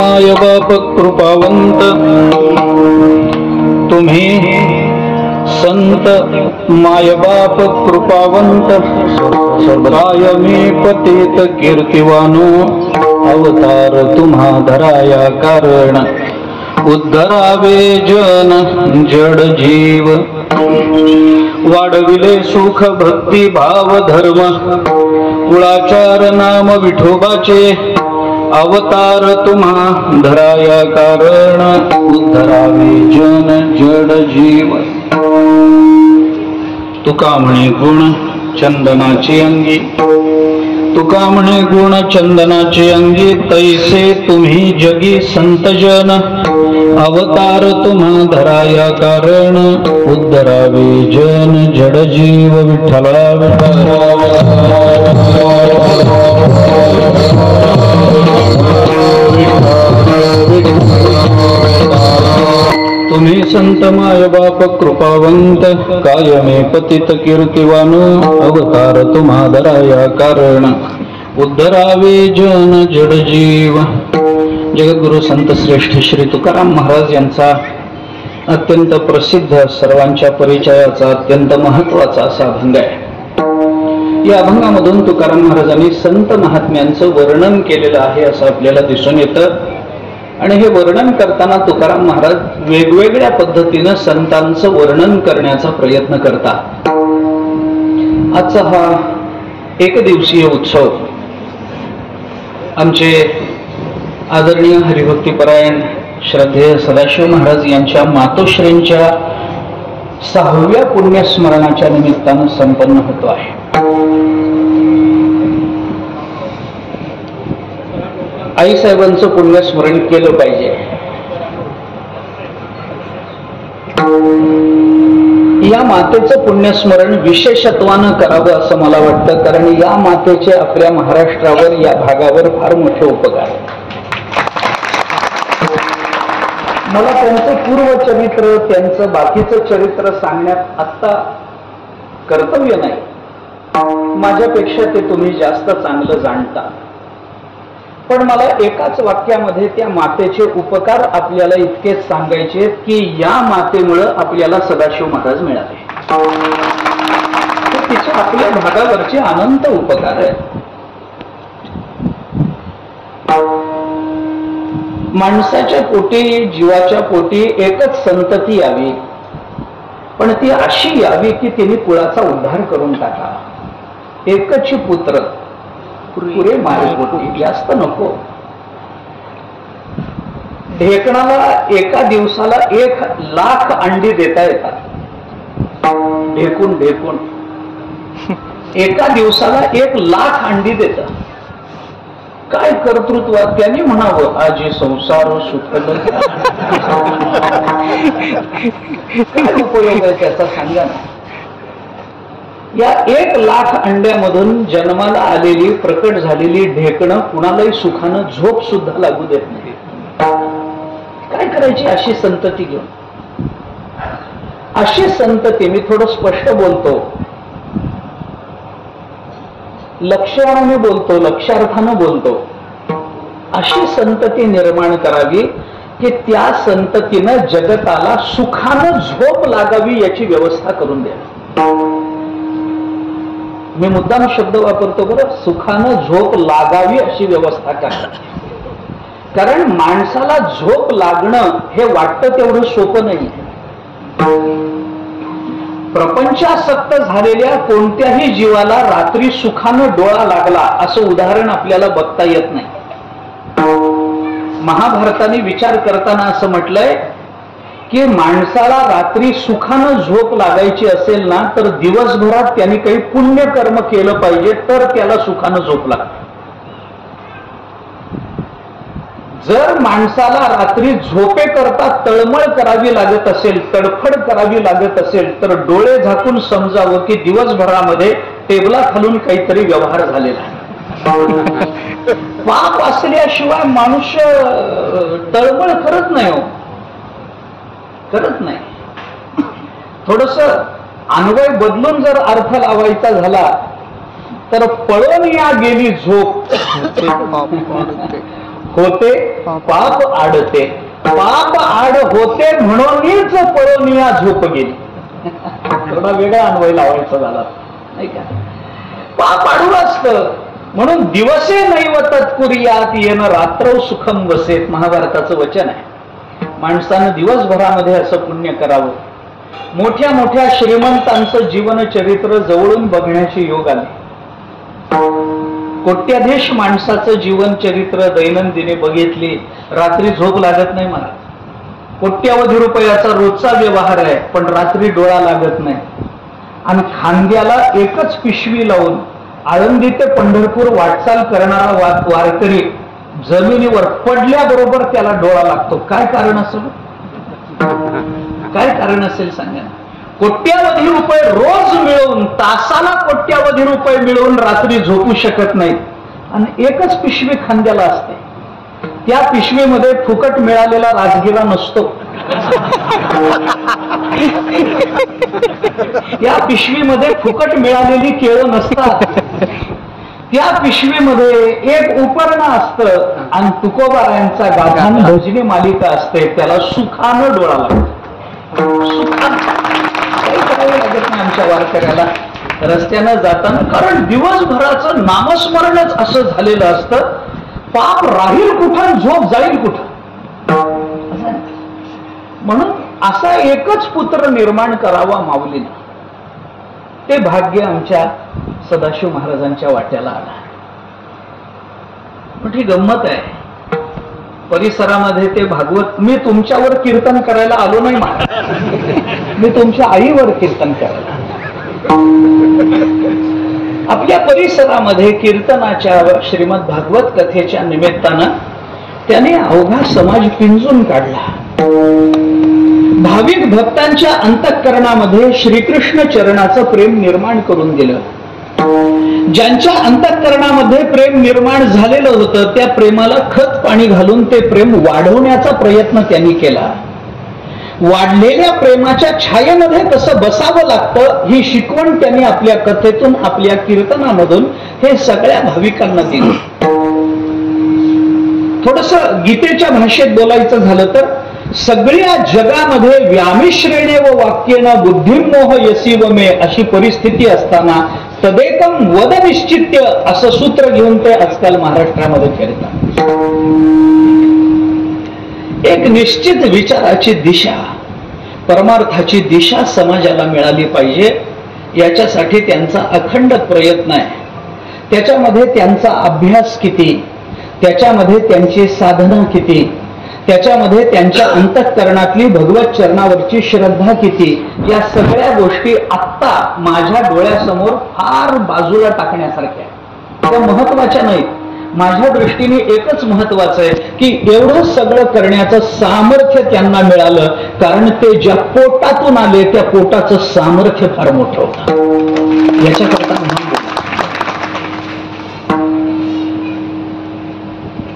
माय बाप कृपावंत तुम्ही संत माय बाप कृपावंत कायमी पतित कीर्तिवानो अवतार तुम्हा धराया कारण उद्धरावे जन जड जीव वाढविले सुख भक्ती भाव धर्म कुळाचार नाम विठोबाचे अवतार तुम्हा धराया कारण उद्धरावे जन जड जीव तुका म्हणे गुण चंदनाची अंगी तुका म्हणे गुण चंदनाची अंगी तैसे तुम्ही जगी संतजन अवतार तुम्हा धराया कारण उद्धरावे जन जड जीव विठ्ठला तुम्ही संत माय बाप कृपावंत कायमे पतित कीर्तिवानो अवतार तुम्हा धराया कारण उद्धरावे जन जड जीव. जगद्गुरु संत श्रेष्ठ श्री तुकाराम महाराज यांचा अत्यंत प्रसिद्ध सर्वांच्या परिचयाचा अत्यंत महत्वाचा असा अभंग आहे. या अभंगामधून तुकाराम महाराजांनी संत महात्म्यांचं वर्णन केलेलं आहे असं आपल्याला दिसून येतं. आणि हे वर्णन करताना तुकाराम महाराज वेगवेगळ्या पद्धतीनं संतांचं वर्णन करण्याचा प्रयत्न करतात. आजचा हा एकदिवसीय उत्सव आमचे आदरणीय हरिभक्तीपरायण श्रद्धेय सदाशिव महाराज यांच्या मातोश्रींच्या 6व्या पुण्यस्मरणाच्या निमित्तानं संपन्न होतो आहे. आईसाहेबांचं पुण्यस्मरण केलं पाहिजे. या मातेचं पुण्यस्मरण विशेषत्वानं करावं असं मला वाटतं, कारण या मातेचे आपल्या महाराष्ट्रावर या भागावर फार मोठे उपकार आहे. मला त्यांचं पूर्वचरित्र त्यांचं बाकीचं चरित्र सांगण्यात आत्ता कर्तव्य नाही. माझ्यापेक्षा ते तुम्ही जास्त चांगलं जाणता. पण मला एकाच वाक्यामध्ये त्या मातेचे उपकार आपल्याला इतकेच सांगायचे की या मातेमुळं आपल्याला सदाशिव महाराज मिळाले. तिचे आपल्या भागावरचे अनंत उपकार आहेत. माणसाच्या पोटी जीवाच्या पोटी एकच संतती यावी, पण ती अशी यावी की तिने कुळाचा उद्धार करून टाका. एकच पुत्र पुरे मारेपोटी, जास्त नको. ढेकणाला एका दिवसाला 1,00,000 अंडी देता येतात. ढेकून ढेकून एका दिवसाला 1,00,000 अंडी देतात. काय कर्तृत्व त्यांनी म्हणावं आजी संसार सुखद. काय उपयोग आहे त्याचा सांगा ना. या 1,00,000 अंड्यामधून जन्माला आलेली प्रकट झालेली ढेकणं कुणालाही सुखानं झोप सुद्धा लागू देत नाही. काय करायची अशी संतती घेऊन? अशी संतती, मी थोडं स्पष्ट बोलतो, लक्षाने बोलतो, लक्षार्थानं बोलतो, अशी संतती निर्माण करावी की त्या संततीनं जगताला सुखानं झोप लागावी याची व्यवस्था करून द्यावी. मी मुद्दाम शब्द वापरतो बरं, सुखानं झोप लागावी अशी व्यवस्था करा. कारण माणसाला झोप लागणं हे वाटतं तेवढं सोपं नाही. प्रपंचासक्त झालेल्या कोणत्याही जीवाला रात्री सुखानं डोळा लागला असं उदाहरण आपल्याला बघता येत नाही. महाभारताने विचार करताना असं म्हटलंय की माणसाला रात्री सुखानं झोप लागायची असेल ना तर दिवसभरात त्यांनी काही पुण्यकर्म केलं पाहिजे तर त्याला सुखानं झोप लागते. जर माणसाला रात्री झोपे करता तळमळ करावी लागत असेल, तडफड करावी लागत असेल तर डोळे झाकून समजावं की दिवसभरामध्ये टेबला खालून काहीतरी व्यवहार झालेला आहे. पाप असल्याशिवाय मनुष्य तळमळ करत नाही हो, करत नाही. थोडस अन्वय बदलून जर अर्थ लावायचा झाला तर पळून या गेली झोप होते पाप आडते, पाप आड होते म्हणूनच पळोनिया झोप गेली. थोडा वेगळा अन्वय लावायचा झाला नाही का. पाप आडू असतं म्हणून दिवसे नैव तत्पुर्यात येन रात्र सुखम वसेत, महाभारताचं वचन आहे. माणसानं दिवसभरामध्ये असं पुण्य करावं. मोठ्या मोठ्या श्रीमंतांचं जीवन चरित्र जवळून बघण्याचे योग आले. कोट्याधीश माणसाचं जीवन चरित्र दैनंदिनी बघितली, रात्री झोप लागत नाही मला. कोट्यावधी रुपयाचा रोजचा व्यवहार आहे, पण रात्री डोळा लागत नाही. आणि खांद्याला एकच पिशवी लावून आळंदी ते पंढरपूर वाटचाल करणारा वारकरी जमिनीवर पडल्याबरोबर त्याला डोळा लागतो. काय कारण असेल? काय कारण असेल सांगा. कोट्यावधी रुपये रोज मिळवून, तासाला कोट्यावधी रुपये मिळवून रात्री झोपू शकत नाही, आणि एकच पिशवी खांद्याला असते. त्या पिशवीमध्ये फुकट मिळालेला राजगिरा नसतो. त्या पिशवीमध्ये फुकट मिळालेली केळं नसतात. त्या पिशवीमध्ये एक उपरणं असतं आणि तुकोबारायांचा गाभान भजनी मालिका असते. त्याला सुखानं डोळा लागतो. सुखानं काही करावं लागत नाही आमच्या वारकऱ्याला रस्त्यानं जाताना, कारण दिवसभराचं नामस्मरणच असं झालेलं असतं. पाप राहील कुठं, झोप जाईल कुठं. म्हणून असा एकच पुत्र निर्माण करावा माऊलीने. ते भाग्य आमच्या सदाशिव महाराजांच्या वाट्याला आला. मोठी गंमत आहे. परिसरामध्ये ते भागवत, मी तुमच्यावर कीर्तन करायला आलो नाही महाराज, मी तुमच्या आईवर कीर्तन करायला. आपल्या परिसरामध्ये कीर्तनाच्या श्रीमद भागवत कथेच्या निमित्तानं त्याने अवघा समाज पिंजून काढला. भाविक भक्तांच्या अंतःकरणामध्ये श्रीकृष्ण चरणाचं प्रेम निर्माण करून दिलं. ज्यांच्या अंतःकरणामध्ये प्रेम निर्माण झालेलं होतं त्या प्रेमाला खत पाणी घालून ते प्रेम वाढवण्याचा प्रयत्न त्यांनी केला. वाढलेल्या प्रेमाच्या छायेमध्ये कसं बसावं लागतं ही शिकवण त्यांनी आपल्या कथेतून, आपल्या कीर्तनामधून हे सगळ्या भाविकांना दिलं. थोडस गीतेच्या भाषेत बोलायचं झालं तर, सगळ्या जगामध्ये व्यामिश्रेणे व वाक्येन बुद्धिमोह यसीव मे अशी परिस्थिती असताना तदेकम वद निश्चित्य असं सूत्र घेऊन ते आजकाल महाराष्ट्रामध्ये फिरतात. एक निश्चित विचाराची दिशा, परमार्थाची दिशा समाजाला मिळाली पाहिजे, याच्यासाठी त्यांचा अखंड प्रयत्न आहे. त्याच्यामध्ये त्यांचा अभ्यास किती, त्याच्यामध्ये त्यांची साधना किती, त्याच्यामध्ये त्यांच्या अंतःकरणातली भगवत चरणावरची श्रद्धा किती, या सगळ्या गोष्टी आत्ता माझ्या डोळ्यासमोर फार बाजूला टाकण्यासारख्या, त्या महत्वाच्या नाहीत. माझ्या दृष्टीने एकच महत्वाचं आहे की एवढं सगळं करण्याचं सामर्थ्य त्यांना मिळालं, कारण ते ज्या पोटातून आले त्या पोटाचं सामर्थ्य फार मोठं होतं. याच्याकरता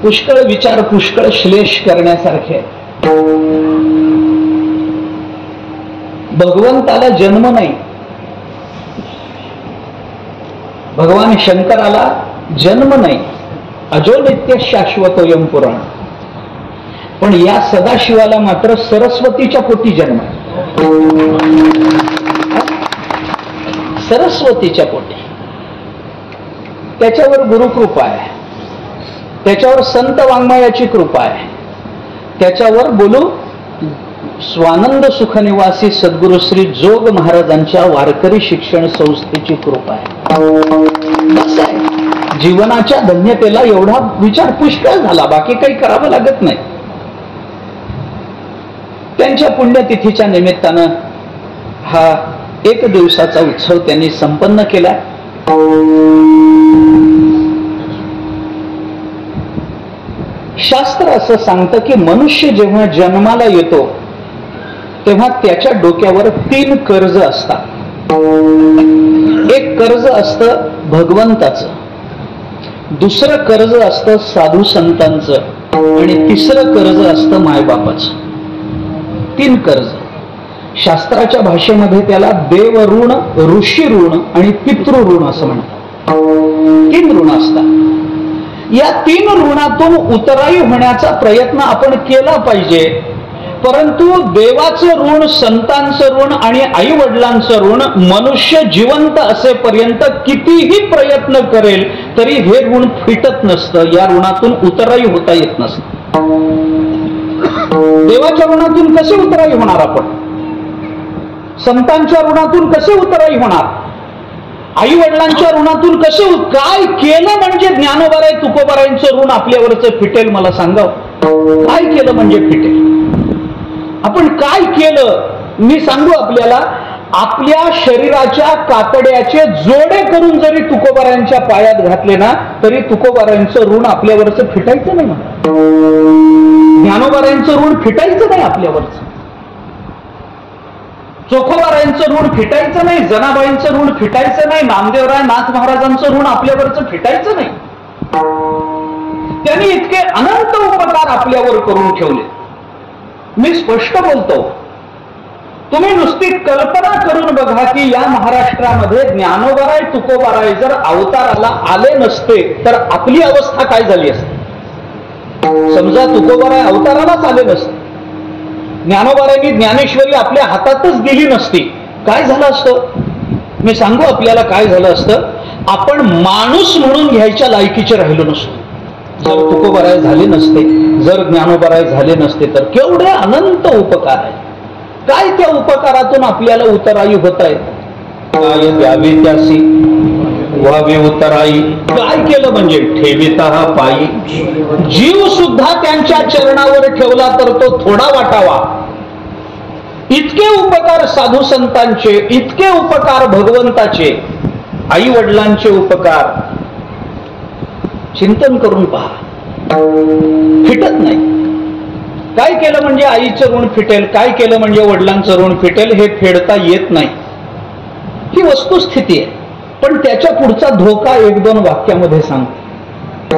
पुष्कळ विचार, पुष्कळ श्लेष करण्यासारखे. भगवंताला जन्म नाही, भगवान शंकराला जन्म नाही, अजो नित्य शाश्वतोयम पुराण. पण या सदाशिवाला मात्र सरस्वतीच्या पोटी जन्म, सरस्वतीच्या पोटी. त्याच्यावर गुरुकृपा आहे, त्याच्यावर संत वाङ्मयाची कृपा आहे, त्याच्यावर बोलू स्वानंद सुखनिवासी सद्गुरु श्री जोग महाराजांच्या वारकरी शिक्षण संस्थेची कृपा आहे. जीवनाच्या धन्यतेला एवढा विचार पुष्कळ झाला, बाकी काही करावं लागत नाही. त्यांच्या पुण्यतिथीच्या निमित्तानं हा एक दिवसाचा उत्सव त्यांनी संपन्न केला. शास्त्र असं सांगतं की मनुष्य जेव्हा जन्माला येतो तेव्हा त्याच्या डोक्यावर 3 कर्ज असतात. एक कर्ज असतं भगवंताचं, दुसरं कर्ज असतं साधू संतांचं, आणि तिसरं कर्ज असतं मायबापाचं. 3 कर्ज. शास्त्राच्या भाषेमध्ये त्याला देव ऋण, ऋषी ऋण आणि पितृ ऋण असं म्हणतात. 3 ऋण असतात. या 3 ऋणातून उतराई होण्याचा प्रयत्न आपण केला पाहिजे. परंतु देवाचं ऋण, संतांचं ऋण आणि आई वडिलांचं ऋण मनुष्य जिवंत असेपर्यंत कितीही प्रयत्न करेल तरी हे ऋण फिटत नसतं. या ऋणातून उतराई होता येत नसतं. देवाच्या ऋणातून कसे उतराई होणार आपण? संतांच्या ऋणातून कसे उतराई होणार? आई वडिलांच्या ऋणातून कसे? काय केलं म्हणजे ज्ञानोबाराय तुकोबारायांचं ऋण आपल्यावरचं फिटेल? मला सांगा, काय केलं म्हणजे फिटेल? आपण काय केलं? मी सांगू आपल्याला, आपल्या शरीराच्या कातड्याचे जोडे करून जरी तुकोबारायांच्या पायात घातले ना तरी तुकोबारायांचं ऋण आपल्यावरचं फिटायचं नाही. ज्ञानोबारायांचं ऋण फिटायचं नाही आपल्यावरचं. चोखोबारायांचं ऋण फिटायचं नाही. जनाबाईंचं ऋण फिटायचं नाही. नामदेवराय नाथ महाराजांचं ऋण आपल्यावरचं फिटायचं नाही. त्यांनी इतके अनंत उपकार आपल्यावर करून ठेवले. मी स्पष्ट बोलतो, तुम्ही नुसती कल्पना करून बघा की या महाराष्ट्रामध्ये ज्ञानोबाराय तुकोबाराय जर अवताराला आले नसते तर आपली अवस्था काय झाली असते? समजा तुकोबाराय अवतारालाच आले नसते, ज्ञानोबारायांनी ज्ञानेश्वरी आपल्या हातातच दिली नसती, काय झालं असतं? मी सांगू आपल्याला काय झालं असतं. आपण माणूस म्हणून घ्यायच्या लायकीचे राहिलो नसतो. जर तुकोबाराय झाले नसते, जर ज्ञानोबाराय झाले नसते तर केवढे अनंत उपकार आहे. काय त्या उपकारातून आपल्याला उतराई होत आहे? काय द्यावे त्यासी व्हावे उतराई. काय केलं म्हणजे ठेविता हा पायी. जीव सुद्धा त्यांच्या चरणावर ठेवला तर तो थोडा वाटावा. इतके उपकार साधू संतांचे, इतके उपकार भगवंताचे, आई वडिलांचे उपकार चिंतन करून पहा. फिटत नाही. काय केलं म्हणजे आईचं ऋण फिटेल, काय केलं म्हणजे वडिलांचं ऋण फिटेल, हे फेडता येत नाही. ही वस्तुस्थिती आहे. पण त्याच्या पुढचा धोका 1-2 वाक्यामध्ये सांगतो.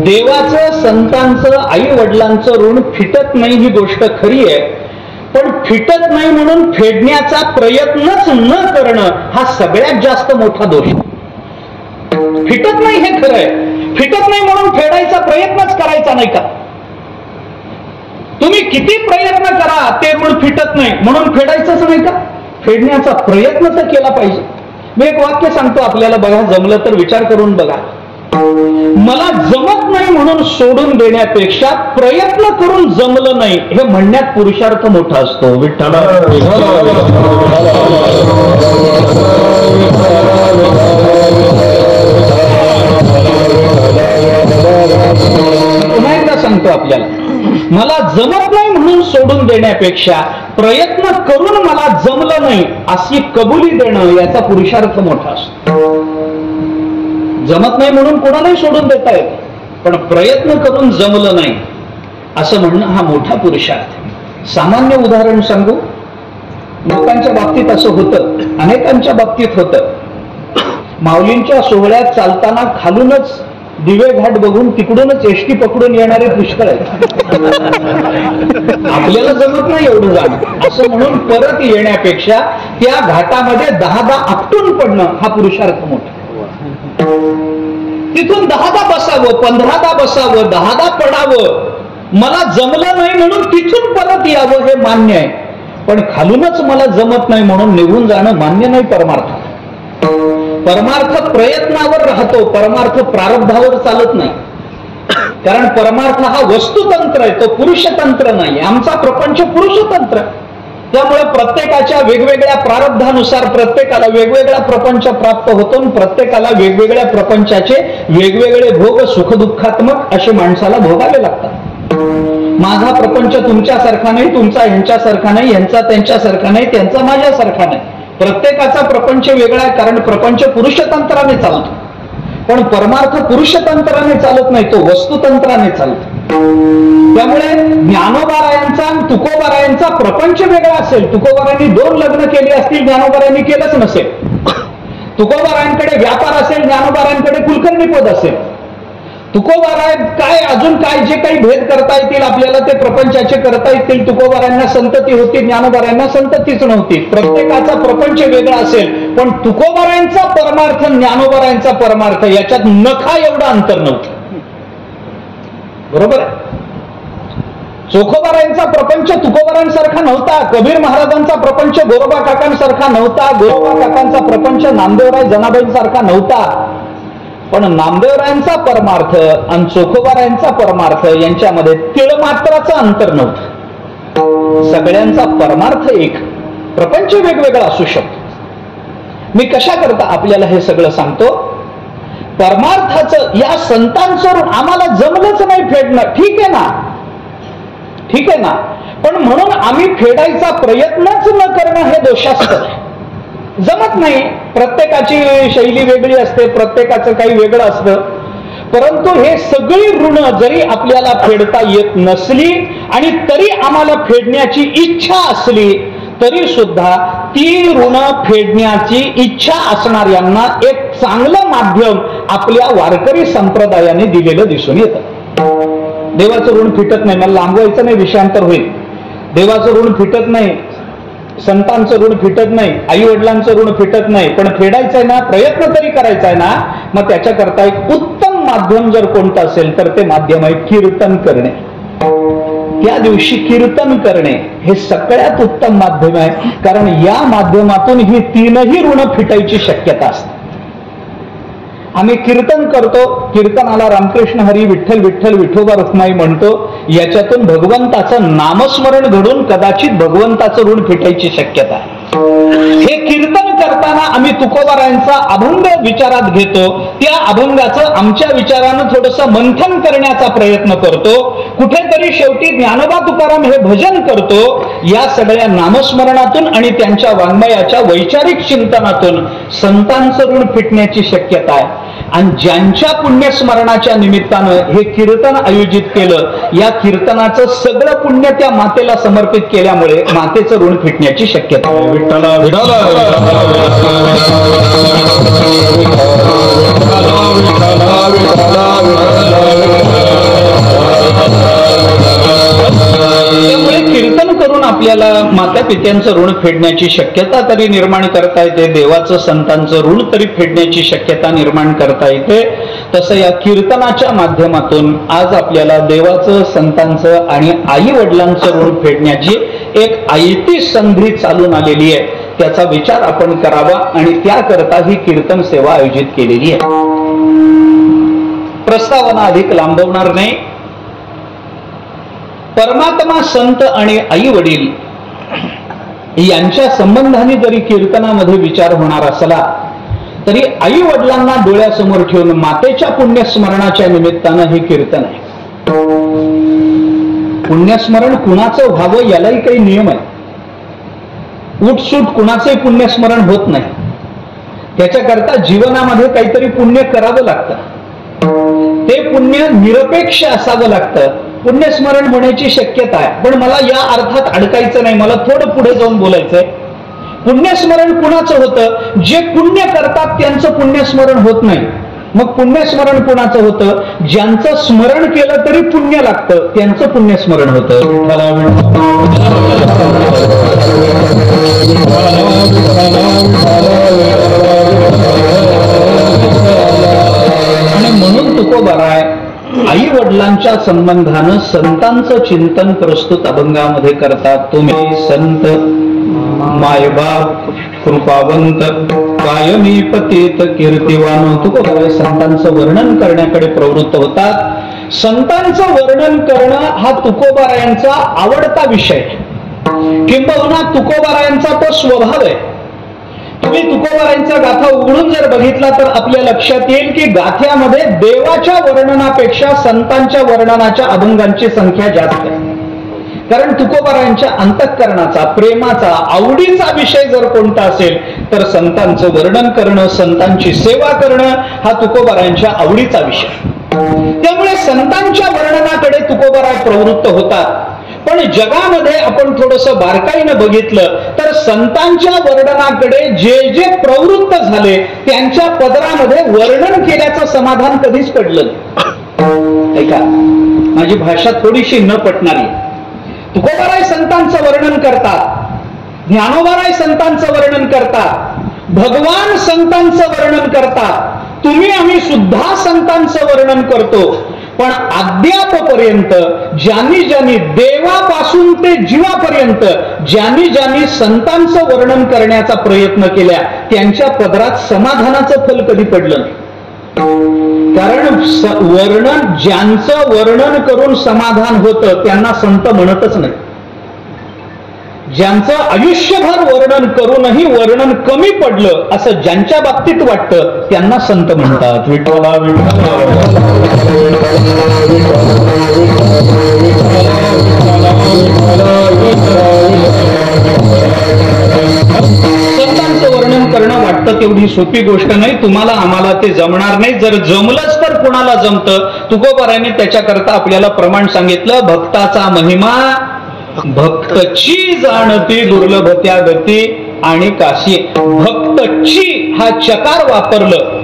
देवाचं, संतांचं, आई वडिलांचं ऋण फिटत नाही ही गोष्ट खरी आहे. पण फिटत नाही म्हणून फेडण्याचा प्रयत्नच न करणं हा सगळ्यात जास्त मोठा दोष. फिटत नाही हे खरं आहे. फिटत नाही म्हणून फेडायचा प्रयत्नच करायचा नाही का? तुम्ही किती प्रयत्न करा ते ऋण फिटत नाही म्हणून फेडायचंच नाही का? फेडण्याचा प्रयत्न तर केला पाहिजे. मी एक वाक्य सांगतो आपल्याला, बघा, जमलं तर विचार करून बघा. मला जमत नाही म्हणून सोडून देण्यापेक्षा प्रयत्न करून जमलं नाही हे म्हणण्यात पुरुषार्थ मोठा असतो. विठ्ठला पुन्हा एकदा सांगतो आपल्याला, मला जमत नाही म्हणून सोडून देण्यापेक्षा प्रयत्न करून मला जमलं नाही अशी कबुली देणं याचा पुरुषार्थ मोठा असतो. जमत नाही म्हणून कोणालाही सोडून देता येत, पण प्रयत्न करून जमलं नाही असं म्हणणं हा मोठा पुरुषार्थ. सामान्य उदाहरण सांगू. लोकांच्या बाबतीत असं होतं, अनेकांच्या बाबतीत होतं. माऊलींच्या सोहळ्यात चालताना खालूनच दिवे घाट बघून तिकडूनच एसटी पकडून येणारे पुष्कळ आहेत. आपल्याला जमत नाही एवढं जाणं असं म्हणून परत येण्यापेक्षा त्या घाटामध्ये 10 आपटून पडणं हा पुरुषार्थ मोठा. तिथून 10 बसावं, 15 बसावं, 10 पडावं. मला जमलं नाही म्हणून तिथून परत यावं हे मान्य आहे. पण खालूनच मला जमत नाही म्हणून निघून जाणं मान्य नाही. परमार्थ प्रयत्नावर राहतो, परमार्थ प्रारब्धावर चालत नाही. कारण परमार्थ हा वस्तुतंत्र आहे, तो पुरुषतंत्र नाही. आमचा प्रपंच पुरुषतंत्र. त्यामुळे प्रत्येकाच्या वेगवेगळ्या प्रारब्धानुसार प्रत्येकाला वेगवेगळा प्रपंच प्राप्त होतो. प्रत्येकाला वेगवेगळ्या प्रपंचाचे वेगवेगळे भोग सुखदुःखात्मक असे माणसाला भोगावे लागतात. माझा प्रपंच तुमच्यासारखा नाही, तुमचा ह्यांच्यासारखा नाही, ह्यांचा त्यांच्यासारखा नाही, त्यांचा माझ्यासारखा नाही. प्रत्येकाचा प्रपंच वेगळा आहे, कारण प्रपंच पुरुषतंत्राने चालतो. पण परमार्थ पुरुषतंत्राने चालत नाही, तो वस्तुतंत्राने चालतो. त्यामुळे ज्ञानोबारायांचा आणि तुकोबारायांचा प्रपंच वेगळा असेल. तुकोबारायांनी 2 लग्न केली असतील, ज्ञानोबारायांनी केलंच नसेल. तुकोबारायांकडे व्यापार असेल, ज्ञानोबारायांकडे कुलकर्णी पद असेल. तुकोबाराय काय अजून काय जे काही भेद करता येतील आपल्याला ते प्रपंचाचे करता येतील. तुकोबारायांना संतती होती, ज्ञानोबारायांना संततीच नव्हती. प्रत्येकाचा प्रपंच वेगळा असेल, पण तुकोबारायांचा परमार्थ, ज्ञानोबारायांचा परमार्थ याच्यात नखा एवढं अंतर नव्हतं. बरोबर आहे. चोखोबारायांचा प्रपंच तुकोबारांसारखा नव्हता, कबीर महाराजांचा प्रपंच गोरोबा काकांसारखा नव्हता, गोरोबा काकांचा प्रपंच नामदेवराय जनाबाईंसारखा नव्हता. पण नामदेवरायांचा परमार्थ आणि चोखोबारायांचा परमार्थ यांच्यामध्ये तिळमात्राचं अंतर नव्हतं. सगळ्यांचा परमार्थ एक, प्रपंच वेगवेगळा असू शकतो. मी कशा करता आपल्याला हे सगळं सांगतो? परमार्थाचं या संतांचं आम्हाला जमलंच नाही फेडणं, ठीक आहे ना, ठीक आहे ना, पण म्हणून आम्ही फेडायचा प्रयत्नच न करणं हे दोषास्पद आहे. जमत नाही, प्रत्येकाची शैली वेगळी असते, प्रत्येकाचं काही वेगळं असतं. परंतु हे सगळी ऋण जरी आपल्याला फेडता येत नसली आणि तरी आम्हाला फेडण्याची इच्छा असली तरी सुद्धा ती ऋण फेडण्याची इच्छा असणाऱ्यांना एक चांगलं माध्यम आपल्या वारकरी संप्रदायाने दिलेलं दिसून येतं. देवाचं ऋण फिटत नाही, मला लांबवायचं नाही, विषयांतर होईल. देवाचं ऋण फिटत नाही, संतांचं ऋण फिटत नाही, आई वडिलांचं ऋण फिटत नाही, पण फेडायचंय ना, प्रयत्न तरी करायचा आहे ना, मग त्याच्याकरता एक उत्तम माध्यम जर कोणतं असेल तर ते माध्यम आहे कीर्तन करणे. त्या दिवशी कीर्तन करणे हे सगळ्यात उत्तम माध्यम आहे, कारण या माध्यमातून ही तीनही ऋण फिटायची शक्यता असते. आम्ही कीर्तन करतो, कीर्तनाला रामकृष्ण हरी विठ्ठल विठ्ठल विठोबा रुक्माई म्हणतो, याच्यातून भगवंताचं नामस्मरण घडून कदाचित भगवंताचं ऋण फिटायची शक्यता आहे. हे कीर्तन करताना आम्ही तुकोबारायांचा अभंग विचारात घेतो, त्या अभंगाचं आमच्या विचारानं थोडंसं मंथन करण्याचा प्रयत्न करतो, कुठेतरी शेवटी ज्ञानोबा तुकाराम हे भजन करतो. या सगळ्या नामस्मरणातून आणि त्यांच्या वाङ्मयाच्या वैचारिक चिंतनातून संतांचं ऋण फिटण्याची शक्यता आहे. आणि ज्यांच्या पुण्यस्मरणाच्या निमित्तानं हे कीर्तन आयोजित केलं, या कीर्तनाचं सगळं पुण्य त्या मातेला समर्पित केल्यामुळे मातेचं ऋण फिटण्याची शक्यता आहे. विठ्ठला विठ्ठला त्यामुळे कीर्तन करून आपल्याला माता पित्यांचं ऋण फेडण्याची शक्यता तरी निर्माण करता येते, देवाचं संतांचं ऋण तरी फेडण्याची शक्यता निर्माण करता येते. तसं या कीर्तनाच्या माध्यमातून आज आपल्याला देवाचं संतांचं आणि आई वडिलांचं ऋण फेडण्याची एक आयती संधी चालून आलेली आहे. त्याचा विचार आपण करावा आणि त्याकरता ही कीर्तन सेवा आयोजित केलेली आहे. प्रस्तावना अधिक लांबवणार नाही. परमात्मा, संत आणि आई वडील यांच्या संबंधाने जरी कीर्तनामध्ये विचार होणार असला तरी आई वडिलांना डोळ्यासमोर ठेवून मातेच्या पुण्यस्मरणाच्या निमित्तानं हे कीर्तन आहे. पुण्यस्मरण कुणाचं व्हावं यालाही काही नियम आहे. उठसूट कुणाचंही पुण्यस्मरण होत नाही. त्याच्याकरता जीवनामध्ये काहीतरी पुण्य करावं लागतं. ते पुण्य निरपेक्ष असावं लागतं. पुण्यस्मरण होण्याची शक्यता आहे, पण मला या अर्थात अडकायचं नाही, मला थोडं पुढे जाऊन बोलायचंय. पुण्यस्मरण कुणाचं होतं? जे पुण्य करतात त्यांचं पुण्यस्मरण होत नाही. मग पुण्यस्मरण कुणाचं होतं? ज्यांचं स्मरण केलं तरी पुण्य लागतं त्यांचं पुण्यस्मरण होतं. आणि म्हणून तुकोबाराय आई वडिलांच्या संबंधानं संतांचं चिंतन प्रस्तुत अभंगामध्ये करतात. तुम्ही संत मायबाप कृपावंत कायमी पतित कीर्तिवान. तुकोबाराय संतांचं वर्णन करण्याकडे प्रवृत्त होतात. संतांचं वर्णन करणं हा तुकोबारायांचा आवडता विषय, किंबहुना तुकोबारायांचा तो स्वभाव आहे. तुम्ही तुकोबारायांच्या गाथा उघडून जर बघितला तर आपल्या लक्षात येईल की गाथ्यामध्ये देवाच्या वर्णनापेक्षा संतांच्या वर्णनाच्या अभंगांची संख्या जास्त आहे. कारण तुकोबारायांच्या अंतःकरणाचा, प्रेमाचा, आवडीचा विषय जर कोणता असेल तर संतांचं वर्णन करणं, संतांची सेवा करणं हा तुकोबारायांच्या आवडीचा विषय. त्यामुळे संतांच्या वर्णनाकडे तुकोबाराय प्रवृत्त होतात. पण जगामध्ये आपण थोडंसं बारकाईनं बघितलं तर संतांच्या वर्णनाकडे जे जे प्रवृत्त झाले त्यांच्या पदरामध्ये वर्णन केल्याचं समाधान कधीच पडलं नाही. ऐका, माझी भाषा थोडीशी न पटणारी. तुकोबाराय संतांचं वर्णन करतात, ज्ञानोबाराय संतांचं वर्णन करतात, भगवान संतांचं वर्णन करतात, तुम्ही आम्ही सुद्धा संतांचं वर्णन करतो. पण अद्यापपर्यंत ज्यांनी ज्यांनी देवापासून ते जीवापर्यंत ज्यांनी ज्यांनी संतांचं वर्णन करण्याचा प्रयत्न केला त्यांच्या पदरात समाधानाचं फल कधी पडलं नाही. कारण वर्णन ज्यांचं वर्णन करून समाधान होतं त्यांना संत म्हणतच नाही. ज्यांचं आयुष्यभर वर्णन करूनही वर्णन कमी पडलं असं ज्यांच्या बाबतीत वाटतं त्यांना संत म्हणतात. विठ्ठला संतांचं वर्णन करणं वाटतं तेवढी सोपी गोष्ट नाही. तुम्हाला आम्हाला ते जमणार नाही. जर जमलंच तर कुणाला जमतं. तुकोबारायांनी त्याच्याकरता आपल्याला प्रमाण सांगितलं. भक्ताचा महिमा भक्तची जाणती दुर्लभ त्या गती आणि काशी. भक्तची हा चकार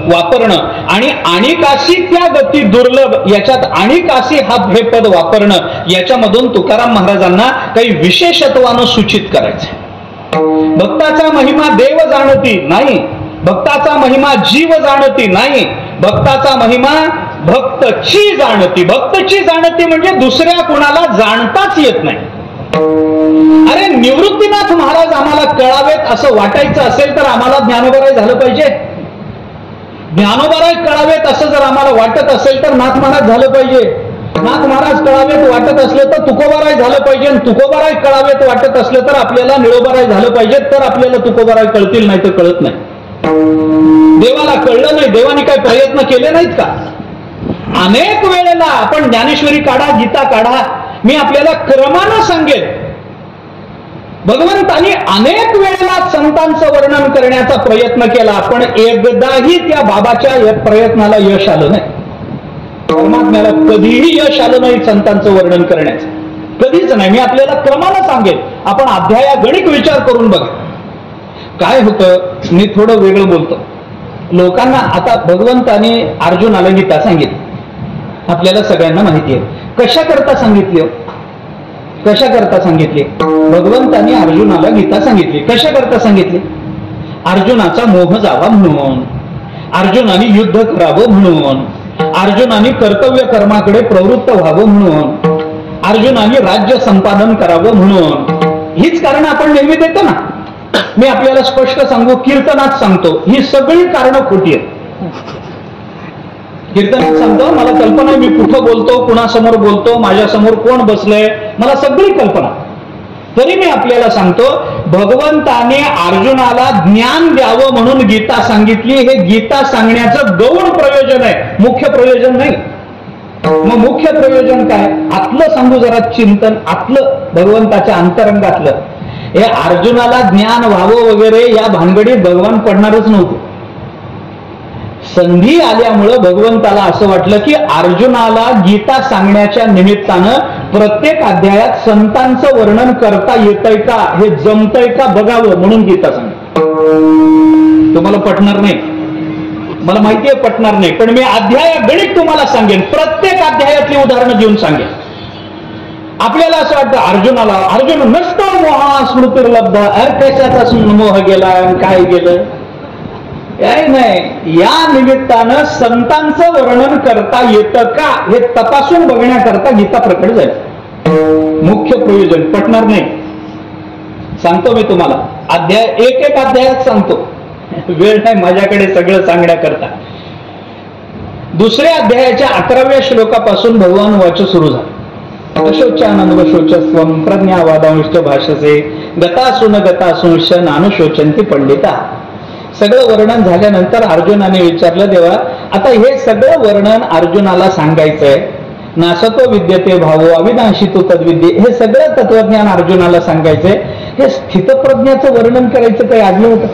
वापरणं आणि काशी त्या गती दुर्लभ याच्यात आणि काशी हा हे पद वापरणं याच्यामधून तुकाराम महाराजांना काही विशेषत्वानं सूचित करायचं. भक्ताचा महिमा देव जाणती नाही, भक्ताचा महिमा जीव जाणती नाही, भक्ताचा महिमा भक्तची जाणती. भक्तची जाणती म्हणजे दुसऱ्या कुणाला जाणताच येत नाही. अरे निवृत्तीनाथ महाराज आम्हाला कळावेत असं वाटायचं असेल तर आम्हाला ज्ञानोबाराय झालं पाहिजे. ज्ञानोबाराय कळावेत असं जर आम्हाला वाटत असेल तर नाथ महाराज झालं पाहिजे. नाथ महाराज कळावेत वाटत असले तर तुकोबाराय झालं पाहिजे. आणि तुकोबाराय कळावेत वाटत असलं तर आपल्याला निळोबाराय झालं पाहिजे. तर आपल्याला तुकोबाराय कळतील, नाही तर कळत नाही. देवाला कळलं नाही, देवाने काय प्रयत्न केले नाहीत का? अनेक वेळेला आपण ज्ञानेश्वरी काढा, गीता काढा, मी आपल्याला क्रमानं सांगेन. भगवंतानी अनेक वेळेला संतांचं वर्णन करण्याचा प्रयत्न केला पण एकदाही त्या बाबाच्या प्रयत्नाला यश आलं नाही. परमात्म्याला कधीही यश आलं नाही संतांचं वर्णन करण्याचं, कधीच नाही. मी आपल्याला क्रमानं सांगेन. आपण अध्यायागणिक विचार करून बघा काय होतं. मी थोडं वेगळं बोलतो. लोकांना आता भगवंताने अर्जुनाला गीता सांगितली, आपल्याला सगळ्यांना माहिती आहे. कशा करता सांगितली? कशा करता सांगितली? भगवंताने अर्जुनाला गीता सांगितली. कशा करता सांगितली? अर्जुनाचा मोह जावा म्हणून, अर्जुनाने युद्ध करावं म्हणून, अर्जुनाने कर्तव्य कर्माकडे प्रवृत्त व्हावं म्हणून, अर्जुनाने राज्य संपादन करावं म्हणून. हीच कारण आपण नेहमी देतो ना. मी आपल्याला स्पष्ट सांगू, कीर्तनात सांगतो ही सगळी कारणं खोटी आहेत. कीर्तनात सांगतो, मला कल्पना आहे मी कुठं बोलतो, कुणासमोर बोलतो, माझ्यासमोर कोण बसलंय, मला सगळी कल्पना. तरी मी आपल्याला सांगतो, भगवंताने अर्जुनाला ज्ञान द्यावं म्हणून गीता सांगितली. हे गीता सांगण्याचं गौण प्रयोजन आहे, मुख्य प्रयोजन नाही. मग मुख्य प्रयोजन काय? आतलं सांगू जरा चिंतन, आतलं भगवंताच्या अंतरंगातलं. हे अर्जुनाला ज्ञान व्हावं वगैरे या भानगडीत भगवान पडणारच नव्हते. संधी आल्यामुळं भगवंताला असं वाटलं की अर्जुनाला गीता सांगण्याच्या निमित्तानं प्रत्येक अध्यायात संतांचं वर्णन करता येतंय का, हे जमतंय का बघावं म्हणून गीता सांग. तुम्हाला पटणार नाही, मला माहिती आहे पटणार नाही, पण मी अध्यायागणिक तुम्हाला सांगेन. प्रत्येक अध्यायातली उदाहरणं देऊन सांगेन. आपल्याला असं वाटतं अर्जुन नसतो मोहा स्मृतिर्लब्ध. कशाचा मोह गेला, काय गेलं, काय नाही. या निमित्तानं संतांचं वर्णन करता येतं का हे तपासून बघण्याकरता गीता प्रकट झाली. मुख्य प्रयोजन पटणार नाही, सांगतो मी तुम्हाला. अध्याय एक अध्यायात सांगतो, वेळ नाही माझ्याकडे सगळं सांगण्याकरता. दुसऱ्या अध्यायाच्या 11व्या श्लोकापासून भगवान वाच सुरू झालं. अशोचानंदवशोचस्वं प्रज्ञावादांश्च भाषसे गतासून नानुशोचन्ति पंडिता. सगळं वर्णन झाल्यानंतर अर्जुनाने विचारलं, देवा आता हे सगळं वर्णन अर्जुनाला सांगायचंय. नासतो विद्यते भावो अविनाशी तू तद्विद्ये. हे सगळं तत्वज्ञान अर्जुनाला सांगायचंय. हे स्थितप्रज्ञाचं वर्णन करायचं काही आडलं होतं?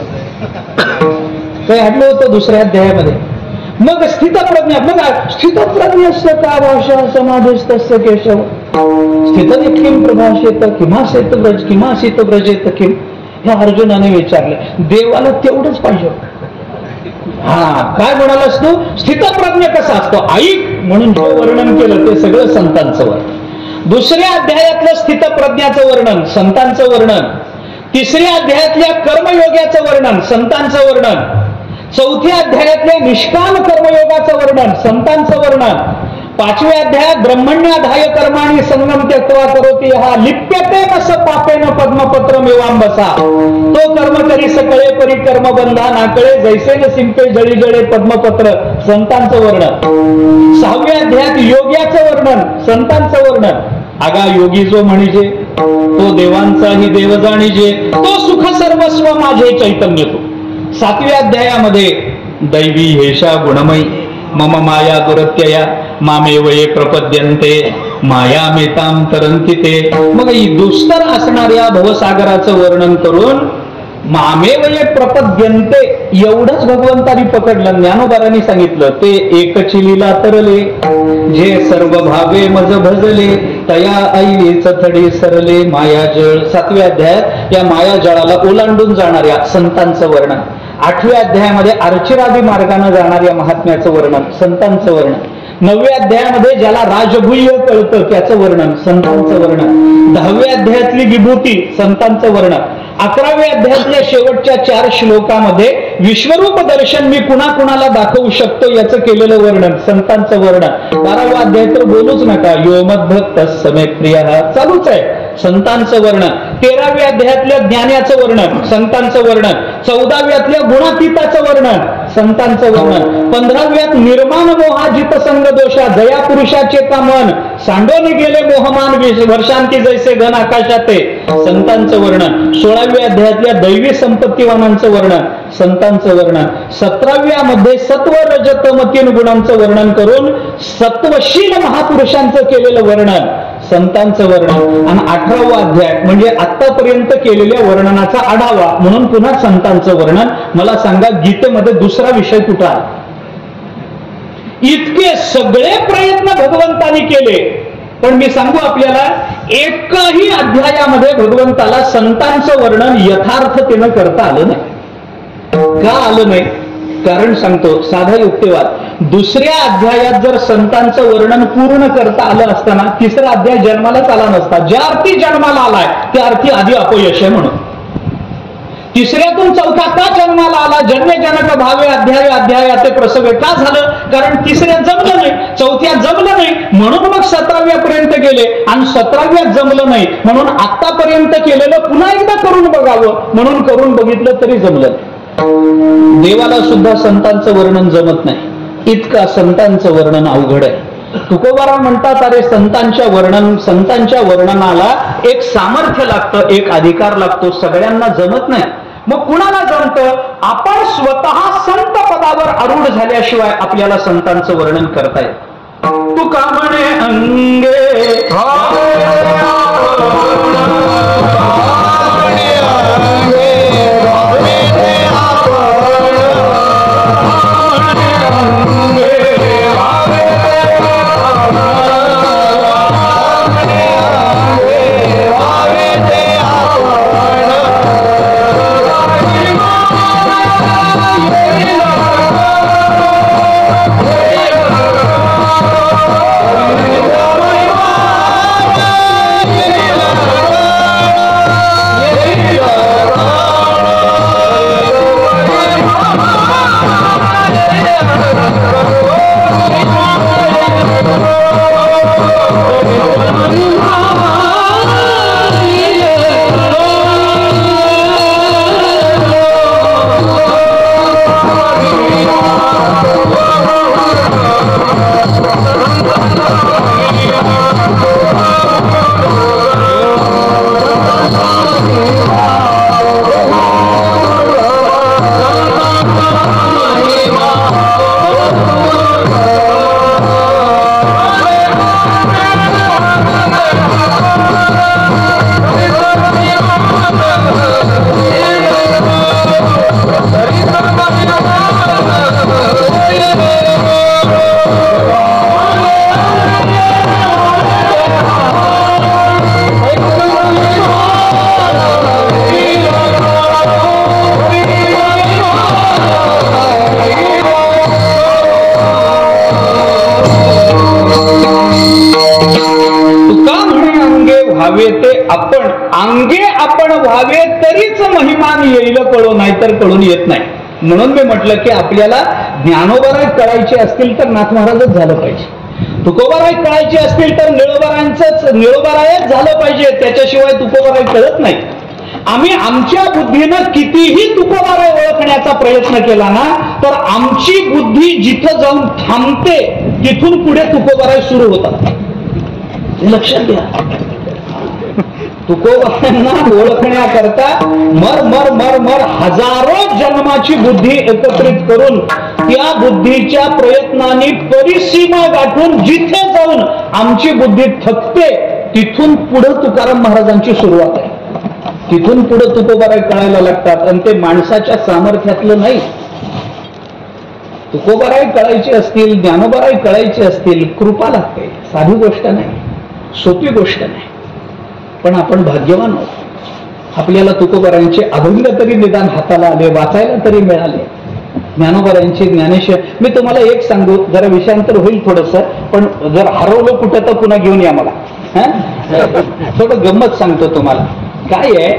काही आडलं होतं दुसऱ्या अध्यायामध्ये? मग स्थितप्रज्ञा, मग स्थितप्रज्ञस्य का भाषा समाधिस्तस्य केशव स्थित किम प्रभाषेत किमासेत ब्रज किमासित ब्रजेत किम. हे अर्जुनाने विचारलं. देवाला तेवढंच पाहिजे. हा काय म्हणालास तू? स्थितप्रज्ञ कसा असतो ऐक म्हणून जे वर्णन केलं ते सगळं संतांचं वर्णन. दुसऱ्या अध्यायातलं स्थितप्रज्ञाचं वर्णन, संतांचं वर्णन. तिसऱ्या अध्यायातल्या कर्मयोगाचं वर्णन, संतांचं वर्णन. चौथ्या अध्यायातल्या निष्काम कर्मयोगाचं वर्णन, संतांचं वर्णन. 5व्या अध्यायात ब्रह्मण्याधाय कर्माणि संगम त्यक्त्वा करोति हा लिप्यते नस पापेन पद्मपत्रम एवांबसा तो कर्म करी सकळे परी कर्म बंधा नाकळे जैसे न सिंपे जळी जळे पद्मपत्र संतांचं वर्णन 6व्या अध्यायात योग्याचं वर्णन संतांचं वर्णन आगा योगी जो म्हणजे तो देवांचाही देव जाणीजे तो सुख सर्वस्व माझे चैतन्य तो 7व्या अध्यायामध्ये दैवी हेषा गुणमयी मम माया दुरत्यया मामेवये प्रपद्यन्ते माया मेताम तरंती ते मग ही दुस्तर असणाऱ्या भवसागराचं वर्णन करून मामेवये प्रपद्यन्ते एवढंच भगवंतानी पकडलं. ज्ञानोबारांनी सांगितलं ते एकची लीला तरले जे सर्व भावे मज भजले तया ऐ चथडी सरले मायाजळ. 7व्या अध्यायात या मायाजळाला ओलांडून जाणाऱ्या संतांचं वर्णन. 8व्या अध्यायामध्ये अर्चिरादी मार्गाने जाणाऱ्या महात्म्याचं वर्णन संतांचं वर्णन. 9व्या अध्यायामध्ये ज्याला राजगुह्य कळतं त्याचं वर्णन संतांचं वर्णन. 10व्या अध्यायातली विभूती संतांचं वर्णन. 11व्या अध्यायातल्या शेवटच्या 4 श्लोकामध्ये विश्वरूप दर्शन मी कुणाकुणाला दाखवू शकतो याचं केलेलं वर्णन संतांचं वर्णन. 12वा अध्याय तर बोलूच नका यो मद्भक्त समे प्रिय चालूच आहे संतांचं वर्णन. 13व्या अध्यायातल्या ज्ञानाचं वर्णन संतांचं वर्णन. 14व्यातल्या गुणातीताचं वर्णन संतांचं वर्णन. 15व्यात निर्माण मोहाजित संग दोषा जया पुरुषाचे का मन सांडोनी गेले मोहमान वर्षांती जैसे घन आकाशाते संतांचं वर्णन. 16व्या अध्यायातल्या दैवी संपत्तीवानांचं वर्णन संतांचं वर्णन. 17व्यामध्ये सत्व रजत तम 3 गुणांचं वर्णन करून सत्वशील महापुरुषांचं केलेलं वर्णन संतांचं वर्णन. आणि 18वा अध्याय म्हणजे आतापर्यंत केलेल्या वर्णनाचा आढावा म्हणून पुन्हा संतांचं वर्णन. मला सांगा गीतेमध्ये दुसरा विषय कुठला आहे? इतके सगळे प्रयत्न भगवंतानी केले पण मी सांगू आपल्याला एकही अध्यायामध्ये भगवंताला संतांचं वर्णन यथार्थतेनं करता आलं नाही. का आलं नाही? कारण सांगतो साधा युक्तिवाद. दुसऱ्या अध्यायात जर संतांचं वर्णन पूर्ण करता आलं असताना तिसरा अध्याय जन्मालाच आला नसता. ज्या अर्थी जन्माला आलाय त्या अर्थी आधी अपयश आहे म्हणून. तिसऱ्यातून चौथा का जन्माला आला जन्मजनक भावे अध्याय अध्यायाचे प्रसंग का झालं? कारण तिसऱ्यात जमलं नाही चौथ्यात जमलं नाही म्हणून मग 17व्या पर्यंत गेले आणि 17व्यात जमलं नाही म्हणून आतापर्यंत केलेलं पुन्हा एकदा करून बघावं म्हणून करून बघितलं तरी जमलं. देवाला सुद्धा संतांचं वर्णन जमत नाही. इतका संतांचं वर्णन अवघड आहे. तुकोबाराव म्हणतात अरे संतांच्या वर्णनाला एक सामर्थ्य लागतं एक अधिकार लागतो सगळ्यांना जमत नाही. मग कुणाला जमतं? आपण स्वतः संत पदावर आरूढ झाल्याशिवाय आपल्याला संतांचं वर्णन करता येत. तुका म्हणे अंगे अंगे आपण व्हावे तरीच महिमान येईल कळो नाहीतर कळून येत नाही. म्हणून मी म्हटलं की आपल्याला ज्ञानोबा कळायचे असतील तर नाथ महाराजच झालं पाहिजे. तुकोबाराय कळायचे असतील तर निळोबारायच झालं पाहिजे, त्याच्याशिवाय तुकोबाराय कळत नाही. आम्ही आमच्या बुद्धीनं कितीही तुकोबाराय ओळखण्याचा प्रयत्न केला ना, तर आमची बुद्धी जिथं जाऊन थांबते तिथून पुढे तुकोबाराय सुरू होतात. लक्षात घ्या. तुकोबारायांना ओळखण्याकरता मर मर मर मर हजारो जन्माची बुद्धी एकत्रित करून त्या बुद्धीच्या प्रयत्नांनी परिसीमा गाठून जिथे जाऊन आमची बुद्धी थकते तिथून पुढे तुकाराम महाराजांची सुरुवात आहे. तिथून पुढे तुकोबाराय कळायला लागतात आणि ते माणसाच्या सामर्थ्यातलं नाही. तुकोबाराय कळायचे असतील, ज्ञानोबाराय कळायचे असतील, कृपा लागते. साधी गोष्ट नाही, सोपी गोष्ट नाही. पण आपण भाग्यवान आहोत. आपल्याला तुकोबारायांचे अभंग तरी निदान हाताला आले, वाचायला तरी मिळाले. ज्ञानोबारायांचे ज्ञानेश्वर, मी तुम्हाला एक सांगू, जरा विषयांतर होईल थोडस, पण जर हरवलं कुठं तर पुन्हा घेऊन या मला. थोडं गंमत सांगतो तुम्हाला. काय आहे,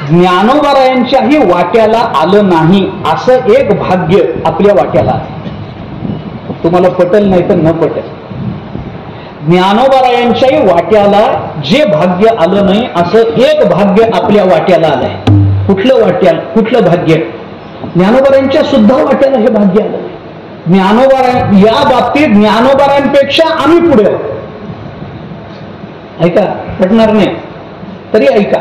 ज्ञानोबारायांच्याही वाट्याला आलं नाही असं एक भाग्य आपल्या वाट्याला आहे. तुम्हाला पटेल नाही तर न पटेल. ज्ञानोबारायांच्याही वाट्याला जे भाग्य आलं नाही असं एक भाग्य आपल्या वाट्याला आलंय. कुठलं भाग्य? ज्ञानोबारायांच्या सुद्धा वाट्याला हे भाग्य आलं नाही. ज्ञानोबाराय या बाबतीत ज्ञानोबारायांपेक्षा आम्ही पुढे आहोत. ऐका, पटणार नाही तरी ऐका.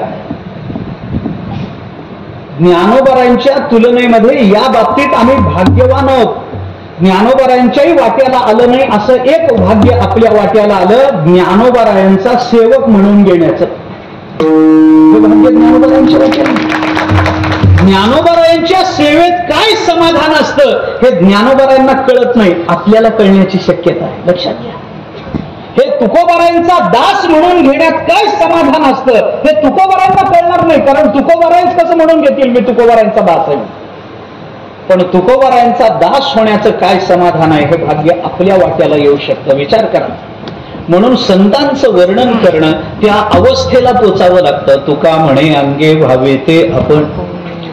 ज्ञानोबारायांच्या तुलनेमध्ये या बाबतीत आम्ही भाग्यवान आहोत. ज्ञानोबारायांच्याही वाट्याला आलं नाही असं एक भाग्य आपल्या वाट्याला आलं, ज्ञानोबारायांचा सेवक म्हणून घेण्याचं. हे भाग्य ज्ञानोबारायांच्या वाट्याला. ज्ञानोबारायांच्या सेवेत काय समाधान असतं हे ज्ञानोबारायांना कळत नाही, आपल्याला कळण्याची शक्यता आहे. लक्षात घ्या. हे तुकोबारायांचा दास म्हणून घेण्यात काय समाधान असतं हे तुकोबारायांना कळणार नाही, कारण तुकोबारायच कसं म्हणून घेतील मी तुकोबारायांचा दास आहे. पण तुकोबारायांचा दास होण्याचं काय समाधान आहे हे भाग्य आपल्या वाट्याला येऊ शकतं. विचार करा. म्हणून संतांचं वर्णन करणं त्या अवस्थेला पोचावं लागतं. तुका म्हणे अंगे भावे ते आपण,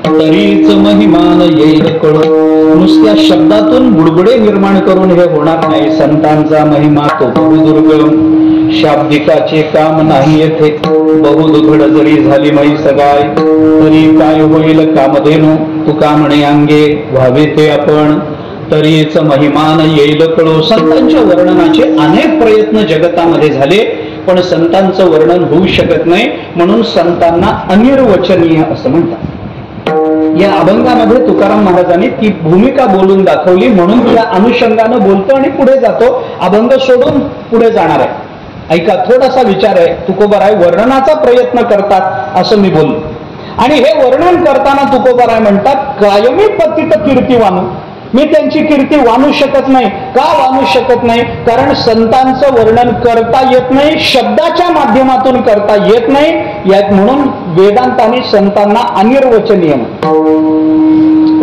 तरीच महिमान येईल कळून. नुसत्या शब्दातून बुडबुडे निर्माण करून हे होणार नाही. संतांचा महिमा तो बहुदुर्गम, शाब्दिकाचे काम नाही येथे. बहुदुघड जरी झाली मै सगाय, तरी काय होईल कामधेनू. तुका म्हणे अंगे व्हावे ते आपण, तरीच महिमान येईल कळो. संतांच्या वर्णनाचे अनेक प्रयत्न जगतामध्ये झाले, पण संतांचं वर्णन होऊ शकत नाही. म्हणून संतांना अनिर्वचनीय असं म्हणतात. या अभंगामध्ये तुकाराम महाराजांनी ती भूमिका बोलून दाखवली, म्हणून त्या अनुषंगानं बोलतो आणि पुढे जातो. अभंग सोडून पुढे जाणार आहे. ऐका, थोडासा विचार आहे. तुकोबाराय वर्णनाचा प्रयत्न करतात असं मी बोललो, आणि हे वर्णन करताना तुकोबाराय म्हणतात, कायमी पतित कीर्ती वानू. मी त्यांची कीर्ती वानू शकत नाही. का वानू शकत नाही? कारण संतांचं वर्णन करता येत नाही, शब्दाच्या माध्यमातून करता येत नाही. यात म्हणून वेदांताने संतांना अनिर्वचनीय.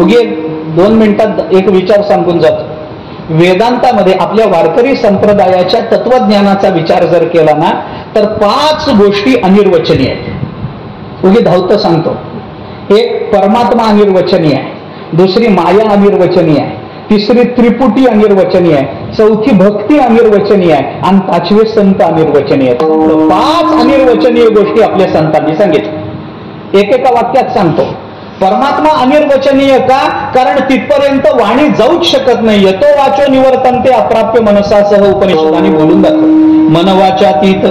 उगे 2 मिनिटात एक विचार सांगून जातो. वेदांतामध्ये आपल्या वारकरी संप्रदायाच्या तत्वज्ञानाचा विचार जर केला ना, तर 5 गोष्टी अनिर्वचनीय आहेत. उगी धावतं सांगतो. एक, परमात्मा अनिर्वचनीय आहे. दुसरी, माया अनिर्वचनीय आहे. तिसरी, त्रिपुटी अनिर्वचनीय आहे. चौथी, भक्ती अनिर्वचनीय आहे. आणि 5वे, संत अनिर्वचनीय आहेत. 5 अनिर्वचनीय गोष्टी आपल्या संतांनी सांगितल्या. एकेका वाक्यात सांगतो. परमात्मा अनिर्वचनीय का? कारण तिथपर्यंत वाणी जाऊच शकत नाही. यतो वाचो निवर्तन्ते अप्राप्य मनसासह उपनिषदाने बोलून दाखव. मनवाचातीत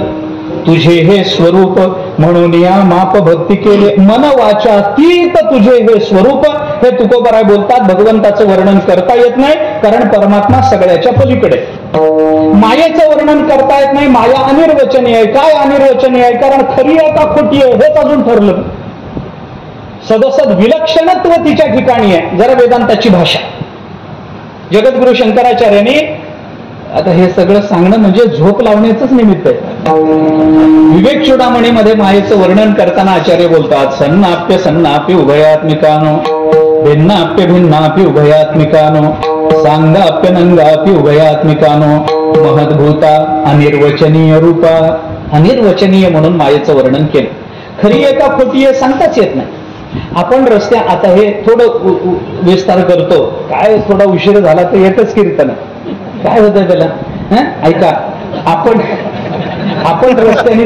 तुझे हे स्वरूप, म्हणून या माप भक्ती केले. मनवाचातीत तुझे हे स्वरूप, हे तुकोबाराय बोलतात. भगवंताचं वर्णन करता येत नाही, कारण परमात्मा सगळ्याच्या पलीकडे. मायेचं वर्णन करता येत नाही. माया अनिर्वचनीय आहे. काय अनिर्वचनीय आहे? कारण खरी आहे का खोटी आहे हेच अजून ठरलं. सदसद विलक्षणत्व तिच्या ठिकाणी आहे. जरा वेदांताची भाषा. जगद्गुरु शंकराचार्यांनी, आता हे सगळं सांगणं म्हणजे झोप लावण्याचंच निमित्त आहे. विवेक चूडामणीमध्ये मायेचं वर्णन करताना आचार्य बोलतात, सन्नाप्य सन्नापी उभयात्मिकानो, भिन्नाप्य भिन्नापी उभयात्मिकानो, सांगाप्य नंगापी उभयात्मिकानो, महद्भूता अनिर्वचनीय रूपा. अनिर्वचनीय म्हणून मायेचं वर्णन केलं. खरी आहे का खोटी आहे सांगताच येत नाही. आपण रस्त्या, आता हे थोडं विस्तार करतो, काय थोडा उशीर झाला तर एकच कीर्तन. काय होतं त्याला? ऐका, आपण रस्त्याने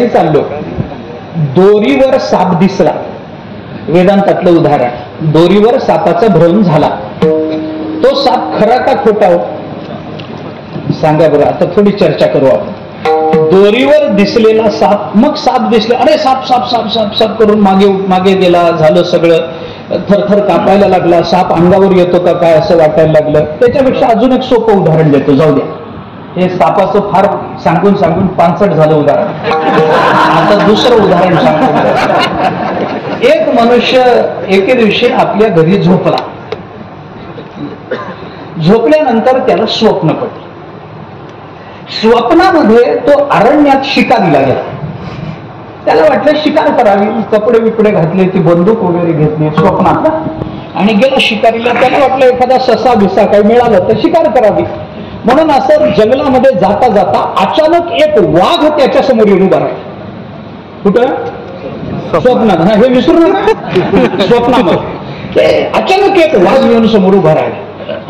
चाललो, दोरीवर साप दिसला. वेदांतातलं उदाहरण, दोरीवर सापाचा भ्रम झाला. तो साप खरा का खोटा हो? सांगा बरं. आता थोडी चर्चा करू आपण. दोरीवर दिसलेला साप, मग साप दिसले, अरे साप साप साप साप साप करून मागे गेला, झालं सगळं, थरथर कापायला लागला, साप अंगावर येतो का काय असं वाटायला लागलं. त्याच्यापेक्षा अजून एक सोपं उदाहरण देतो, जाऊ द्या. हे सापाचं फार सांगून पानसट झालं उदाहरण. आता दुसरं उदाहरण सांगतो. एक मनुष्य एके दिवशी आपल्या घरी झोपला. झोपल्यानंतर त्याला स्वप्न पडलं. स्वप्नामध्ये तो अरण्यात शिकारीला गेला. त्याला वाटलं शिकार करावी, कपडे बिपडे घातले, ती बंदूक वगैरे घेतली स्वप्नात आणि गेला शिकारीला. त्याला वाटलं एखादा ससा बिसा काही मिळालं तर शिकार करावी म्हणून असं जंगलामध्ये जाता जाता अचानक एक वाघ त्याच्या समोर येऊन उभा राहिला. कुठं? स्वप्नात. हे विसरू नका, स्वप्नामध्ये अचानक एक वाघ येऊन समोर उभा राहिला.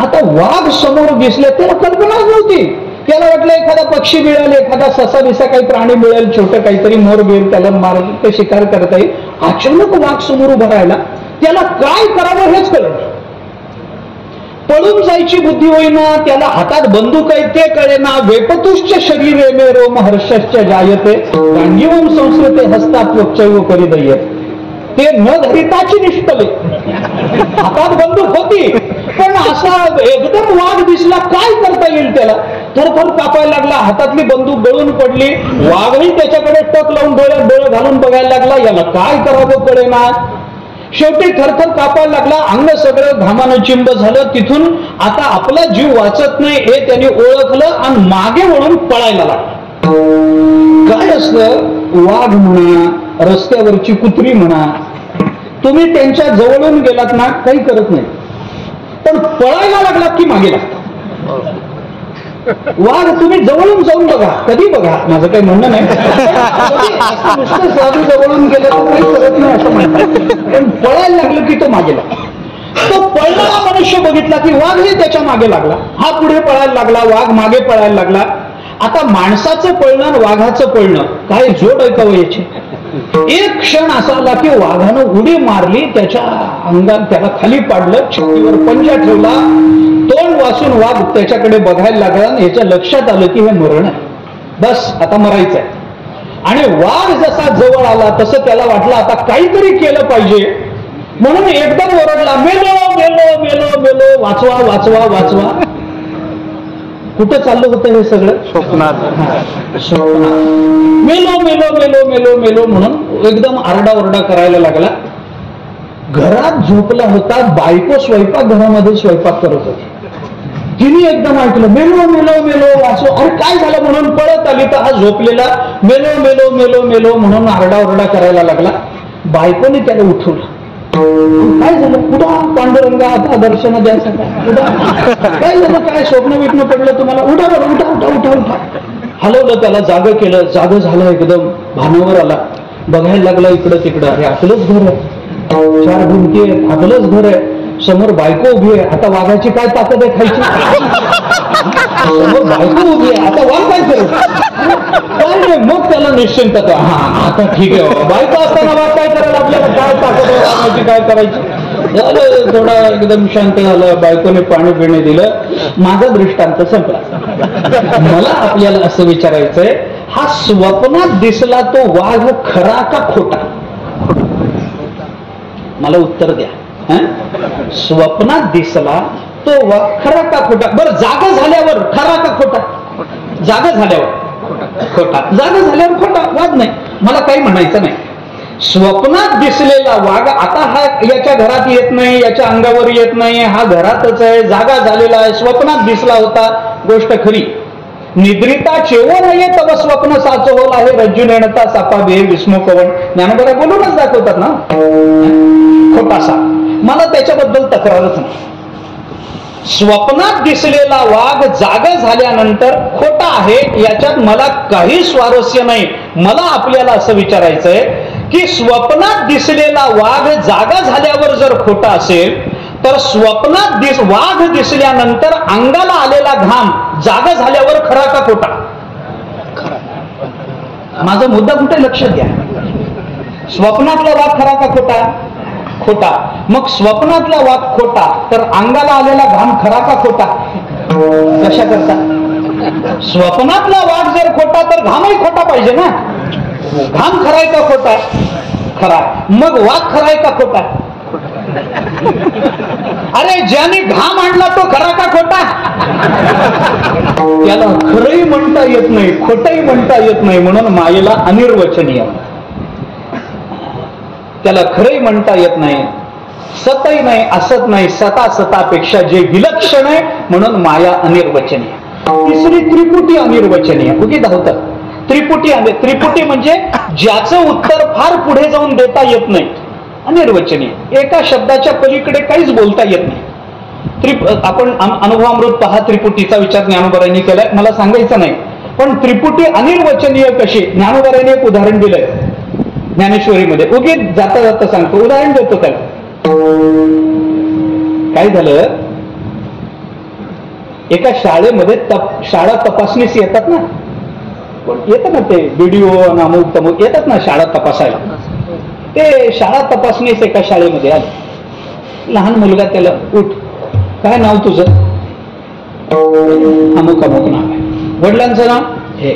आता वाघ समोर दिसले, त्याला कल्पनाच नव्हती. त्याला वाटलं एखादा पक्षी मिळेल, एखादा ससा बिसा काही प्राणी मिळेल, छोटं काहीतरी मोर बिर, त्याला मारून ते शिकार करता येईल. अचानक वाघ समोर उभा राहिला. त्याला काय करावं हेच कळलं. पळून जायची बुद्धी होईना, त्याला हातात बंदूक आहे ते कळेना. वेपतुश्च शरीरे मे रोम हर्षश्च जायते, गांडीवम संस्कृते हस्तात वक्षैव परिदय्य. ते न धरिताची निष्ठले. हातात बंदूक होती पण असा एकदम वाघ दिसला, काय करता येईल त्याला? थरथर कापायला लागला, हातातली बंदूक गळून पडली. वाघही त्याच्याकडे टक लावून डोळ्यात डोळे घालून बघायला लागला. याला काय करावं कळेना. शेवटी थरथर कापायला लागला, अंग सगळं घामानं चिंब झालं. तिथून आता आपला जीव वाचत नाही हे त्यांनी ओळखलं आणि मागे वळून पळायला लागला. काय असतं, वाघ म्हणा, रस्त्यावरची कुत्री म्हणा, तुम्ही त्यांच्या जवळून गेलात ना काही करत नाही, पण पळायला लागलात की मागे लागतात. वाघ तुम्ही जवळून जाऊन बघा, कधी बघा, माझं काही म्हणणं नाही, नुसतं साधू जवळून गेलं तर काही करत नाही असं म्हणतात, पण पळायला लागलं की तो मागे लागला. तो पळणारा मनुष्य बघितला की वाघही त्याच्या मागे लागला. हा पुढे पळायला लागला, वाघ मागे पळायला लागला. आता माणसाचं पळणं वाघाचं पळणं काय जोड आहे का याची? एक क्षण असा आला की वाघानं उडी मारली, त्याच्या अंगात त्याला खाली पाडलं, छातीवर पंजा ठेवला, तोंड वासून वाघ त्याच्याकडे बघायला लागला. याच्या लक्षात आलं की हे मरण आहे, बस आता मरायचं आहे. आणि वाघ जसा जवळ आला तसं त्याला वाटलं आता काहीतरी केलं पाहिजे, म्हणून एकदम ओरडला, मेलो मेलो मेलो मेलो, वाचवा वाचवा वाचवा. कुठं चाललं होतं हे सगळं? स्वप्नात. मेलो मेलो मेलो मेलो मेलो म्हणून एकदम आरडाओरडा करायला लागला. घरात झोपला होता, बायको स्वयंपाकघरामध्ये स्वयंपाक करत होती. तिने एकदम ऐकलं, मेलो मेलो मेलो वाचो. अरे काय झालं म्हणून पळत आली तर हा झोपलेला मेलो मेलो मेलो मेलो म्हणून आरडाओरडा करायला लागला. बायकोने त्याला उठवलं. काय झालं? कुठं पांडुरंगा, आता दर्शन द्यायचं काय झालं? काय स्वप्न विप्न पडलं तुम्हाला? उठा बरं, उठा उठा उठा उठा. हलवलं त्याला, जाग केलं. जाग झालं, एकदम भानावर आला. बघायला लागला इकडं तिकडं. अरे आपलंच घर आहे, 4 भिंती आहेत, आपलंच घर आहे, समोर बायको उभी आहे. आता वाघाची काय ताकद आहे खायची? समोर बायको उभी आहे, आता वाघ काय करेल? काय नाही. मग त्याला निश्चिंतता, हा आता ठीक आहे, बायको असताना वाघ काय करायला, आपल्याला काय ताकद आहे वाघाची, काय करायची? झालं, थोडा एकदम शांत झालं. बायकोने पाणी पिणे दिलं. माझा दृष्टांत संपला. मला आपल्याला असं विचारायचंय, हा स्वप्नात दिसला तो वाघ खरा का खोटा? मला उत्तर द्या. स्वप्नात दिसला तो वाघ खरा का खोटा? बरं, जागा झाल्यावर खरा का खोटा? जागा झाल्यावर खोटा, जागा झाल्यावर खोटा, वाद नाही. मला काही म्हणायचं नाही. स्वप्नात दिसलेला वाघ आता हा याच्या घरात येत नाही, याच्या अंगावर येत नाही, हा घरातच आहे, जागा झालेला आहे, स्वप्नात दिसला होता, गोष्ट खरी. निद्रिता चेवो नये तव स्वप्न साच होल आहे, रज्जू नेणता सापा बे विष्णू कवण. ज्ञानोबा बोलूनच दाखवतात ना खोटा साप. मला त्याच्याबद्दल तक्रारच नाही. स्वप्नात दिसलेला वाघ जागा झाल्यानंतर खोटा आहे याच्यात मला काही स्वारस्य नाही. मला आपल्याला असं विचारायचंय की स्वप्नात दिसलेला वाघ जागा झाल्यावर जर खोटा असेल तर स्वप्नात वाघ दिसल्यानंतर अंगाला आलेला घाम जागा झाल्यावर खरा का खोटा? माझा मुद्दा कुठे लक्षात घ्या. स्वप्नातला वाघ खरा का खोटा? खोटा. मग स्वप्नातला वाघ खोटा तर अंगाला आलेला घाम खरा का खोटा? कशा करता? स्वप्नातला वाघ जर खोटा तर घामही खोटा पाहिजे ना. घाम खराय का खोटा? खरा. मग वाघ खराय का खोटा? अरे ज्याने घाम आणला तो खरा का खोटा? त्याला खरंही म्हणता येत नाही, खोटंही म्हणता येत नाही, म्हणून मायेला अनिर्वचनीय. त्याला खरंही म्हणता येत नाही, सतही नाही, असत नाही, सतापेक्षा जे विलक्षण आहे, म्हणून माया अनिर्वचनीय. तिसरी त्रिपुटी अनिर्वचनीय. उगी धावतात. त्रिपुटी म्हणजे ज्याचं उत्तर फार पुढे जाऊन देता येत नाही, अनिर्वचनीय. एका शब्दाच्या पलीकडे काहीच बोलता येत नाही. आपण अनुभवामृत पहा, त्रिपुटीचा विचार ज्ञानोबारायांनी केलाय, मला सांगायचं नाही. पण त्रिपुटी अनिर्वचनीय कशी? ज्ञानोबारायांनी एक उदाहरण दिलंय ज्ञानेश्वरीमध्ये. उगीच जाता जाता सांगतो, उदाहरण देतो त्याला. काय झालं, एका शाळेमध्ये शाळा तपासणीस येतात ना, येतात ना ते व्हिडिओ अमुक तमुक येतात ना शाळा तपासायला. ते शाळा तपासणीस एका शाळेमध्ये आले. लहान मुलगा त्याला, उठ, काय नाव तुझं? अमुक अमुक नाव आहे. वडिलांचं नाव हे,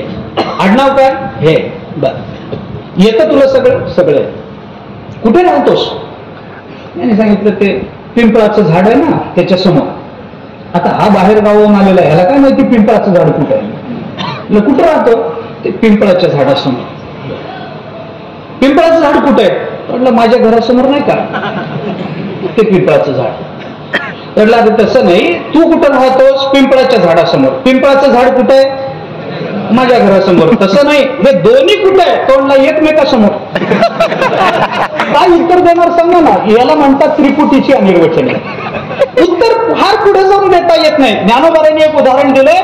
आडनाव काय? हे. बर, येतं तुला सगळं? सगळं. कुठे राहतोस? यांनी सांगितलं ते पिंपळाचं झाड आहे ना त्याच्या समोर. आता हा बाहेर गावाहून आलेला आहे, ह्याला काय माहिती पिंपळाचं झाड कुठे आहे? कुठं राहतो? ते पिंपळाच्या झाडासमोर. पिंपळाचं झाड कुठे आहे? म्हटलं माझ्या घरासमोर नाही का ते पिंपळाचं झाड? म्हटलं तसं नाही, तू कुठं राहतोस? पिंपळाच्या झाडासमोर. पिंपळाचं झाड कुठे आहे? माझ्या घरासमोर. तसं नाही, हे दोन्ही कुठे आहे? तोंडला एकमेकासमोर. काय उत्तर देणार सांगा ना. याला म्हणतात त्रिपुटीची अनिर्वचनीय. उत्तर फार पुढे जाऊन देता येत नाही. ज्ञानोबारांनी एक उदाहरण दिले,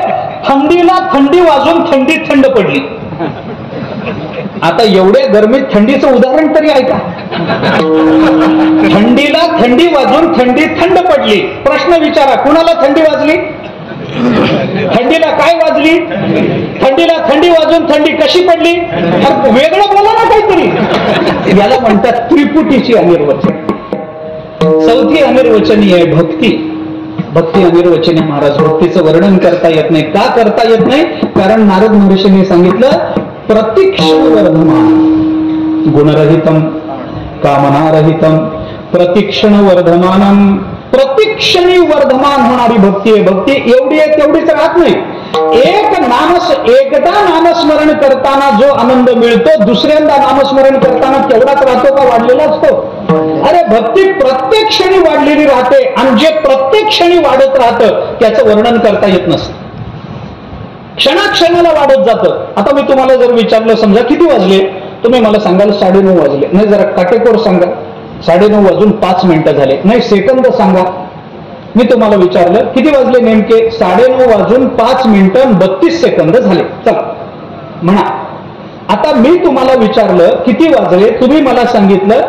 थंडीला थंडी वाजून थंडीत थंड पडली. आता एवढ्या गरमीत थंडीचं उदाहरण तरी ऐका. थंडीला थंडी वाजून थंडीत थंड पडली. प्रश्न विचारा, कुणाला थंडी वाजली? थंडीला काय वाजली? थंडीला थंडी वाजून थंडी कशी पडली? वेगळं बोला ना काहीतरी. याला म्हणतात त्रिपुटीची अनिर्वचन. चौथी अनिर्वचनीय आहे भक्ती. भक्ती अनिर्वचनीय महाराज. भक्तीचं वर्णन करता येत नाही. का करता येत नाही? कारण नारद महर्षींनी सांगितलं, प्रतिक्षण वर्धमान गुणरहितम कामनारहितम प्रतिक्षण वर्धमानम. प्रतिक्षणी वर्धमान होणारी भक्ती आहे. भक्ती एवढी आहे तेवढीच राहत नाही. एकदा नामस्मरण करताना जो आनंद मिळतो, दुसऱ्यांदा नामस्मरण करताना तेवढाच राहतो का वाढलेला असतो? अरे भक्ती प्रत्येक क्षणी वाढलेली राहते, आणि जे प्रत्येक क्षणी वाढत राहतं त्याचं वर्णन करता येत नसतं. क्षणाक्षणाला वाढत जातं. आता मी तुम्हाला जर विचारलं, समजा किती वाजले, तुम्ही मला सांगाल 9:30 वाजले. नाही, जरा काटेकोर सांगा, 9:30 वाजून 5 मिनिटं झाले. नाही, सेकंद सांगा. मी तुम्हाला विचारलं किती वाजले नेमके? 9:30 वाजून 5 मिनिटं 32 सेकंद झाले. चला म्हणा. आता मी तुम्हाला विचारलं किती वाजले, तुम्ही मला सांगितलं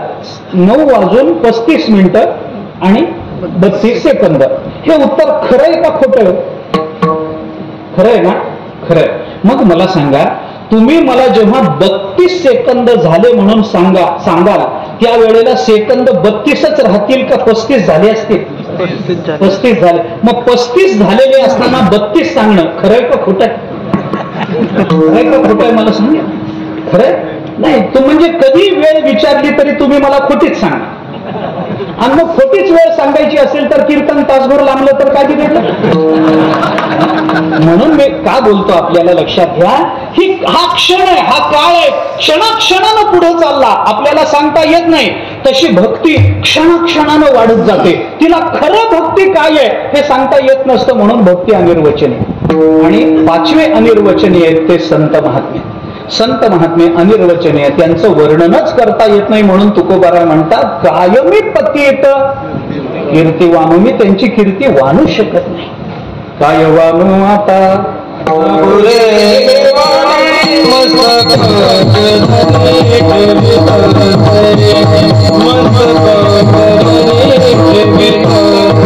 9 वाजून 35 मिनिटं आणि 32 सेकंद. हे उत्तर खरं आहे का खोटं? खरं आहे ना? खरं. मग मला सांगा, तुम्ही मला जेव्हा 32 सेकंद झाले म्हणून सांगाल, त्यावेळेला सेकंद 32च राहतील का 35 झाले असतील? 35 झाले. मग 35 झालेले असताना 32 सांगणं खरंय का खोटं? खरंय का खोटं मला सांगा. खरंय नाही. तू म्हणजे कधी वेळ विचारली तरी तुम्ही मला खोटीच सांगा. आणि मग खोटीच वेळ सांगायची असेल तर कीर्तन तासभर लांबलं तर काय बिघडलं? म्हणून मी का बोलतो आपल्याला लक्षात घ्या, हा क्षण आहे, हा काळ आहे, क्षणाक्षणानं पुढे चालला, आपल्याला सांगता येत नाही. तशी भक्ती क्षणाक्षणानं वाढत जाते. तिला खरं भक्ती काय आहे हे सांगता येत नसतं, म्हणून भक्ती अनिर्वचनीय. आणि 5वे अनिर्वचनीय आहेत ते संत महात्मे. संत महात्मे अनिर्वचनीय, त्यांचं वर्णनच करता येत नाही, म्हणून तुकोबाराय म्हणतात, कायमी पतित कीर्तिवानू. मी त्यांची कीर्ती वानू शकत नाही. काय वानू आता मस्त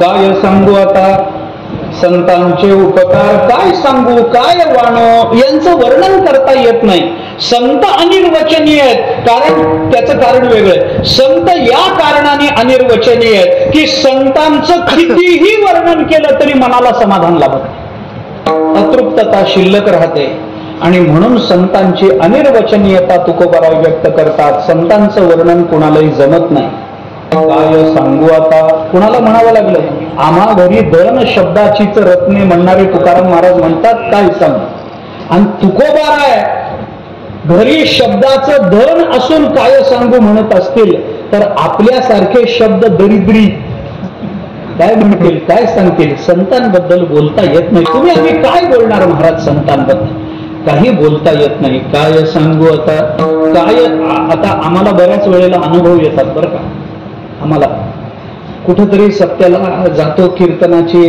काय सांगू आता संतांचे उपकार, काय सांगू काय वाणो, यांचं वर्णन करता येत नाही. संत अनिर्वचनीय आहेत, कारण त्याचं कारण वेगळं. संत या कारणाने अनिर्वचनीय आहेत की संतांचं कितीही वर्णन केलं तरी मनाला समाधान लाभत नाही, अतृप्तता शिल्लक राहते. आणि म्हणून संतांची अनिर्वचनीयता तुकोबाराय व्यक्त करतात. संतांचं वर्णन कोणालाही जमत नाही. काय सांगू आता, कुणाला म्हणावं लागलं, आम्हा घरी धन शब्दाचीच रत्ने म्हणणारे तुकाराम महाराज म्हणतात काय सांगू. आणि तुकोबाराय घरी शब्दाचं धन असून काय सांगू म्हणत असतील तर आपल्यासारखे शब्द दरिद्री काय म्हणतील, काय सांगतील. संतांबद्दल बोलता येत नाही. तुम्ही आम्ही काय बोलणार महाराज संतांबद्दल, काही बोलता येत नाही. काय सांगू आता, काय आता आम्हाला बऱ्याच वेळेला अनुभव येतात बरं का. आम्हाला कुठंतरी सत्याला जातो, कीर्तनाची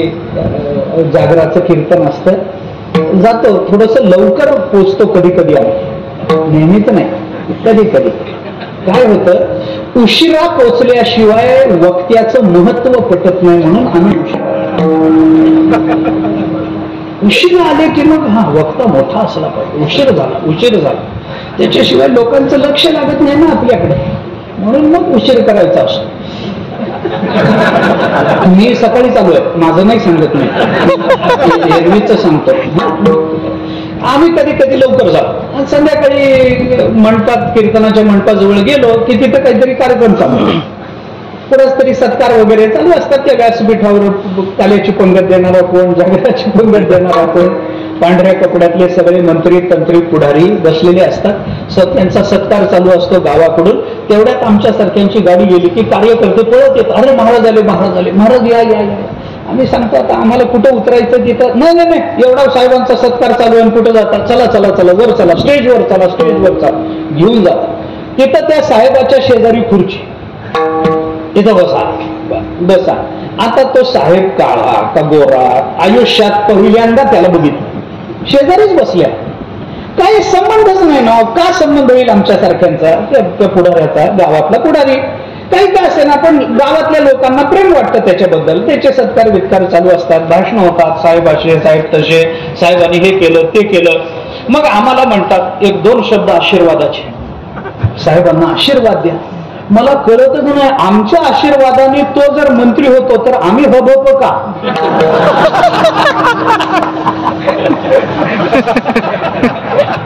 जागराचं कीर्तन असतं, जातो थोडस लवकर पोचतो कधी कधी. आम्ही नेहमीच नाही, कधी कधी काय होतं, उशिरा पोचल्याशिवाय वक्त्याचं महत्व पटत नाही म्हणून आम्ही उशिरा आले की मग हा वक्ता मोठा असला पाहिजे. उशीर झाला त्याच्याशिवाय लोकांचं लक्ष लागत नाही ना आपल्याकडे, म्हणून मग उशीर करायचा असतो. मी सकाळी चालू आहे, माझं नाही सांगत नाही, एरवीच सांगतो. आम्ही कधी कधी लवकर जातो, संध्याकाळी मंडपात कीर्तनाच्या मंडपाजवळ गेलो की तिथं काहीतरी कार्यक्रम चालू, कुणाच तरी सत्कार वगैरे चालू असतात. त्या व्यासपीठावर ताल्याची पंगत देणारा कोण, जागराची पंगत देणारा कोण, पांढऱ्या कपड्यातले सगळे मंत्री तंत्री पुढारी बसलेले असतात. त्यांचा सत्कार चालू असतो गावाकडून. तेवढ्यात आमच्या सारख्यांची गाडी गेली की कार्यकर्ते पळत येत, अरे महाराज आले, महाराज आले, महाराज या या या. आम्ही सांगतो आता आम्हाला कुठं उतरायचं तिथं, नाही नाही नाही एवढा साहेबांचा सत्कार चालू आहे, कुठं जातात, चला चला चला वर चला, स्टेजवर चला, स्टेजवर चला, घेऊन जातात. तिथं त्या साहेबाच्या शेजारी खुर्ची, तिथं बसा. आता तो साहेब काळा का गोरा, आयुष्यात पहिल्यांदा त्याला बघितलं, शेजारीच बसल्या, काही संबंधच नाही ना. का संबंध होईल आमच्या सारख्यांचा, त्या पुढाऱ्याचा, गावातला पुढारी काही का असे ना, पण गावातल्या लोकांना प्रेम वाटतं त्याच्याबद्दल. त्याचे सत्कार वित्कार चालू असतात, भाषण होतात, साहेब असे साहेब तसे, साहेबांनी हे केलं ते केलं. मग आम्हाला म्हणतात एक दोन शब्द आशीर्वादाचे, साहेबांना आशीर्वाद द्या. मला कळतच नाही, आमच्या आशीर्वादाने तो जर मंत्री होतो तर आम्ही हबप का.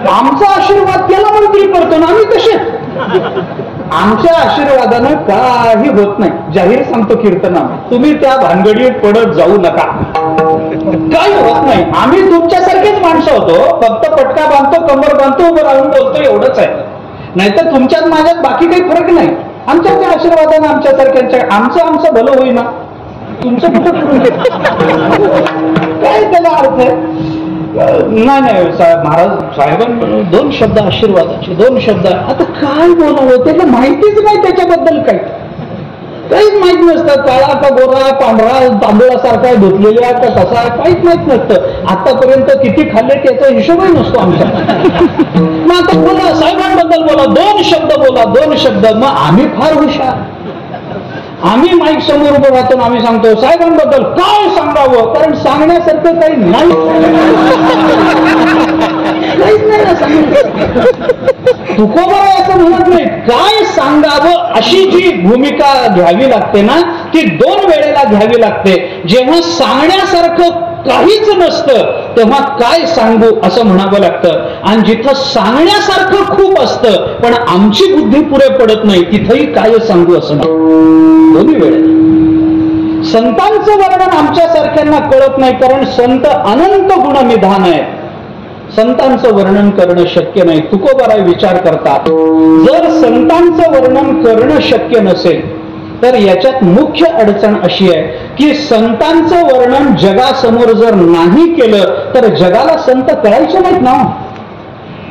आमचा आशीर्वाद त्याला मंत्री करतो ना, आम्ही कसे. आमच्या आशीर्वादानं काही होत नाही. जाहीर सांगतो कीर्तनात, तुम्ही त्या भानगडीत पडत जाऊ नका, काही होत नाही. आम्ही तुमच्यासारखेच माणसं होतो, फक्त पटका बांधतो, कंबर बांधतो, उभं राहून बोलतो, एवढंच आहे. नाहीतर तुमच्यात माझ्यात बाकी काही फरक नाही. आमच्या त्या आशीर्वादानं आमच्यासारख्यांच्या आमचं भलं होईना, तुमचं कुठं काय त्याला अर्थ आहे. नाही महाराज साहेबांनी दोन शब्द आशीर्वादाचे, दोन शब्द. आता काय बोलावं, त्याला माहितीच नाही त्याच्याबद्दल, काहीच माहित नसतं. काळा का गोरा, पांढरा तांदूळासारखा धुतलेला का कसा, काहीच माहित नसतं. आतापर्यंत किती खाल्ले त्याचा हिशोबही नसतो आमचा. मग आता बोला, साहेबांबद्दल बोला, दोन शब्द बोला, दोन शब्द. मग आम्ही फार हुशार, आम्ही माईक समोर उभं राहतो, आम्ही सांगतो साहेबांबद्दल काय सांगावं, कारण सांगण्यासारखं काही नाही, काहीच नाही ना सांगितलं. तुकोबाराय असं म्हणत नाही, काय सांगावं अशी जी भूमिका घ्यावी लागते ना, ती दोन वेळेला घ्यावी लागते. जेव्हा सांगण्यासारखं काहीच नसतं तेव्हा काय सांगू असं म्हणावं लागतं, आणि जिथं सांगण्यासारखं खूप असतं पण आमची बुद्धी पुरे पडत नाही, तिथंही काय सांगू असं नाही. दोन्ही वेळेला संतांचं वर्णन आमच्या सारख्यांना कळत नाही, कारण संत अनंत गुणनिधान आहे. संतांचं वर्णन करणं शक्य नाही. तुकोबाराय विचार करतात, जर संतांचं वर्णन करणं शक्य नसेल तर याच्यात मुख्य अडचण अशी आहे की संतांचं वर्णन जगासमोर जर नाही केलं तर जगाला संत कळायचे नाहीत ना.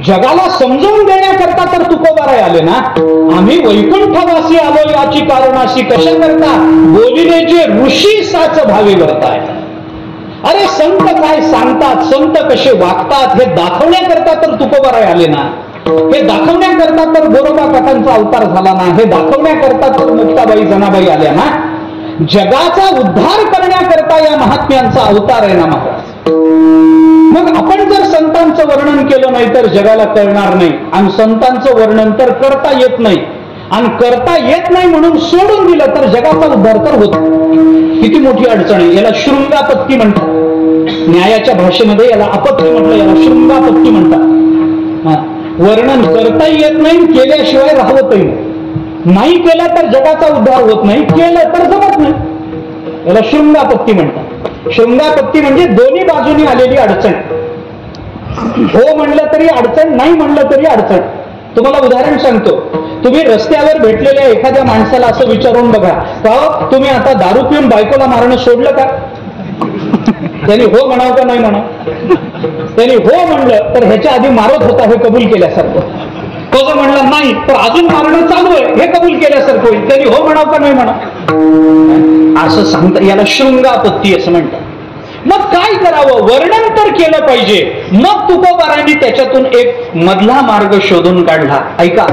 जगाला समजावून देण्याकरता तर तुकोबाराय आले ना. आम्ही वैकुंठवासी आलो याची कारणाशी कशा करता, बोलिले जे ऋषी साच भावे करताय. अरे संत काय सांगतात, संत कसे वागतात हे दाखवण्याकरता तर तुकोबाराय आले ना. हे दाखवण्याकरता तर गोरोबा काकांचा अवतार झाला ना. हे दाखवण्याकरता तर मुक्ताबाई जनाबाई आल्या ना. जगाचा उद्धार करण्याकरता या महात्म्यांचा अवतार आहे ना महाराज. मग आपण जर संतांचं वर्णन केलं नाही तर जगाला कळणार नाही, आणि संतांचं वर्णन तर करता येत नाही, आणि करता येत नाही म्हणून सोडून दिलं तर जगाचा उद्धार तर होत. किती मोठी अडचण आहे. याला शृंगापत्ती म्हणतात. न्यायाच्या भाषेमध्ये याला आपत्ती म्हटलं, याला शृंगापत्ती म्हणतात. वर्णन करता येत नाही, केल्याशिवाय राहतही नाही. केलं तर जगाचा उद्धार होत नाही, केलं तर जमत नाही. याला शृंगापत्ती म्हणतात. शृंगापत्ती म्हणजे दोन्ही बाजूनी आलेली अडचण. हो म्हणलं तरी अडचण, नाही म्हणलं तरी अडचण. तुम्हाला उदाहरण सांगतो. तुम्ही रस्त्यावर भेटलेल्या एखाद्या माणसाला असं विचारून बघा, का तुम्ही आता दारू पिऊन बायकोला मारणं सोडलं का? त्यांनी हो म्हणावं का नाही म्हणावं? त्यांनी हो म्हणलं तर ह्याच्या आधी मारत होता हे कबूल केल्यासारखं. तो जो म्हणला नाही तर अजून मारणं चालू आहे हे कबूल केल्यासारखं होईल. त्यांनी हो म्हणावं का नाही म्हणावं असं सांगता. याला शृंगापत्ती असं म्हणतात. मग काय करावं? वर्णन तर केलं पाहिजे. मग तुकोबारांनी त्याच्यातून एक मधला मार्ग शोधून काढला. ऐका,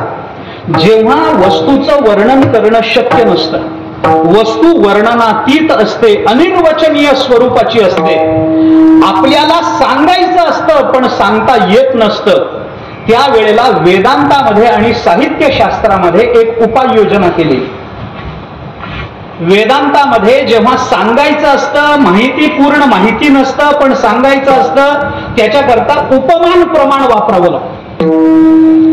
जेव्हा वस्तूचं वर्णन करणं शक्य नसतं, वस्तू वर्णनातीत असते, अनिर्वचनीय स्वरूपाची असते, आपल्याला सांगायचं असतं पण सांगता येत नसतं, त्यावेळेला वेदांतामध्ये आणि साहित्यशास्त्रामध्ये एक उपाययोजना केली. वेदांतामध्ये जेव्हा सांगायचं असतं, माहिती पूर्ण माहिती नसतं पण सांगायचं असतं, त्याच्याकरता उपमान प्रमाण वापरावं लागतं.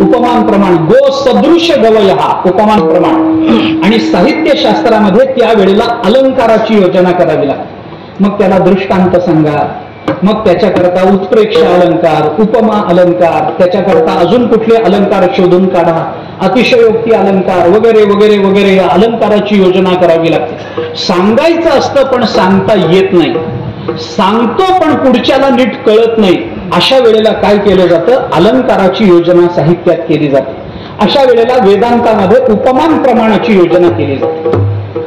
उपमान प्रमाण, गो सदृश गवय हा उपमान प्रमाण. आणि साहित्यशास्त्रामध्ये त्यावेळेला अलंकाराची योजना करावी लागते. मग त्याला दृष्टांत सांगा, मग त्याच्याकरता उत्प्रेक्ष अलंकार, उपमा अलंकार, त्याच्याकरता अजून कुठले अलंकार शोधून काढा, अतिशयोक्ती अलंकार वगैरे वगैरे वगैरे या अलंकाराची योजना करावी लागते. सांगायचं असतं पण सांगता येत नाही, सांगतो पण पुढच्याला नीट कळत नाही. अशा वेळेला काय केलं जातं? अलंकाराची योजना साहित्यात केली जाते. अशा वेळेला वेदांतामध्ये उपमान प्रमाणाची योजना केली जाते.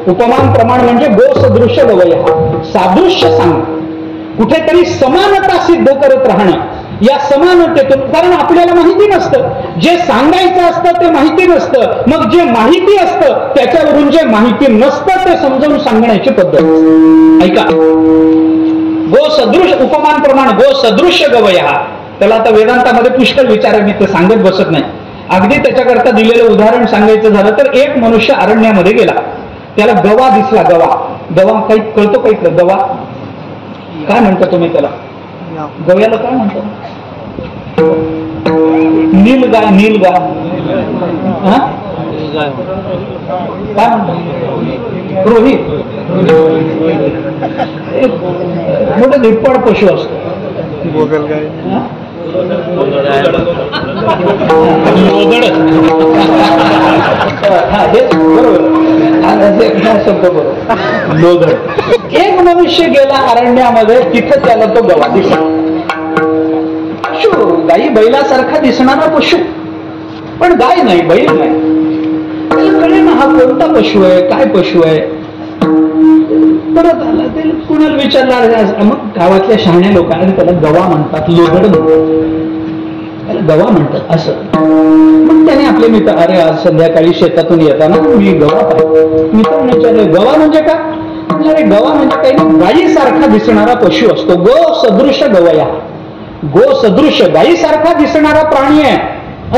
उपमान प्रमाण म्हणजे गो सदृश गवय, सादृश्य सांग, कुठेतरी समानता सिद्ध करत राहणं. या समानतेतून, कारण आपल्याला माहिती नसतं, जे सांगायचं असतं ते माहिती नसतं, मग जे माहिती असतं त्याच्यावरून जे माहिती नसतं ते समजावून सांगण्याची पद्धत. ऐका, गो सदृश उपमान प्रमाण, गो सदृश्य गवया, त्याला आता वेदांतामध्ये पुष्कळ विचार आहे, मी ते सांगत बसत नाही. अगदी त्याच्याकरता दिलेलं उदाहरण सांगायचं झालं तर एक मनुष्य अरण्यामध्ये गेला, त्याला गवा दिसला. गवा, गवा काही कळतो? काही गवा काय म्हणता तुम्ही त्याला? गव्याला काय म्हणतो? नीलगाय. नीलगाय काय म्हणतो? रोहित. मोठं धिप्पाड पशु असतो. बरोबर. एक मनुष्य गेला अरण्यामध्ये, तिथं त्याला तो गवा दिसला. पशु, गाई बैलासारखा दिसणारा पशु, पण गाय नाही, बैल नाही. त्याला कळे ना हा कोणता पशु आहे, काय पशु आहे. परत आला, ते कुणाला विचारणार, मग गावातल्या शहाण्या लोकांना त्याला गवा म्हणतात, लोगड म्हणतात, त्याला गवा म्हणतात असं. मग त्याने आपले मित्र, अरे आज संध्याकाळी शेतातून येताना मी गवा पाहिजे. मित्रांनी विचारलं गवा म्हणजे का? अरे गवा म्हणजे काही नाही, गायीसारखा दिसणारा पशु असतो. गो सदृश गवया, गो सदृश गायीसारखा दिसणारा प्राणी आहे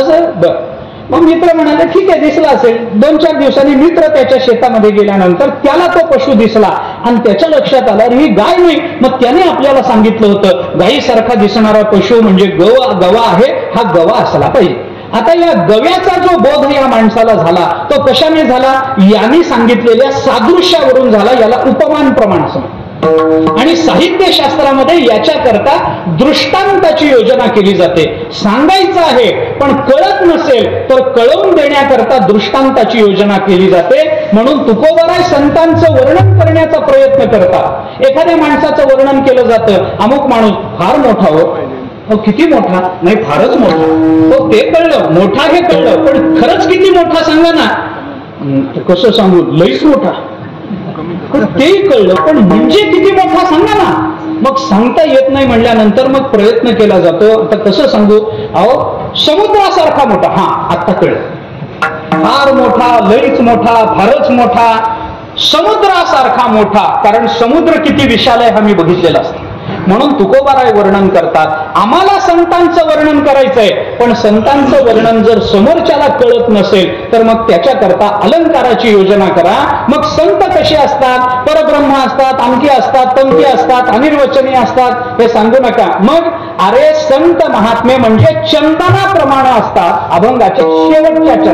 असं. मग मित्र म्हणाले ठीक आहे, दिसला असेल. 2-4 दिवसांनी मित्र त्याच्या शेतामध्ये गेल्यानंतर त्याला तो पशु दिसला आणि त्याच्या लक्षात आलं ही गाय नाही. मग त्याने आपल्याला सांगितलं होतं गायीसारखा दिसणारा पशु म्हणजे गवा आहे, हा गवा असला पाहिजे. आता या गव्याचा जो बोध या माणसाला झाला तो कशाने झाला? यांनी सांगितलेल्या सादृश्यावरून झाला. याला उपमान प्रमाण समजतात. आणि साहित्यशास्त्रामध्ये याच्याकरता दृष्टांताची योजना केली जाते. सांगायचं आहे पण कळत नसेल तर कळवून देण्याकरता दृष्टांताची योजना केली जाते. म्हणून तुकोबाराय संतांचं वर्णन करण्याचा प्रयत्न करतात. एखाद्या माणसाचं वर्णन केलं जातं, अमुक माणूस फार मोठा हो, किती मोठा? नाही, फारच मोठा हो. ते कळलं, मोठा हे कळलं, पण खरंच किती मोठा सांगा ना. कसं सांगू? लईच मोठा. तेही कळलं, पण म्हणजे किती मोठा सांगा ना. मग सांगता येत नाही म्हणल्यानंतर मग प्रयत्न केला जातो. आता कसं सांगू? अहो, समुद्रासारखा मोठा. हा, आता कळलं. फार मोठा, लईच मोठा, फारच मोठा, समुद्रासारखा मोठा, कारण समुद्र किती विशाल आहे हा मी बघितलेला असतो. म्हणून तुकोबाराय वर्णन करतात. आम्हाला संतांचं वर्णन करायचंय, पण संतांचं वर्णन जर समोरच्याला कळत नसेल तर मग त्याच्याकरता अलंकाराची योजना करा. मग संत कसे असतात, परब्रह्म असतात, अंकी असतात, तंकी असतात, अनिर्वचनीय असतात हे सांगू नका. मग अरे संत महात्मे म्हणजे चंदनाप्रमाणे असतात, अभंगाच्या शेवटच्या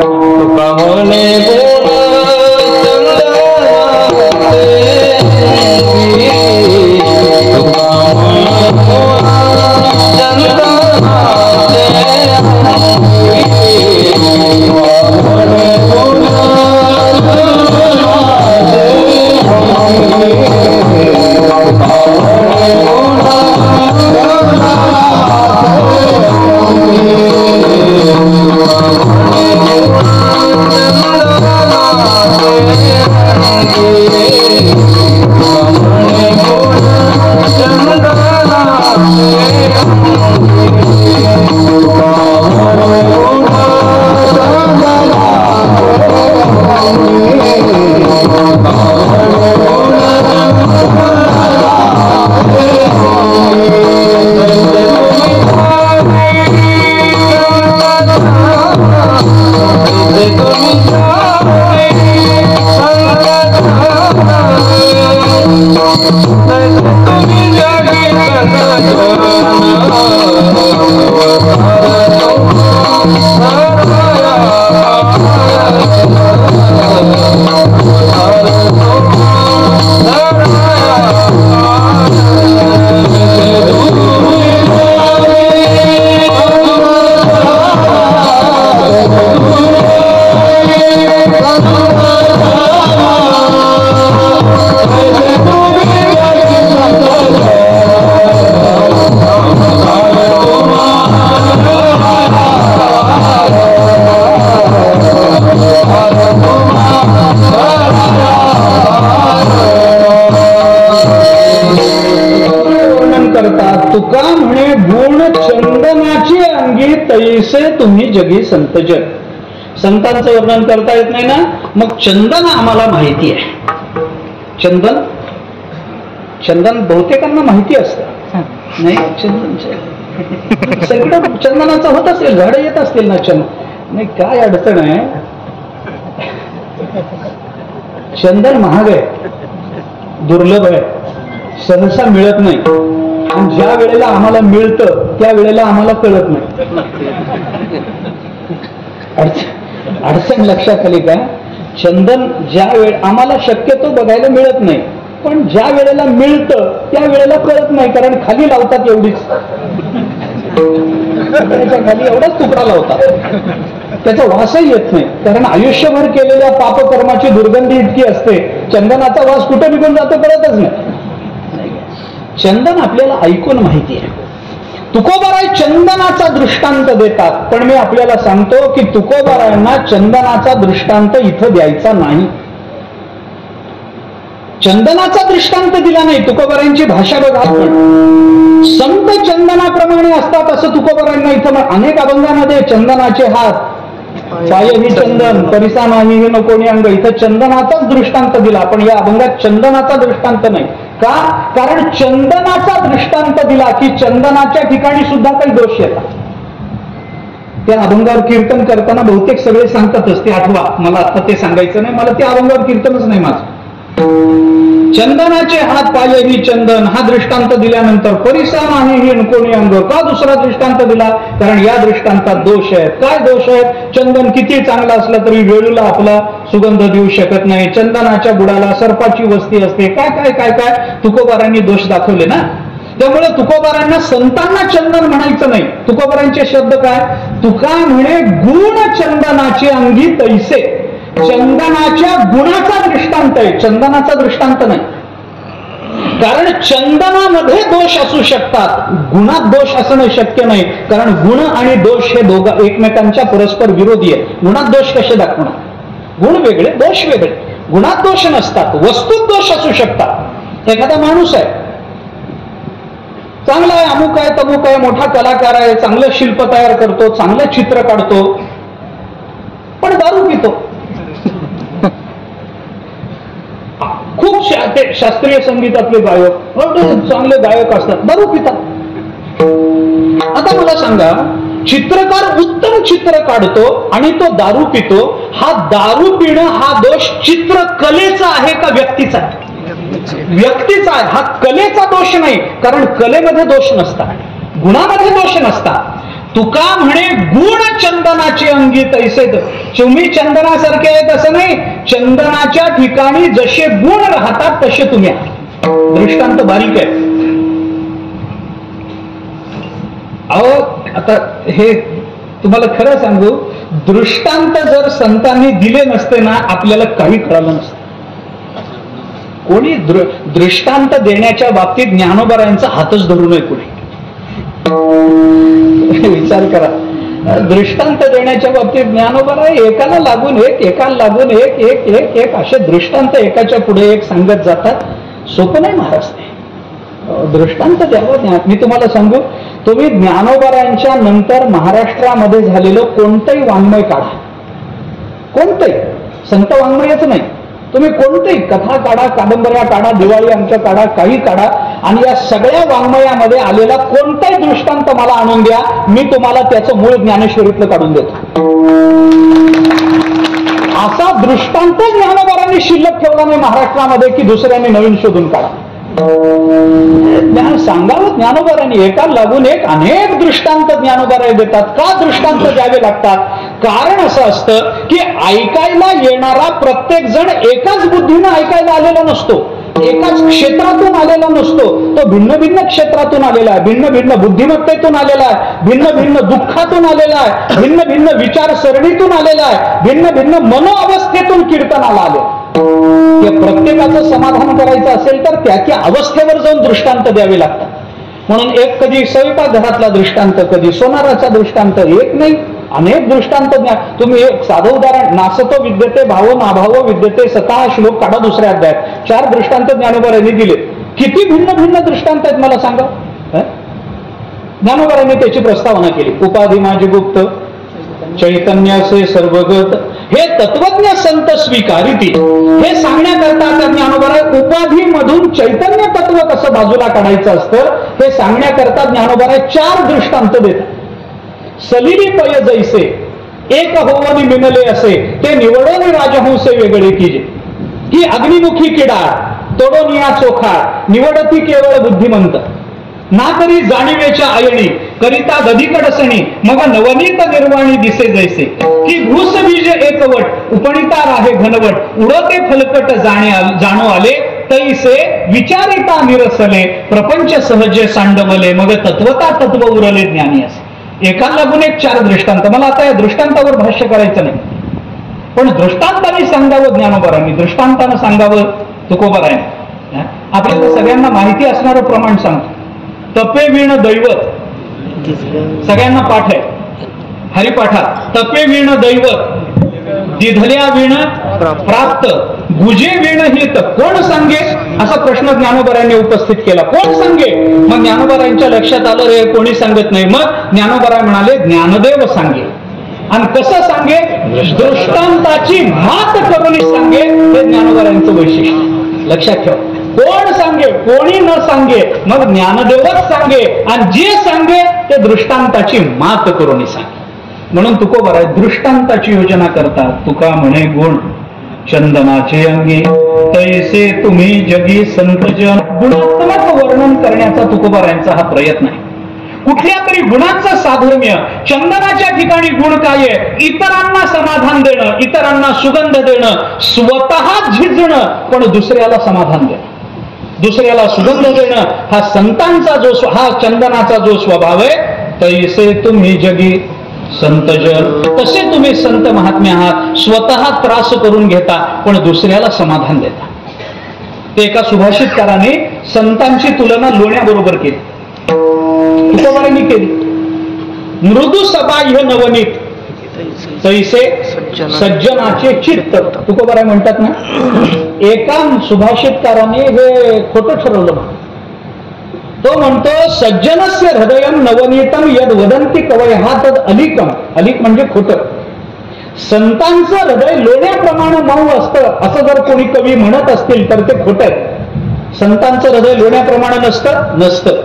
तुका म्हणे गुण चंदनाची अंगी तैसे तुम्ही जगी संत जग. संतांचं वर्णन करता येत नाही ना, मग चंदन आम्हाला माहिती आहे. चंदन चंदन बहुतेकांना माहिती असतं नाही. चंदन सगळं चंदनाचं होत असेल, झाडं येत असतील ना चंदन. नाही काय अडचण आहे, चंदन महाग आहे, दुर्लभ आहे, सहसा मिळत नाही. आणि ज्या वेळेला आम्हाला मिळतं त्या वेळेला आम्हाला कळत नाही. अडचण लक्षात आली का? चंदन ज्या वेळ आम्हाला शक्यतो बघायला मिळत नाही, पण ज्या वेळेला मिळतं त्या वेळेला कळत नाही, कारण खाली लावतात एवढीच, खाली एवढाच तुकडा लावतात, त्याचा वासही येत नाही. कारण आयुष्यभर केलेल्या पापकर्माची दुर्गंधी इतकी असते, चंदनाचा वास कुठे निघून जातो कळतच नाही. चंदन आपल्याला ऐकून माहिती आहे. तुकोबाराय चंदनाचा दृष्टांत देतात, पण मी आपल्याला सांगतो की तुकोबारायांना चंदनाचा दृष्टांत इथं द्यायचा नाही. चंदनाचा दृष्टांत दिला नाही. तुकोबारायांची भाषा बघा, संत चंदनाप्रमाणे असतात असं तुकोबारायांना इथं अनेक अभंगामध्ये चंदनाचे हात, पायही चंदन, परिसा नाही हे नकोणी अंग, इथं चंदनाचाच दृष्टांत दिला, पण या अभंगात चंदनाचा दृष्टांत नाही. का? कारण चंदनाचा दृष्टांत दिला की चंदनाच्या ठिकाणी सुद्धा काही दोष येतात. त्या अभंगावर कीर्तन करताना बहुतेक सगळे सांगतातच, ते आठवा, मला आता ते सांगायचं नाही, मला त्या अभंगावर कीर्तनच नाही माझं. चंदनाचे हात पायही चंदन हा दृष्टांत दिल्यानंतर परिसा नाही ही कोणी अंग का दुसरा दृष्टांत दिला? कारण या दृष्टांतात दोष आहेत. काय दोष आहेत? चंदन किती चांगला असलं तरी वेळूला आपला सुगंध देऊ शकत नाही, चंदनाच्या बुडाला सर्पाची वस्ती असते, काय काय काय काय तुकोबारांनी दोष दाखवले ना. त्यामुळे तुकोबारांना संतांना चंदन म्हणायचं नाही. तुकोबारांचे शब्द काय? तुका म्हणे गुण चंदनाचे अंगी तैसे. चंदनाच्या गुणाचा दृष्टांत आहे, चंदनाचा दृष्टांत नाही. कारण चंदनामध्ये दोष असू शकतात, गुणात दोष असणं शक्य नाही. कारण गुण आणि दोष हे दोघं एकमेकांच्या परस्पर विरोधी आहे. गुणात दोष कसे दाखवणार? गुण वेगळे, दोष वेगळे. गुणात दोष नसतात, वस्तूत दोष असू शकतात. एखादा माणूस आहे, चांगला आहे, अमुक आहे, तमुक आहे, मोठा कलाकार आहे, चांगलं शिल्प तयार करतो, चांगलं चित्र काढतो, पण दारू पितो. हे शास्त्रीय संगीतातले गायक चांगले गायक असतात, दारू पितात. आता मला सांगा, चित्रकार उत्तम चित्र काढतो आणि तो दारू पितो, हा दारू पिणं हा दोष चित्रकलेचा आहे का व्यक्तीचा आहे? व्यक्तीचा आहे. हा कलेचा दोष नाही, कारण कलेमध्ये दोष नसतात, गुणामध्ये दोष नसतात. तुका म्हणे गुण चंदनाचे अंगी तैसे. तुम्ही चंदनासारखे आहेत असं नाही, चंदनाच्या ठिकाणी जसे गुण राहतात तसे तुम्ही आहात. दृष्टांत बारीक आहे. अहो आता हे तुम्हाला खरं सांगू, दृष्टांत जर संतांनी दिले नसते ना, आपल्याला काही कळालं नसतं. कोणी दृष्टांत देण्याच्या बाबतीत ज्ञानोबारायांचा हातच धरू नये कोणी. विचार करा, दृष्टांत देण्याच्या बाबतीत ज्ञानोबा एकाला लागून एक, एकाला लागून एक, एक एक एक असे दृष्टांत एकाच्या पुढे एक सांगत जातात. सोपं नाही महाराज ते. दृष्टांत द्यावं. मी तुम्हाला सांगू, तुम्ही ज्ञानोबारायांच्या नंतर महाराष्ट्रामध्ये झालेलं कोणतंही वाङ्मय काढा, कोणतंही संत वाङ्मयच नाही, तुम्ही कोणतेही कथा काढा, कादंबऱ्या काढा, दिवाळी आमच्या काढा, काही काढा, आणि या सगळ्या वाङ्मयामध्ये आलेला कोणताही दृष्टांत मला आणून द्या, मी तुम्हाला त्याचं मूळ ज्ञानेश्वरीतलं काढून देतो. असा दृष्टांत ज्ञानोबारांनी शिल्लक ठेवला नाही महाराष्ट्रामध्ये की दुसऱ्यांनी नवीन शोधून काढा. ज्ञान सांगावं ज्ञानोबारांनी, एका लागून एक अनेक दृष्टांत ज्ञानोबाराय देतात. का दृष्टांत द्यावे लागतात? कारण असं असतं की ऐकायला येणारा प्रत्येक जण एकाच बुद्धीनं ऐकायला आलेला नसतो, एकाच क्षेत्रातून आलेला नसतो. तो भिन्न भिन्न क्षेत्रातून आलेला आहे, भिन्न भिन्न बुद्धिमत्तेतून आलेला आहे, भिन्न भिन्न दुःखातून आलेला आहे, भिन्न भिन्न विचारसरणीतून आलेला आहे, भिन्न भिन्न मनोअवस्थेतून कीर्तनाला आले. प्रत्येकाचं समाधान करायचं असेल तर त्या अवस्थेवर जाऊन दृष्टांत द्यावे लागतात. म्हणून एक कधी स्वयंपाकघरातला दृष्टांत, कधी सोनाराचा दृष्टांत, एक नाही अनेक दृष्टांत द्या. तुम्ही एक साधं उदाहरण, नासतो विद्यते भाव नाभाव विद्यते स्वतः श्लोक काढा दुसऱ्या अध्यायात, 4 दृष्टांत ज्ञानोबारांनी दिले. किती भिन्न भिन्न दृष्टांत आहेत मला सांगा. ज्ञानोबारांनी त्याची प्रस्तावना केली. उपाधी माझी गुप्त, चैतन्याचे सर्वगत, हे तत्वज्ञ संत स्वीकारिती. हे सांगण्याकरता ज्ञानोबाराय उपाधीमधून चैतन्य तत्व कसं बाजूला काढायचं असतं हे सांगण्याकरता ज्ञानोबाराय 4 दृष्टांत देतात. सलिली पय जैसे एक होवनी मिनले असे, ते निवडोनी राजहंसे वेगळे कीजे. ही अग्निमुखी किडा तोडोनिया चोखा, निवडती केवळ बुद्धिमंत. ना तरी जाणीवेच्या आयणी करिता गदिकडसणी, मग नवनीत निर्वाणी दिसे जैसे. की घुस बीज एकवट उपणिता राहे घनवट, उडते फलकट जाणो आले तैसे विचारिता निरसले. प्रपंच सहजे सांडवले, मग तत्वता तत्व उरले ज्ञानी असे. एका लागून एक 4 दृष्टांत. मला आता या दृष्टांतावर भाष्य करायचं नाही, पण दृष्टांताने सांगावं ज्ञानोबारांनी, दृष्टांतानं सांगावं तुकोबारायांनी. आपल्याला सगळ्यांना माहिती असणारं प्रमाण सांगतो. तपे विण दैवत, सगळ्यांना पाठ आहे हरिपाठात. तपे विण दैवत, दिधल्या विण प्राप्त, गुजे विण हित, कोण सांगे असा प्रश्न ज्ञानोबारांनी उपस्थित केला. कोण सांगे? मग ज्ञानोबारांच्या लक्षात आलं रे कोणी सांगत नाही. मग ज्ञानोबाराय म्हणाले ज्ञानदेव सांगे. आणि कसं सांगे? दृष्टांताची मात करून सांगे. हे ज्ञानोबारांचं वैशिष्ट्य. लक्षात ठेवा. कोण सांगे? कोणी न सांगे, मग ज्ञानदेवच सांगे. आणि जे सांगे ते दृष्टांताची मात करून सांगे. म्हणून तुकोबाराय दृष्टांताची योजना करतात. तुका म्हणे गुण चंदनाचे अंगी तैसे तुम्ही जगी संतजन. गुणात्मक वर्णन करण्याचा तुकोबारायांचा हा प्रयत्न आहे. कुठल्या तरी गुणांचं साधर्म्य, चंदनाच्या ठिकाणी गुण काय आहे? इतरांना समाधान देणं, इतरांना सुगंध देणं, स्वतः झिजणं पण दुसऱ्याला समाधान देणं, दुसऱ्याला सुगंध देणं, हा संतांचा जो हा चंदनाचा जो स्वभाव आहे. तैसे तुम्ही जगी संतजन, तसे तुम्ही संत महात्मे आहात. स्वतः त्रास करून घेता पण दुसऱ्याला समाधान देता. ते एका सुभाषितकाराने संतांची तुलना लोण्याबरोबर केली, तुकोबारांनी केली. मृदू सबाह्य नवनीत तैसे सज्जनाचे चित्त. तुकोबाराय म्हणतात ना, एका सुभाषितकाराने हे खोटं ठरवलं. तो म्हणतो सज्जनस्य हृदयम नवनीतम यद वदंती कवयः तद अलिकम. अलिक म्हणजे खोटं. संतांचं हृदय लोण्याप्रमाणे मऊ असतं असं जर कोणी कवी म्हणत असतील तर ते खोटं आहे. संतांचं हृदय लोण्याप्रमाणे नसतं.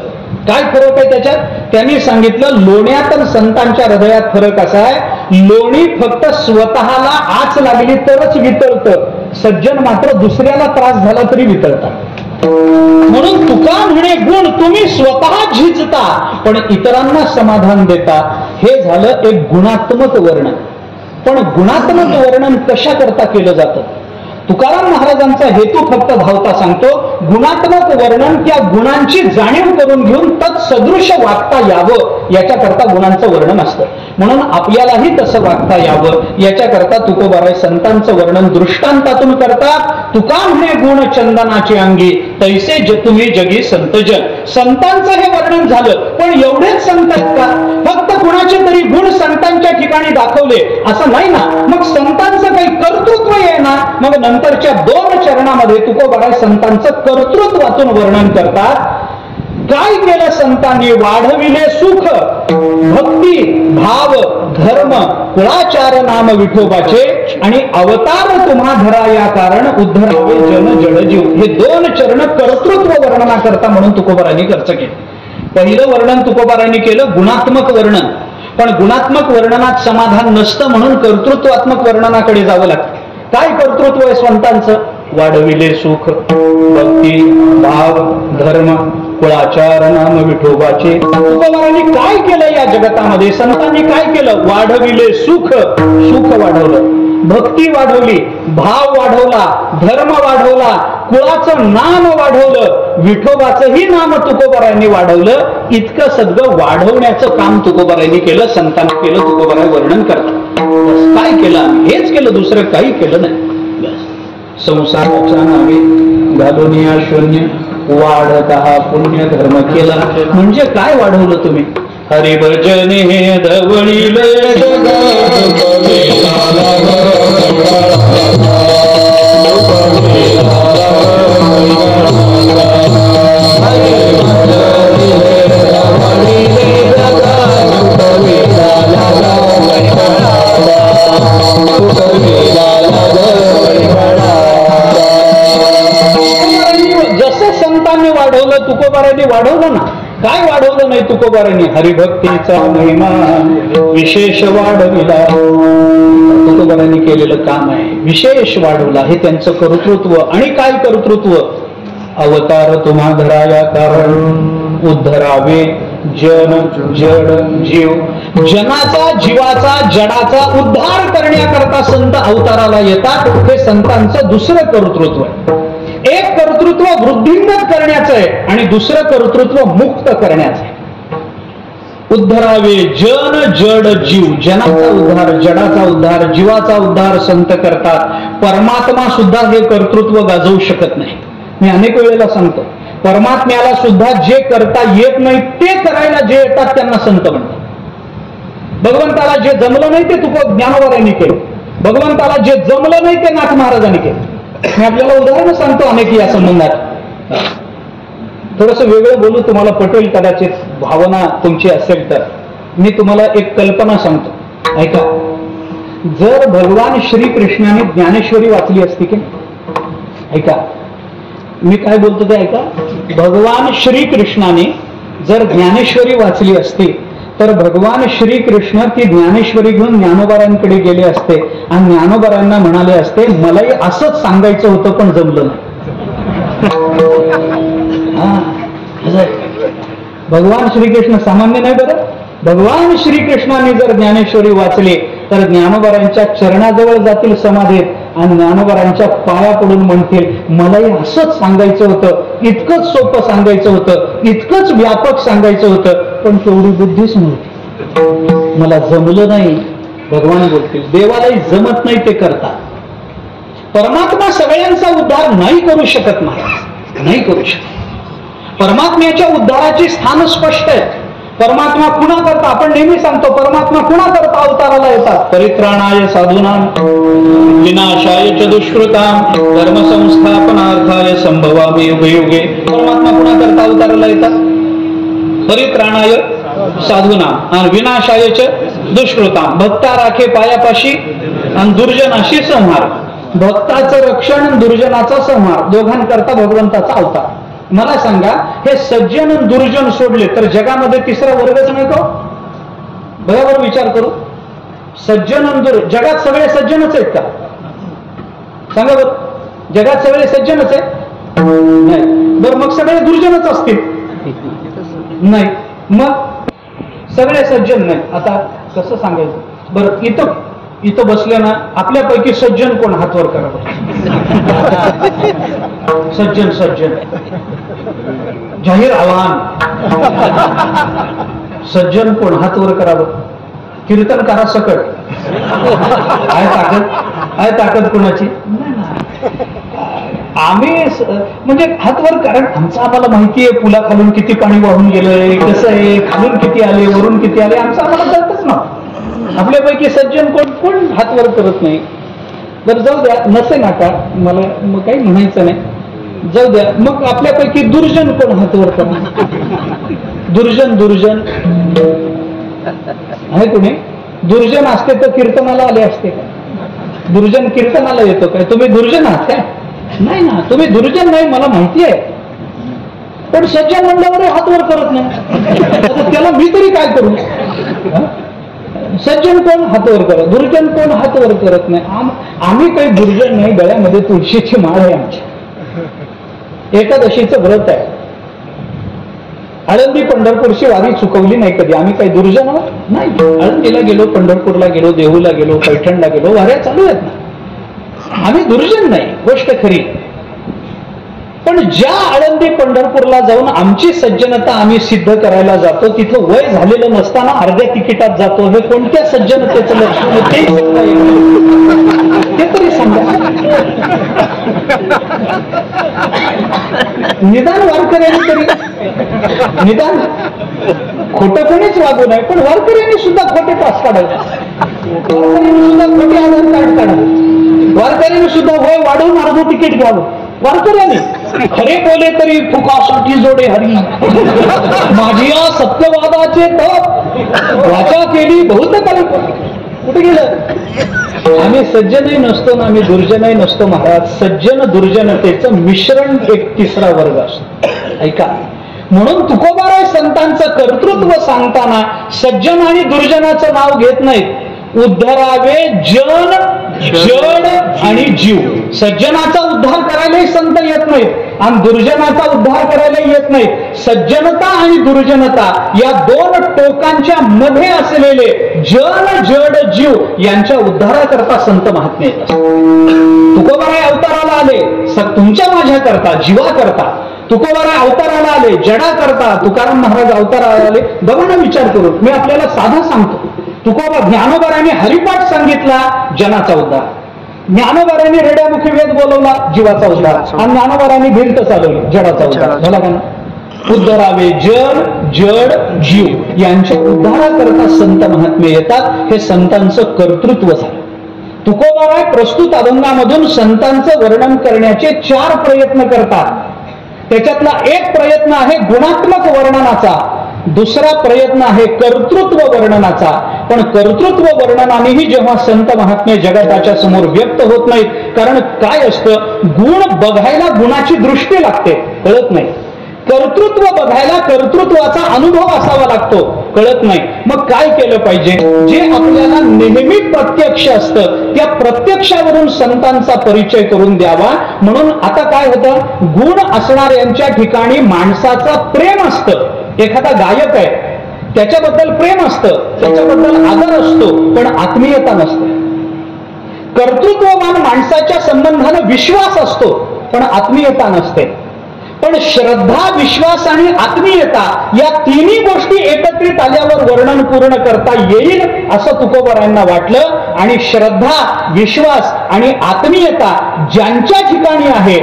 काय फरक आहे त्याच्यात? त्यांनी सांगितलं लोण्यात आणि संतांच्या हृदयात फरक असा आहे, लोणी फक्त स्वतःला आच लागली तरच वितळतं, सज्जन मात्र दुसऱ्याला त्रास झाला तरी वितळतात. म्हणून तुका म्हणे गुण तुम्ही स्वतः झिजता पण इतरांना समाधान देता. हे झालं एक गुणात्मक वर्णन. पण गुणात्मक वर्णन कशा करता केलं जातं? तुकाराम महाराजांचा हेतू फक्त धावता सांगतो, गुणात्मक वर्णन त्या गुणांची जाणीव करून घेऊन तत्सदृश वागता यावं याच्याकरता गुणांचं वर्णन असतं. म्हणून आपल्यालाही तसं वागता यावं याच्याकरता तुकोबाराय संतांचं वर्णन दृष्टांतातून करतात. तुका म्हणे गुण चंदनाची अंगी तैसे तुम्ही जगी संतजन. संतांचं हे वर्णन झालं, पण एवढेच संत आहेत का? फक्त कुणाचे तरी गुण संतांच्या ठिकाणी दाखवले असं नाही ना. मग संतांचं काही कर्तृत्व आहे ना. मग नंतरच्या 2 चरणामध्ये तुकोबाराय संतांचं कर्तृत्वातून वर्णन करतात. काय केलं संतांनी? वाढविले सुख भक्ती भाव धर्म कुळाचार नाम विठोबाचे आणि अवतार तुम्हा धरा या कारण उद्धरावे जन जडजीव. हे 2 चरण कर्तृत्व वर्णना करता म्हणून तुकोबारायांनी खर्च केले. पहिलं वर्णन तुकोबारायांनी केलं गुणात्मक वर्णन, पण गुणात्मक वर्णनात समाधान नसतं म्हणून कर्तृत्वात्मक वर्णनाकडे जावं लागतं. काय कर्तृत्व आहे संतांचं? वाढविले सुख भक्ती भाव धर्म कुळाचार नाम विठोबाचे. तुकोबारायांनी काय केलं या जगतामध्ये? संतांनी काय केलं? वाढविले सुख वाढवलं, भक्ती वाढवली, भाव वाढवला, धर्म वाढवला, कुळाचं नाम वाढवलं, विठोबाचंही नाम तुकोबारायांनी वाढवलं. इतकं सगळं वाढवण्याचं काम तुकोबारायांनी केलं, संतांनी केलं. तुकोबाराय वर्णन करतात काय केलं? हेच केलं, दुसरं काही केलं नाही. संसाराच्या नावे घालून या शून्य वाढत हा पुण्य धर्म केला. म्हणजे काय वाढवलं तुम्ही? हरिभजन हे धवळीले जसं संतांनी वाढवलं तुकोबारायांनी वाढवलं ना. काय वाढवलं नाही तुकोबारायांनी? हरिभक्तीचा महिमा विशेष वाढविला. तुकोबारायांनी केलेलं काम आहे, विशेष वाढवला. हे त्यांचं कर्तृत्व. आणि काय कर्तृत्व? अवतार तुम्हा धराया कारण उद्धरावे जन जड जीव. जनाचा जीवाचा जडाचा उद्धार करण्याकरता संत अवताराला येतात. हे संतांचं दुसरं कर्तृत्व आहे. एक कर्तृत्व वृद्धिंगत करण्याचं आहे आणि दुसरं कर्तृत्व मुक्त करण्याचं आहे. उद्धरावे जन जड जीव. जनाचा उद्धार जडाचा उद्धार जीवाचा उद्धार संत करतात. परमात्मा सुद्धा हे कर्तृत्व गाजवू शकत नाही. मी अनेक वेळेला सांगतो, परमात्म्याला सुद्धा जे करता येत नाही ते करायला जे येतात त्यांना संत म्हणतात. भगवंताला जे जमलं नाही ते ज्ञानोबारायांनी केलं. भगवंताला जे जमलं नाही ते नाथ महाराजांनी केलं. मी आपल्याला उदाहरण सांगतो अनेक या संबंधात. थोडस वेगळं बोलू, तुम्हाला पटेल कदाचित, भावना तुमची असेल तर. मी तुम्हाला एक कल्पना सांगतो, ऐका. जर भगवान श्रीकृष्णाने ज्ञानेश्वरी वाचली असती की, ऐका मी काय बोलतो ते ऐका. भगवान श्रीकृष्णाने जर ज्ञानेश्वरी वाचली असती तर भगवान श्रीकृष्ण ती ज्ञानेश्वरी घेऊन ज्ञानोबारांकडे गेले असते आणि ज्ञानोबारांना म्हणाले असते, मलाही असंच सांगायचं होतं पण जमलं नाही. भगवान श्रीकृष्ण सामान्य नाही बरं. भगवान श्रीकृष्णाने जर ज्ञानेश्वरी वाचली तर ज्ञानोबारांच्या चरणाजवळ जातील समाधीत आणि ज्ञानोबारांच्या पाया पडून म्हणतील, मलाही असंच सांगायचं होतं, इतकंच सोपं सांगायचं होतं, इतकंच व्यापक सांगायचं होतं, पण तेवढी बुद्धीच नव्हती, मला जमलं नाही. भगवान बोलतील. देवालाही जमत नाही ते करतात. परमात्मा सगळ्यांचा उद्धार नाही करू शकत, नाही करू शकत. परमात्म्याच्या उद्धाराची स्थान स्पष्ट आहेत. परमात्मा कुणा करता? आपण नेहमी सांगतो परमात्मा कुणा करता अवताराला येतात? परित्राणाय साधूनां विनाशाय च दुष्कृतां धर्मसंस्थापनार्थाय संभवामि युगे युगे. परमात्मा कुणा करता अवताराला येतात? परित्राणाय साधूनां आणि विनाशाय च दुष्कृतां. भक्ता राखे पायापाशी आणि दुर्जनाशी संहार. भक्ताचं रक्षण, दुर्जनाचा संहार, दोघांकरता भगवंताचा अवतार. मला सांगा, हे सज्जन आणि दुर्जन सोडले तर जगामध्ये तिसरा वर्गच नाही का? बरोबर विचार करू. सज्जन आणि दुर्जन, जगात सगळे सज्जनच आहेत का? सांगा बरं, जगात सगळे सज्जनच आहेत? नाही. बरं, मग सगळे दुर्जनच असतील? नाही. मग सगळे सज्जन नाही. आता कसं सांगायचं बरं? इथं बसले ना, आपल्यापैकी सज्जन कोण? हातवर करा. सज्जन सज्जन जाहीर आव्हान. सज्जन कोण? हातवर करावं. कीर्तन करा सकट. आहे ताकद कोणाची? आम्ही म्हणजे हातवर, कारण आमचं आम्हाला माहिती आहे पुला खालून किती पाणी वाहून गेलंय, कसं आहे, खालून किती आले, वरून किती आले, आमचं आम्हाला कळतच ना. आपल्यापैकी सज्जन कोण हातवर करत नाही. बरं जाऊ द्या, नसे नाका, मला मग काही म्हणायचं नाही, जाऊ द्या. मग आपल्यापैकी दुर्जन कोण हातवर करत? दुर्जन आहे कोणी? दुर्जन असते तर कीर्तनाला आले असते का? दुर्जन कीर्तनाला येतो काय? तुम्ही दुर्जन आहात काय? नाही ना, तुम्ही दुर्जन नाही, मला माहिती आहे. पण सज्जन म्हणल्यावर हातवर करत नाही, त्याला मी तरी काय करू? सज्जन कोण? हातवर करत. दुर्जन कोण? हातवर करत नाही. आम्ही काही दुर्जन नाही. गळ्यामध्ये तुळशीची माळ आहे आमची. एकादशीचं व्रत आहे. आळंदी पंढरपूरची वारी चुकवली नाही कधी. आम्ही काही दुर्जन आहोत? नाही. आळंदीला गेलो, पंढरपूरला गेलो, देहूला गेलो, पैठणला गेलो, वाऱ्या चालू आहेत ना. आम्ही दुर्जन नाही, गोष्ट खरी. पण ज्या आळंदी पंढरपूरला जाऊन आमची सज्जनता आम्ही सिद्ध करायला जातो, तिथं वय झालेलं नसताना अर्ध्या तिकिटात जातो, हे कोणत्या सज्जनतेचं लक्षण ते तरी सांगा. निदान वारकऱ्यांनी तरी, निदान खोटं कोणीच वागू नये, पण वारकऱ्यांनी सुद्धा खोटे पास काढावे, वारकऱ्यांनी सुद्धा खोटे आधार कार्ड काढावे, वारकऱ्यांनी सुद्धा वय वाढवून अर्ध तिकीट घ्यावं. वारकऱ्याने खरे बोले तरी फुकासाठी जोडे हरी, माझी या सत्यवादाचे तप वाचा केली बहुत काही. कुठे गेलं? आम्ही सज्जनही नसतो ना, आम्ही दुर्जनही नसतो महाराज. सज्जन दुर्जनतेचं मिश्रण एक तिसरा वर्ग असतो. ऐका, म्हणून तुकोबाराय संतांचं कर्तृत्व सांगताना सज्जन आणि दुर्जनाचं नाव घेत नाहीत. उद्धरावे जन, जड आणि जीव. सज्जनाचा उद्धार करायलाही संत येत नाहीत आणि दुर्जनाचा उद्धार करायला येत नाहीत. सज्जनता आणि दुर्जनता या दोन टोकांच्या मध्ये असलेले जन, जड, जीव यांच्या उद्धाराकरता संत महात्मे येतात. तुकोबाराय अवताराला आले तुमच्या माझ्या करता, जीवा करता. तुकोबाराय अवताराला आले जडा करता. तुकाराम महाराज अवताराला आले. बघा ना, विचार करून मी आपल्याला साधा सांगतो. तुकोबा ज्ञानोबाराने हरिपाठ सांगितला, जनाचा उद्धार. ज्ञानोबाराने रेड्यामुखी वेद बोलवला, जीवाचा उद्धार. आणि ज्ञानोबाराने भिंत चालवली, जडाचा उद्धार झाला का ना? उद्धरावे जड, जड, जीव यांच्या उद्धाराकरता संत महात्मे येतात. हे संतांचं कर्तृत्व झालं. तुकोबाराय प्रस्तुत अभंगामधून संतांचं वर्णन करण्याचे 4 प्रयत्न करतात. त्याच्यातला एक प्रयत्न आहे गुणात्मक वर्णनाचा, दुसरा प्रयत्न आहे कर्तृत्व वर्णनाचा. पण कर्तृत्व वर्णनानेही जेव्हा संत महात्मे जगताच्या समोर व्यक्त होत नाहीत, कारण काय असतं, गुण बघायला गुणाची दृष्टी लागते, कळत नाही. कर्तृत्व बघायला कर्तृत्वाचा अनुभव असावा लागतो, कळत नाही. मग काय केलं पाहिजे? जे आपल्याला नेहमी प्रत्यक्ष असतं त्या प्रत्यक्षावरून संतांचा परिचय करून द्यावा. म्हणून आता काय होतं, गुण असणाऱ्यांच्या ठिकाणी माणसाचा प्रेम असतं. एखादा गायक आहे, त्याच्याबद्दल प्रेम असतं, त्याच्याबद्दल आदर असतो, पण आत्मीयता नसते. कर्तृत्ववान माणसाच्या संबंधाने विश्वास असतो, पण आत्मीयता नसते. पण श्रद्धा, विश्वास आणि आत्मीयता या तिन्ही गोष्टी एकत्रित आल्यावर वर्णन पूर्ण करता येईल असं तुकोबारायांना वाटलं. आणि श्रद्धा, विश्वास आणि आत्मीयता ज्यांच्या ठिकाणी आहे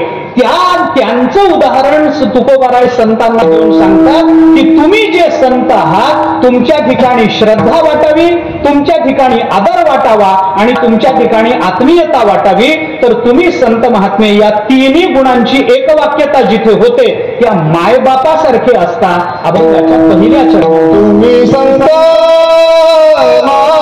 त्यांचं उदाहरण तुकोबाराय संतांना देऊन सांगतात की तुम्ही जे संत आहात, तुमच्या ठिकाणी श्रद्धा वाटावी, तुमच्या ठिकाणी आदर वाटावा आणि तुमच्या ठिकाणी आत्मीयता वाटावी. तर तुम्ही संत महात्मे या तिन्ही गुणांची एकवाक्यता जिथे होते त्या मायबापासारखे असता. अभंगाच्या पहिल्या चरणात तुम्ही संत माया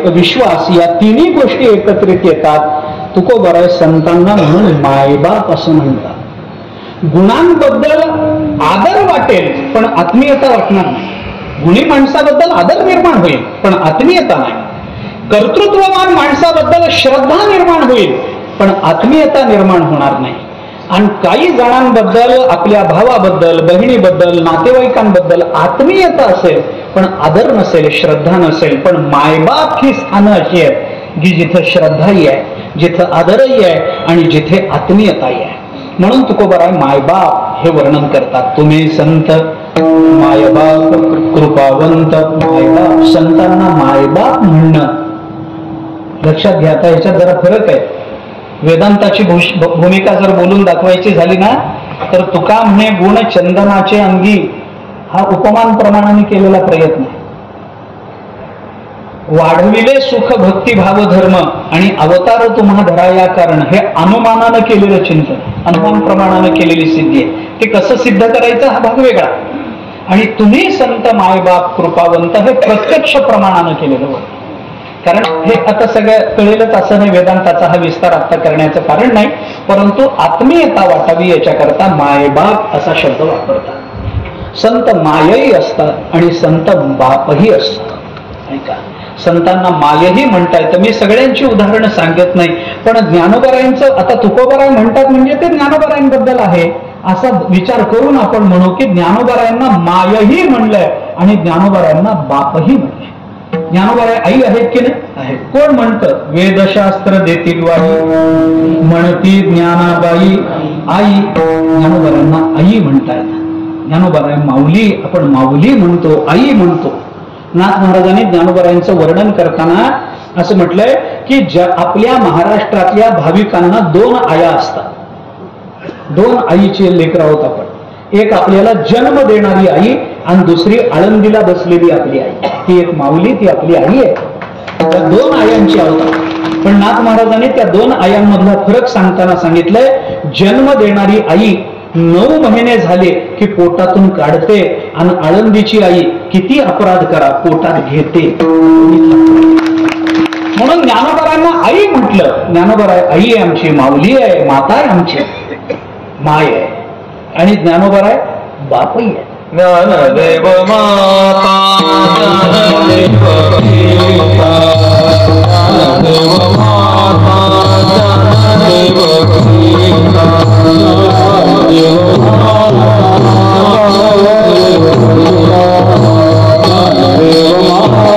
विश्वास या तिन्ही गोष्टी एकत्रित येतात. तुकोबराय संतांना म्हणून मायबाप असं म्हणतात. गुणांबद्दल आदर वाटेल पण आत्मीयता वाटणार नाही. गुणी माणसाबद्दल आदर निर्माण होईल पण आत्मीयता नाही. कर्तृत्ववान माणसाबद्दल श्रद्धा निर्माण होईल पण आत्मीयता निर्माण होणार नाही. आणि काही जणांबद्दल, आपल्या भावाबद्दल, बहिणीबद्दल, नातेवाईकांबद्दल आत्मीयता असेल पण आदर नसेल, श्रद्धा नसेल. पण मायबाप ही स्थानं अशी आहेत की जिथं श्रद्धाही आहे, जिथं आदरही आहे आणि जिथे आत्मीयताही आहे. म्हणून तुकोबराय मायबाप हे वर्णन करतात. तुम्ही संत मायबाप कृपावंत. मायबाप, संतांना मायबाप म्हणणं लक्षात घ्या. आता ह्याच्यात जरा फरक आहे. वेदांताची भूमिका जर बोलून दाखवायची झाली ना तर तुका म्हणे गुण चंदनाचे अंगी, हा उपमान प्रमाणाने केलेला प्रयत्न आहे. वाढविले सुख भक्ती भाव धर्म आणि अवतार तुम्हा धराया कारण, हे अनुमानानं केलेलं चिंतन, अनुमान प्रमाणानं केलेली सिद्धी आहे. ते कसं सिद्ध करायचं हा भाग वेगळा. आणि तुम्ही संत मायबाप कृपावंत हे प्रत्यक्ष प्रमाणानं केलेलं होतं. कारण हे आता सगळं कळेलच असं नाही. वेदांताचा हा विस्तार आता करण्याचं कारण नाही, परंतु आत्मीयता वाटावी याच्याकरता मायबाप असा शब्द वापरतात. संत मायही असतात आणि संत बापही असतात. ऐका, संतांना मायही म्हणता येतं. मी सगळ्यांची उदाहरणं सांगत नाही, पण ज्ञानोबरायांचं आता तुकोबराय म्हणतात म्हणजे ते ज्ञानोबरायांबद्दल आहे असा विचार करून आपण म्हणू की ज्ञानोबरायांना मायही म्हणलंय आणि ज्ञानोबरायांना बापही म्हणलंय. ज्ञानोबराय आई आहेत की नाही? आहेत. कोण म्हणतं? वेदशास्त्र देतील वाई म्हणती ज्ञानाबाई आई. ज्ञानोबरायांना आई म्हणतायत. ज्ञानोबराय माऊली, आपण माऊली म्हणतो, आई म्हणतो. नाथ महाराजांनी ज्ञानोबरायांचं वर्णन करताना असं म्हटलंय की आपल्या महाराष्ट्रातल्या भाविकांना 2 आया असतात. 2 आईचे लेकर आहोत आपण. एक आपल्याला जन्म देणारी आई आणि दुसरी आळंदीला बसलेली आपली आई. ती एक माऊली, ती आपली आई आहे. त्या 2 आयांची आहोत. पण नाथ महाराजांनी त्या 2 आयांमधला फरक सांगताना सांगितलंय, जन्म देणारी आई 9 महिने झाले की पोटातून काढते आणि आळंदीची आई किती अपराध करा पोटात घेते. म्हणून ज्ञानोबरायांना आई म्हटलं. ज्ञानोबराय आई आहे आमची, माऊली आहे, माता आहे आमची, माय आहे. आणि ज्ञानोबराय बापही आहे. ज्ञानदेव माता, ज्ञानदेव पिता, ज्ञानदेव माता, ज्ञानदेव पिता, ज्ञानदेव माता, ज्ञानदेव पिता, ज्ञानदेव माता,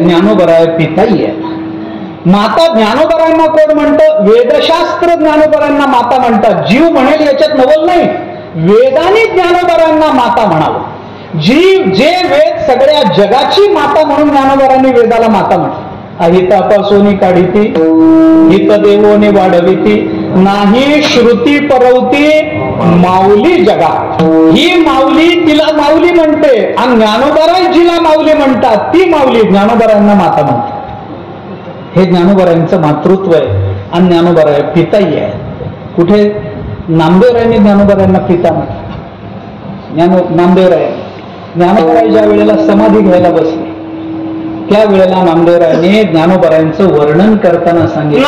ज्ञानोबराय पिताई आहे. माता ज्ञानोबरायांना कोण म्हणतं? वेदशास्त्र ज्ञानोबरायांना माता म्हणतात. जीव म्हणेल याच्यात नवल नाही, वेदाने ज्ञानोबरायांना माता म्हणावं. जे वेद सगळ्या जगाची माता म्हणून ज्ञानोबरांनी वेदाला माता म्हटलं. अहितापासून काढिती, हित देवोने वाढविती, नाही श्रुती परवती माऊली जगा. ही माऊली तिला माऊली म्हणते आणि ज्ञानोबराय जिला माऊली म्हणतात ती माऊली ज्ञानोबरायांना माता म्हणते. हे ज्ञानोबरायांचं मातृत्व आहे. आणि ज्ञानोबराय पिताई आहे. कुठे? नामदेवरायांनी ज्ञानोबरायांना पिता म्हटलं. नामदेवराय, ज्ञानोबराय ज्या वेळेला समाधी घ्यायला बसले त्यावेळेला नामदेवरायांनी ज्ञानोबरायांचं वर्णन करताना सांगितलं,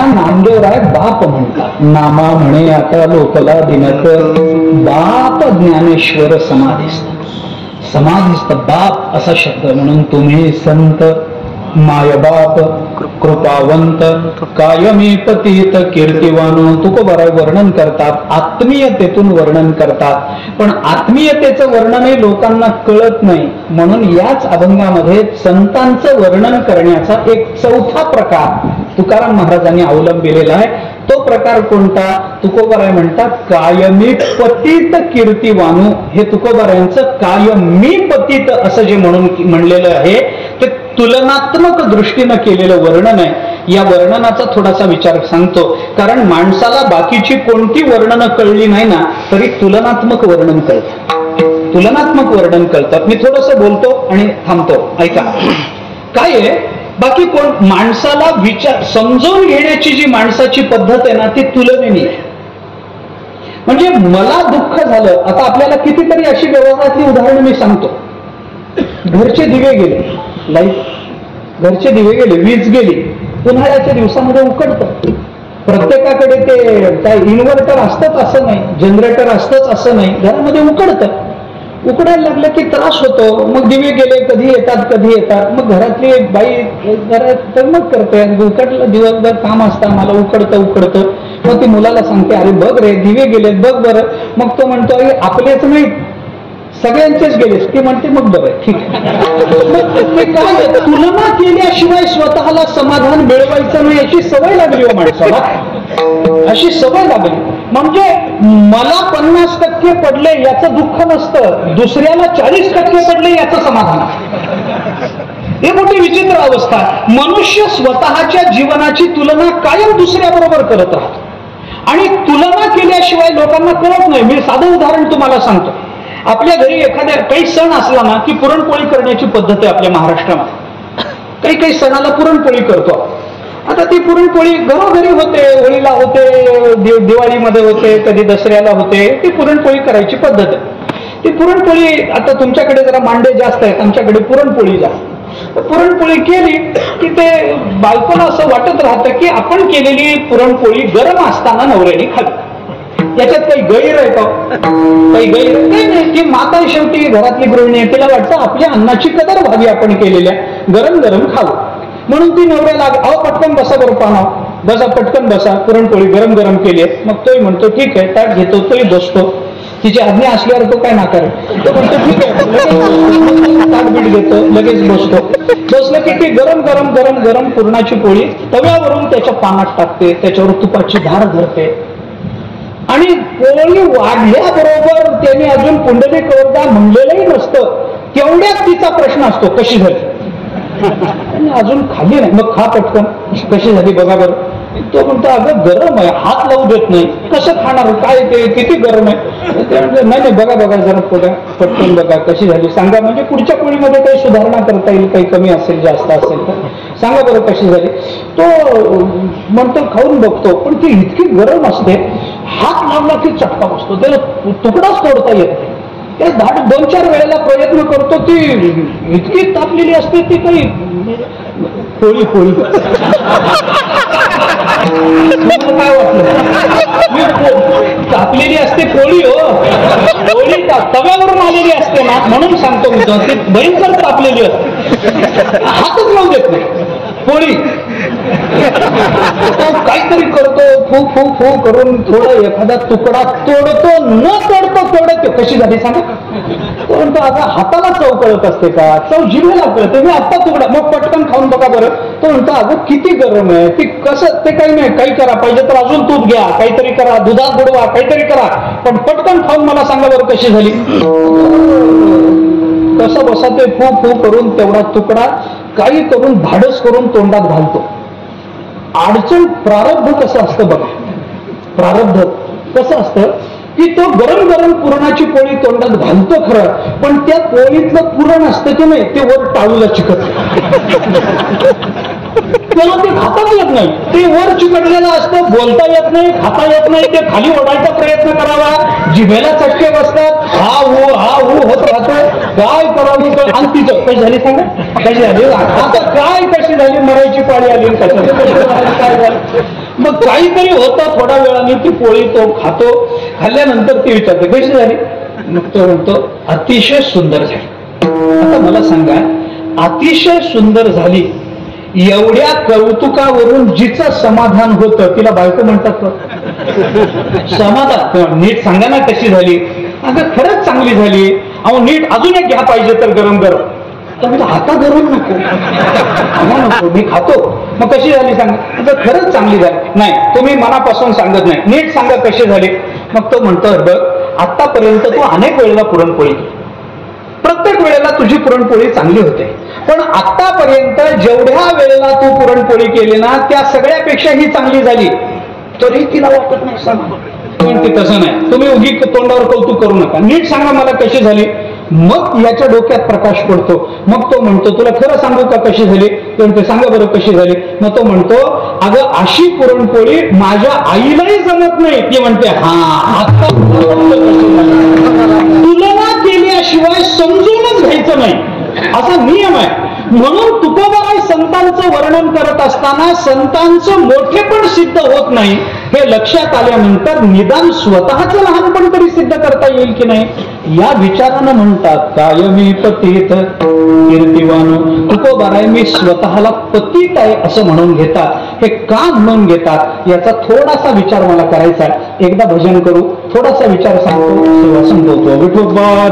नामदेवराय बाप म्हणतात. नामा म्हणे आता लोकला दिनक बाप ज्ञानेश्वर समाधिस्थ. समाधिस्थ बाप असा शब्द. म्हणून तुम्ही संत मायबाप कृपावंत कायमी पतित कीर्तिवान तुकोबाराय वर्णन करतात. आत्मीयतेतून वर्णन करतात. पण आत्मीयतेचं वर्णनही लोकांना कळत नाही. म्हणून याच अभंगामध्ये संतांचं वर्णन करण्याचा एक चौथा प्रकार तुकाराम महाराजांनी अवलंबिलेला आहे. तो प्रकार कोणता? तुकोबाराय म्हणतात कायमी पतित कीर्तिवानू. हे तुकोबारायांचं कायमी पतित असं जे म्हणलेलं आहे ते तुलनात्मक दृष्टीनं केलेलं वर्णन आहे. या वर्णनाचा थोडासा विचार सांगतो, कारण माणसाला बाकीची कोणती वर्णनं कळली नाही ना तरी तुलनात्मक वर्णन कळतं. तुलनात्मक वर्णन कळतं. मी थोडस बोलतो आणि थांबतो, ऐका. काय आहे, बाकी कोण माणसाला विचार समजून घेण्याची जी माणसाची पद्धत आहे ना ती तुलनेने आहे. म्हणजे मला दुःख झालं, आता आपल्याला कितीतरी अशी व्यवहारातली उदाहरणं मी सांगतो. घरचे दिवे गेले, लाईट, घरचे दिवे गेले, वीज गेली, उन्हाळ्याच्या दिवसामध्ये उकडतं. प्रत्येकाकडे ते काय इन्व्हर्टर असतंच असं नाही, जनरेटर असतंच असं नाही, घरामध्ये उकडतं. उकडायला लागलं की त्रास होतो. मग दिवे गेले, कधी येतात कधी येतात. मग घरातली बाई घरात तरमग करते, उकडलं दिवसभर काम असतं, मला उकडतं. मग ती मुलाला सांगते, अरे बघ रे दिवे गेले, बघ बरं. मग तो म्हणतो अरे आपलेच नाही सगळ्यांचेच गेलेस. ती म्हणते मग बरं ठीक आहे. काय तुलना केल्याशिवाय स्वतःला समाधान मिळवायचं नाही याची सवय लागली हो माणसाला. अशी सवय लागली. म्हणजे मला 50% पडले याचं दुःख नसतं, दुसऱ्याला 40% पडले याचं समाधान. ही मोठी विचित्र अवस्था. मनुष्य स्वतःच्या जीवनाची तुलना कायम दुसऱ्याबरोबर करत राहतो आणि तुलना केल्याशिवाय लोकांना कळत नाही. मी साधं उदाहरण तुम्हाला सांगतो. आपल्या घरी एखाद्या काही सण असला ना की पुरणपोळी करण्याची पद्धत आहे आपल्या महाराष्ट्रामध्ये. काही सणाला पुरणपोळी करतो. आता ती पुरणपोळी घरोघरी होते, होळीला होते, दिवाळीमध्ये होते, कधी दसऱ्याला होते. ती पुरणपोळी करायची पद्धत आहे. ती पुरणपोळी, आता तुमच्याकडे जरा मांडे जास्त आहेत, आमच्याकडे पुरणपोळी जास्त. पुरणपोळी केली की ते बायकोला असं वाटत राहतं की आपण केलेली पुरणपोळी गरम असताना नवऱ्याने खावी. याच्यात काही गैर आहे का? काही गैर नाही. की माता शेवटी घरातली गृहिणी आहे, तिला वाटतं आपल्या अन्नाची कदर व्हावी आपण केलेल्या, गरम गरम खावं. म्हणून ती नवऱ्याला अहो पटकन बसा बरं पाना, बसा पटकन बसा, पुरणपोळी गरम गरम केली आहे. मग तोही म्हणतो ठीक आहे, ताट घेतो, तोही बसतो. तिची आज्ञा असल्यावर तो काय नाकार, तो म्हणतो ठीक आहे, ताट बीट घेतो, लगेच बसतो. बसलं की ती गरम गरम गरम गरम पुरणाची पोळी तव्यावरून त्याच्या पानात टाकते, त्याच्यावर तुपाची धार धरते आणि पोळी वाढल्याबरोबर त्याने अजून पुंडलिक वरदा म्हणलेलंही नसतं, तेवढ्यात तिचा प्रश्न असतो कशी झाली. अजून खाली नाही, मग खा पटकन, कशी झाली बघा बरं. तो म्हणतो अगं गरम आहे, हात लावू देत नाही, कसं खाणार, काय ते किती गरम आहे. नाही बघा बघा जरा पटकन बघा कशी झाली सांगा. म्हणजे पुढच्या पोळीमध्ये काही सुधारणा करता येईल, काही कमी असेल जास्त असेल तर सांगा बरं कशी झाली. तो म्हणतो खाऊन बघतो, पण ती इतकी गरम असते, हात लावला की चटका बसतो, त्याला तुकडाच तोडता येत नाही. त्या 2-4 वेळेला प्रयत्न करतो, ती इतकी तापलेली असते ती काही पोळी काय वाटलं तापलेली असते पोळी. हो पोळी तव्यावरून आलेली असते ना, म्हणून सांगतो मी ती भयंकर तापलेली असते, हातच लावू देत नाही पोळी. काहीतरी करतो, फू फू फू करून थोडं एखादा तुकडा तोडतो, न तोडतो तोडतो, कशी झाली सांगा. तो म्हणतो आता हाताला चव कळत असते का, चव जिभेला कळते, मी आत्ता तुकडा, मग पटकन खाऊन बघा बरं. तो म्हणतो अगं किती गरम आहे, ती कसं ते काही नाही, काही करा, पाहिजे तर अजून तूप घ्या, काहीतरी करा, दुधात बुडवा, काहीतरी करा, पण पटकन खाऊन मला सांगा बरं कशी झाली. कसं बसा ते फू फू करून तेवढा तुकडा काही करून धाडस करून तोंडात घालतो. अडचण प्रारब्ध कसं असतं बघा. प्रारब्ध कसं असतं की तो गरम गरम पुरणाची पोळी तोंडात घालतो खरं, पण त्या पोळीतलं पुरण असतं की नाही ते वर टाळूला चिकट, त्याला ते खाता येत नाही. ते वर चिकटलेलं असतं, बोलता येत नाही, खाता येत नाही. ते खाली ओढायचा प्रयत्न करावा, जिभेला चटके बसतात, हा हो होत राहतो. काय करावं आणि तिचं कशी झाली सांगा, कशी झाली आता काय कशी झाली, मरायची पाळी आली, काय झालं. मग काहीतरी होतं, थोड्या वेळाने ती पोळी तो खातो. खाल्ल्यानंतर ती विचारते कशी झाली, मग तो म्हणतो अतिशय सुंदर झाली. आता मला सांगा, अतिशय सुंदर झाली एवढ्या कौतुकावरून जिचं समाधान होतं तिला बायको म्हणतात का? समाधान नीट सांगा ना कशी झाली. अगं खरंच चांगली झाली. अहो नीट अजून एक घ्या पाहिजे तर गरम गरम. तर आता गरम नको, नको मी खातो. मग कशी झाली सांगा. अगं खरंच चांगली झाली. नाही तुम्ही मनापासून सांगत नाही, नीट सांगा कशी झाली. मग तो म्हणतो बघ आतापर्यंत तू अनेक वेळेला पुरणपोळी, प्रत्येक वेळेला तुझी पुरणपोळी चांगली होते, पण आतापर्यंत जेवढ्या वेळेला तू पुरणपोळी केली ना त्या सगळ्यापेक्षा ही चांगली झाली. तरी तिला वाटत नाही सांग. पण ते तसं नाही, तुम्ही उगी तोंडावर कौतुक करू नका, नीट सांगा मला कशी झाली. मग याच्या डोक्यात प्रकाश पडतो. मग तो म्हणतो तुला खरं सांगू का कशी झाली. ते सांगा बरं कशी झाली. मग तो म्हणतो अगं अशी पुरणपोळी माझ्या आईलाही जमत नाही. ती म्हणते हा आता तुलना केल्याशिवाय समजूनच घ्यायचं नाही असा नियम आहे. म्हणून तुकोबाराय संतांचं वर्णन करत असताना संतांचं मोठेपण सिद्ध होत नाही हे लक्षात आल्यानंतर निदान स्वतःचं लहानपण तरी सिद्ध करता येईल की नाही या विचारानं म्हणतात कायमी पतित कीर्तिवान. तुकोबाराय मी स्वतःला पतित आहे असं म्हणून घेतात. हे का म्हणून घेतात याचा थोडासा विचार मला करायचा आहे. एकदा भजन करू, थोडासा विचार सांगतो, सेवा संपवतो. विठोबार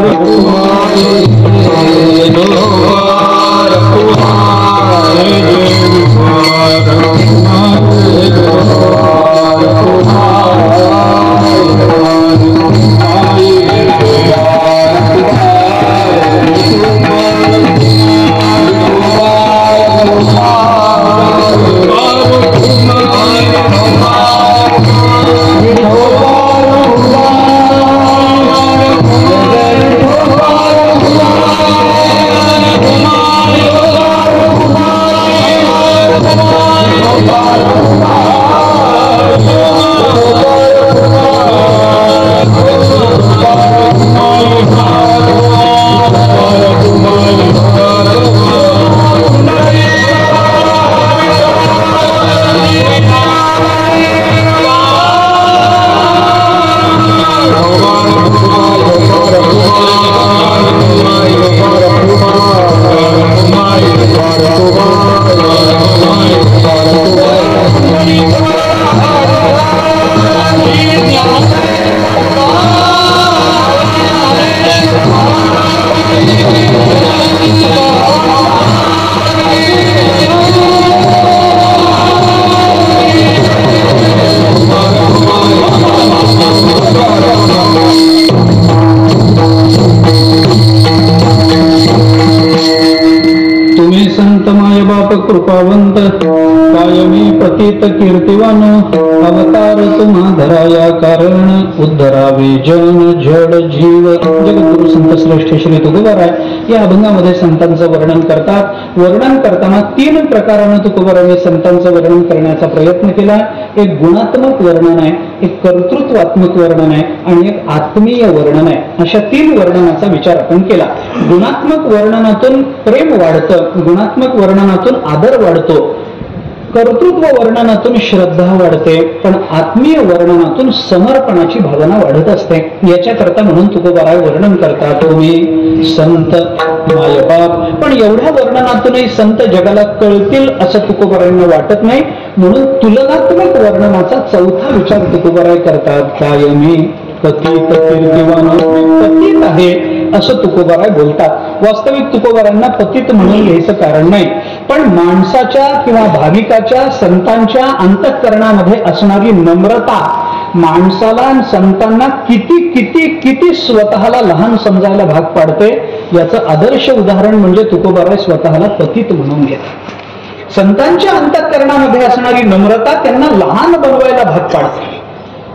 कृपावंत कायमी पतित कीर्तिवान अवतार तुम्हा धराया कारण उद्धरावे जन जड जीव. जगद्गुरु संत श्रेष्ठ श्री तुकोबाराय या अभंगामध्ये संतांचं वर्णन करतात. वर्णन करताना तीन प्रकारानं तुकोबाराने संतांचं वर्णन करण्याचा प्रयत्न केला. एक गुणात्मक वर्णन आहे, एक कर्तृत्वात्मक वर्णन आहे आणि एक आत्मीय वर्णन आहे. अशा तीन वर्णनाचा विचार आपण केला. गुणात्मक वर्णनातून प्रेम वाढतं, गुणात्मक वर्णनातून आदर वाढतो, कर्तृत्व वर्णनातून श्रद्धा वाढते, पण आत्मीय वर्णनातून समर्पणाची भावना वाढत असते. याच्याकरता म्हणून तुकोबाराय वर्णन करतात तुम्ही संत मायबाप. पण एवढ्या वर्णनातूनही संत जगाला कळतील असं तुकोबारायांना वाटत नाही. म्हणून तुलनात्मक वर्णनाचा चौथा विचार तुकोबाराय करतात. कायमी पतित कीर्तिवान, पतित आहे असं तुकोबाराय बोलतात. वास्तविक तुकोबारायांना पतित म्हणून घ्यायचं कारण नाही, पण माणसाच्या किंवा भाविकाच्या संतांच्या अंतःकरणामध्ये असणारी नम्रता माणसाला संतांना किती किती किती स्वतःला लहान समजायला भाग पाडते याचं आदर्श उदाहरण म्हणजे तुकोबाराय स्वतःला पतित म्हणून घेतात. संतांच्या अंतःकरणामध्ये असणारी नम्रता त्यांना लहान बनवायला भाग पाडते.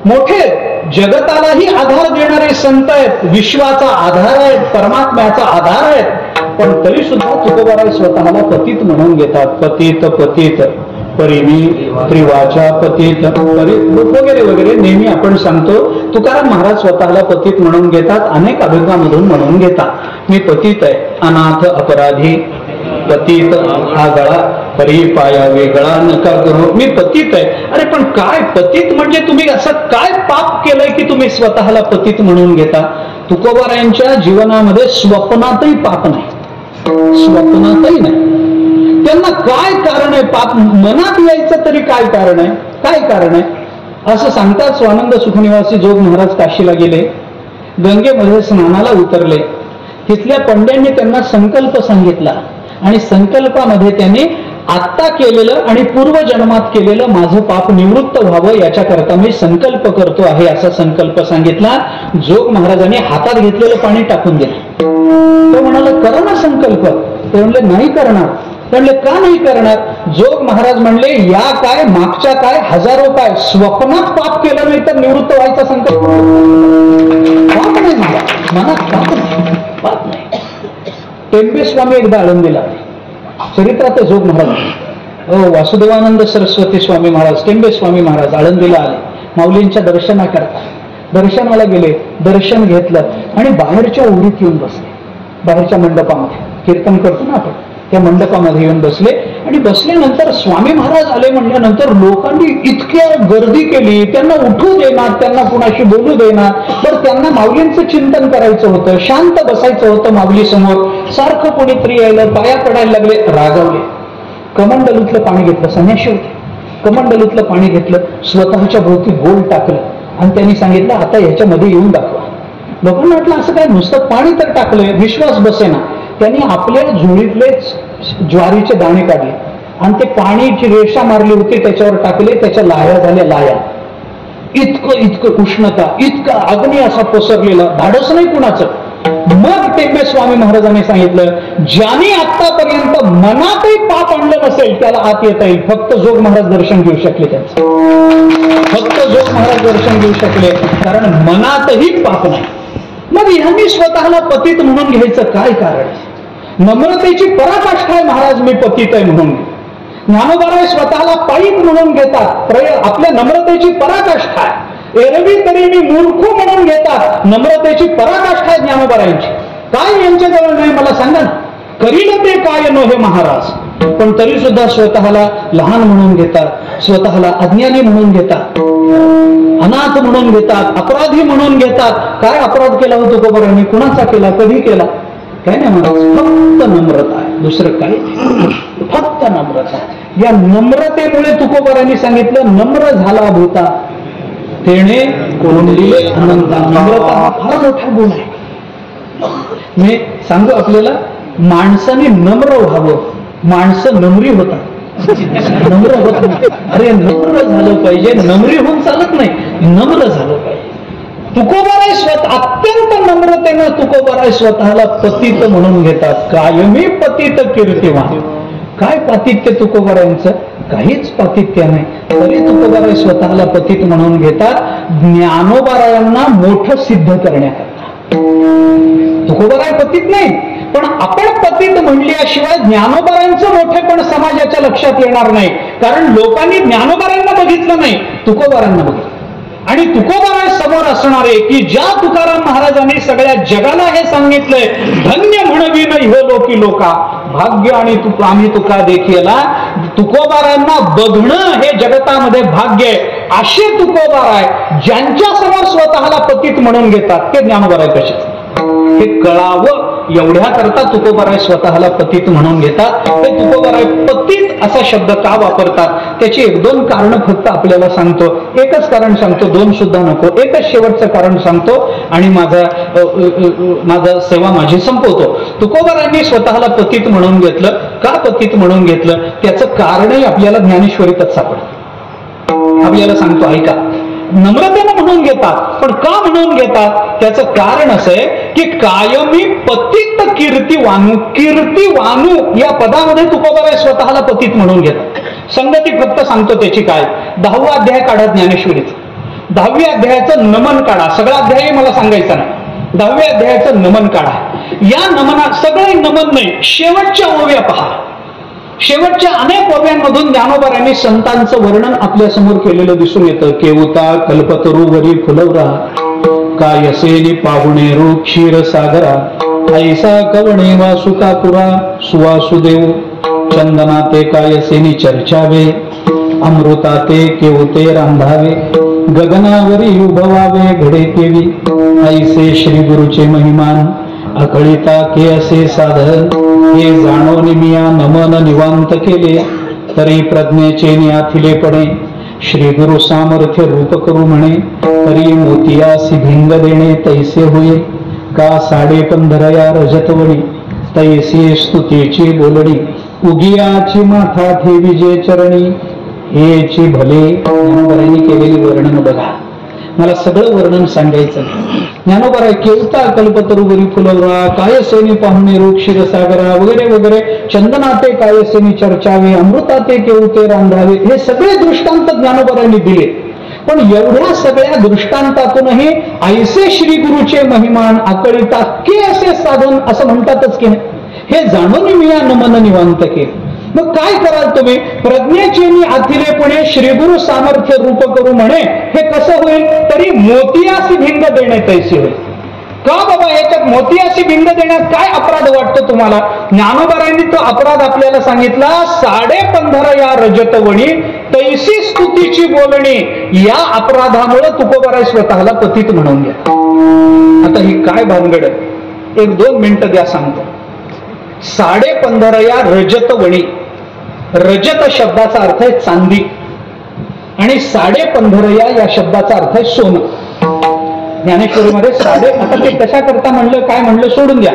मोठे जगतालाही आधार देणारे संत आहेत, विश्वाचा आधार आहेत, परमात्म्याचा आधार आहेत, पण तरी सुद्धा तुकोबाराय स्वतःला पतित म्हणून घेतात. पतित पतित परिमी त्रिवाचा पतित वगैरे वगैरे नेहमी आपण सांगतो. तुकाराम महाराज स्वतःला पतित म्हणून घेतात, अनेक अभंगामधून म्हणून घेतात. मी पतित आहे, अनाथ अपराधी, पतित हा गळा परी पाया वेगळा नका करू. मी पतित आहे. अरे पण काय पतित म्हणजे तुम्ही असं काय पाप केलंय की तुम्ही स्वतःला पतित म्हणून घेता? तुकोबारायांच्या जीवनामध्ये स्वप्नातही पाप नाही, स्वप्नातही नाही. त्यांना काय कारण आहे? पाप मनात यायचं तरी काय कारण आहे? काय कारण आहे असं सांगतात. स्वानंद सुखनिवासी जोग महाराज काशीला गेले, गंगेमध्ये स्नानाला उतरले. तिथल्या पंड्यांनी त्यांना संकल्प सांगितला आणि संकल्पामध्ये त्यांनी आत्ता केलेलं आणि पूर्वजन्मात केलेलं माझं पाप निवृत्त व्हावं याच्याकरता मी संकल्प करतो आहे असा संकल्प सांगितला. जोग महाराजांनी हातात घेतलेलं पाणी टाकून दिलं. तो म्हणाला करा ना संकल्प. ते म्हणले नाही करणार. म्हणले का नाही करणार? जोग महाराज म्हणले या काय मागच्या काय हजारो काय स्वप्नात पाप केलं नाही तर निवृत्त व्हायचा संकल्प पाप नाही झाला. मनात पाप नाही. टेंबे स्वामी एकदा आळंदीला चरित्रात जोग महाराज वासुदेवानंद सरस्वती स्वामी महाराज टेंबे स्वामी महाराज आळंदीला आले. माऊलींच्या दर्शनाकरता दर्शनाला गेले, दर्शन घेतलं आणि बाहेरच्या ओढीत येऊन बसले. बाहेरच्या मंडपामध्ये कीर्तन करतो ना आपण त्या मंडपामध्ये येऊन बसले आणि बसल्यानंतर स्वामी महाराज आले म्हणल्यानंतर लोकांनी इतक्या गर्दी केली. त्यांना उठू देणार, त्यांना कुणाशी बोलू देणार. तर त्यांना माऊलींचं चिंतन करायचं होतं, शांत बसायचं होतं माऊली समोर. सारखं कोणीतरी यायला पाया पडायला लागले, रागावले. कमंडलूतलं पाणी घेतलं, संन्याशी होते. कमंडलूतलं पाणी घेतलं, स्वतःच्या भोवती गोल टाकलं आणि त्यांनी सांगितलं आता ह्याच्यामध्ये येऊन दाखवा. लोकांना वाटलं असं काय नुसतं पाणी तर टाकलंय, विश्वास बसेना. त्यांनी आपल्या झोळीतले ज्वारीचे दाणे काढले आणि ते पाणीची रेषा मारली होती त्याच्यावर टाकले. त्याच्या लाया झाल्या लाया. इतकं उष्णता, इतका अग्नी असा पसरलेला, धाडस नाही कुणाचं. मग टेंबे स्वामी महाराजांनी सांगितलं ज्याने आतापर्यंत मनातही पाप आणलं नसेल त्याला आत येता येईल. फक्त जोग महाराज दर्शन घेऊ शकले त्यांचं. फक्त जोग महाराज दर्शन घेऊ शकले कारण मनातही पाप नाही. मग ह्यांनी स्वतःला पतित म्हणून घ्यायचं काय कारण? नम्रतेची पराकाष्ठा आहे महाराज मी पतित आहे म्हणून. ज्ञानोबा स्वतःला पायीक म्हणून घेतात, आपल्या नम्रतेची पराकाष्ठा आहे. एरवी तरी मी मूर्ख म्हणून घेतात, नम्रतेची पराकाष्ठा आहे ज्ञानोबारायांची. काय यांच्याजवळ नाही मला सांगा ना. करील ते काय नो हे महाराज. पण तरी सुद्धा स्वतःला लहान म्हणून घेतात, स्वतःला अज्ञानी म्हणून घेतात, अनाथ म्हणून घेतात, अपराधी म्हणून घेतात. काय अपराध केला होतो तुकोबारांनी? कुणाचा केला? कधी केला? काय नाही महाराज, फक्त नम्रता आहे, दुसरं काय? फक्त नम्रता. या नम्रतेमुळे तुकोबारांनी सांगितलं नम्र झाला भूता तेणे कोंडिले अनंता. नम्रता हा फार मोठा गुण आहे. मी सांगू आपल्याला माणसाने नम्र व्हावं. माणसं नम्री होतात, नम्र होत नाही. अरे नम्र झालं पाहिजे, नम्री होऊन चालत नाही, नम्र झालं पाहिजे. तुकोबाराय स्वतः अत्यंत नम्रतेनं तुकोबाराय स्वतःला पतित म्हणून घेतात. कायमी पतित कीर्तिवान. काय पातित्य तुकोबारायांचं? काहीच पातित्य नाही. तरी तुकोबाराय स्वतःला पतित म्हणून घेतात ज्ञानोबारायांना मोठं सिद्ध करण्याकरता. तुकोबाराय पतित नाही पण आपण पतित म्हणल्याशिवाय ज्ञानोबारायांचं मोठेपण समाजाच्या लक्षात येणार नाही. कारण लोकांनी ज्ञानोबारायांना बघितलं नाही, तुकोबारांना बघितलं. आणि तुकोबाराय समोर असणारे की ज्या तुकाराम महाराजांनी सगळ्या जगाला हे सांगितलंय धन्य म्हणवीन इह लोकी लोका भाग्य आणि आम्ही तुका देखीला. तुकोबारांना बघणं हे जगतामध्ये भाग्य आहे. असे तुकोबाराय ज्यांच्या समोर स्वतःला पतित म्हणून घेतात ते ज्ञानोबाराय कसे हे कळावं एवढ्या करता तुकोबाराय स्वतःला पतित म्हणून घेतात. ते तुकोबाराय पतित असा शब्द का वापरतात त्याची एक दोन कारण फक्त आपल्याला सांगतो. एकच कारण सांगतो, दोन सुद्धा नको. एकच शेवटचं कारण सांगतो आणि माझा सेवा माझी संपवतो. तुकोबारायांनी स्वतःला पतित म्हणून घेतलं. का पतित म्हणून घेतलं त्याचं कारणही आपल्याला ज्ञानेश्वरीतच सापडतं. आपल्याला सांगतो ऐका. नम्रतेनं म्हणून घेतात पण का म्हणून घेतात त्याचं कारण असं आहे की कायमी पतित कीर्तिवानू. कीर्तिवानू या पदामध्ये तुकोबाराय स्वतःला पतित म्हणून घेतात. संगती फक्त सांगतो त्याची काय. 10वा अध्याय काढा ज्ञानेश्वरीचा. 10व्या अध्यायाचं नमन काढा. सगळा अध्याय मला सांगायचा नाही. 10व्या अध्यायाचं नमन काढा. या नमनात सगळे नमन नाही, शेवटच्या ओव्या पहा. शेवटच्या अनेक ओव्यांमधून ज्ञानोबारायांनी संतांचं वर्णन आपल्या समोर केलेलं दिसून येतं. केवता कल्पतरू वरी फुलवरा काय असेली पाहुणे रू क्षीर सागरा ऐसा कवणे वासुकापुरा सुवासुदेव चंदना ते कायसेनी चर्चावे अमृता ते केवते रांधावे गगनावरी उभवावे घडे केवी ऐसे श्री गुरुचे महिमान अकळिता के असे साधन हे जाणो निमिया नमन निवांत केले तरी प्रज्ञेचे न्याथिले पडे श्री गुरु सामर्थ्य रूप करू म्हणे तरी मोतियासी भिंग देणे तैसे होई का 15.5 रजतवडी तैसी स्तुतीची बोलडी उगियाची माथा ठेवी जे चरणी हेची भले ज्ञानोबारांनी केलेले वर्णन बघा. मला सगळं वर्णन सांगायचं नाही. ज्ञानोबा केवता कल्पतरुवरी फुलवरा कायसेनी पाहुणे रोग क्षीरसागरा वगैरे वगैरे चंदनाते कायसेनी चर्चावे अमृताते केवते रांधावे हे सगळे दृष्टांत ज्ञानोबारांनी दिले. पण एवढ्या सगळ्या दृष्टांतातूनही ऐसे श्री गुरुचे महिमान आकळिता के असे साधन असं म्हणतातच की हे जाणून मी या नमन निवांत केले. मग काय कराल तुम्ही प्रज्ञेचे आथिलेपणे श्रीगुरु सामर्थ्य रूप करू म्हणे हे कसं होईल तरी मोतियासी भिंग देणे तैसे होईल. का बाबा याच्यात मोतियासी भिंग देण्यात काय अपराध वाटतो तुम्हाला. ज्ञानोबारांनी तो अपराध आपल्याला सांगितला 15.5 या रजतवणी तैसी स्तुतीची बोलणी या अपराधामुळे तुकोबाराय स्वतःला पतित म्हणून घ्या. आता ही काय भानगड 1-2 मिनिटं द्या सांगतो. 15.5 या रजतवणी रजत शब्दाचा अर्थ आहे चांदी आणि 15.5 या शब्दाचा अर्थ आहे सोनं. ज्ञानेश्वरीमध्ये आता ते कशा करता म्हणलं काय म्हणलं सोडून द्या.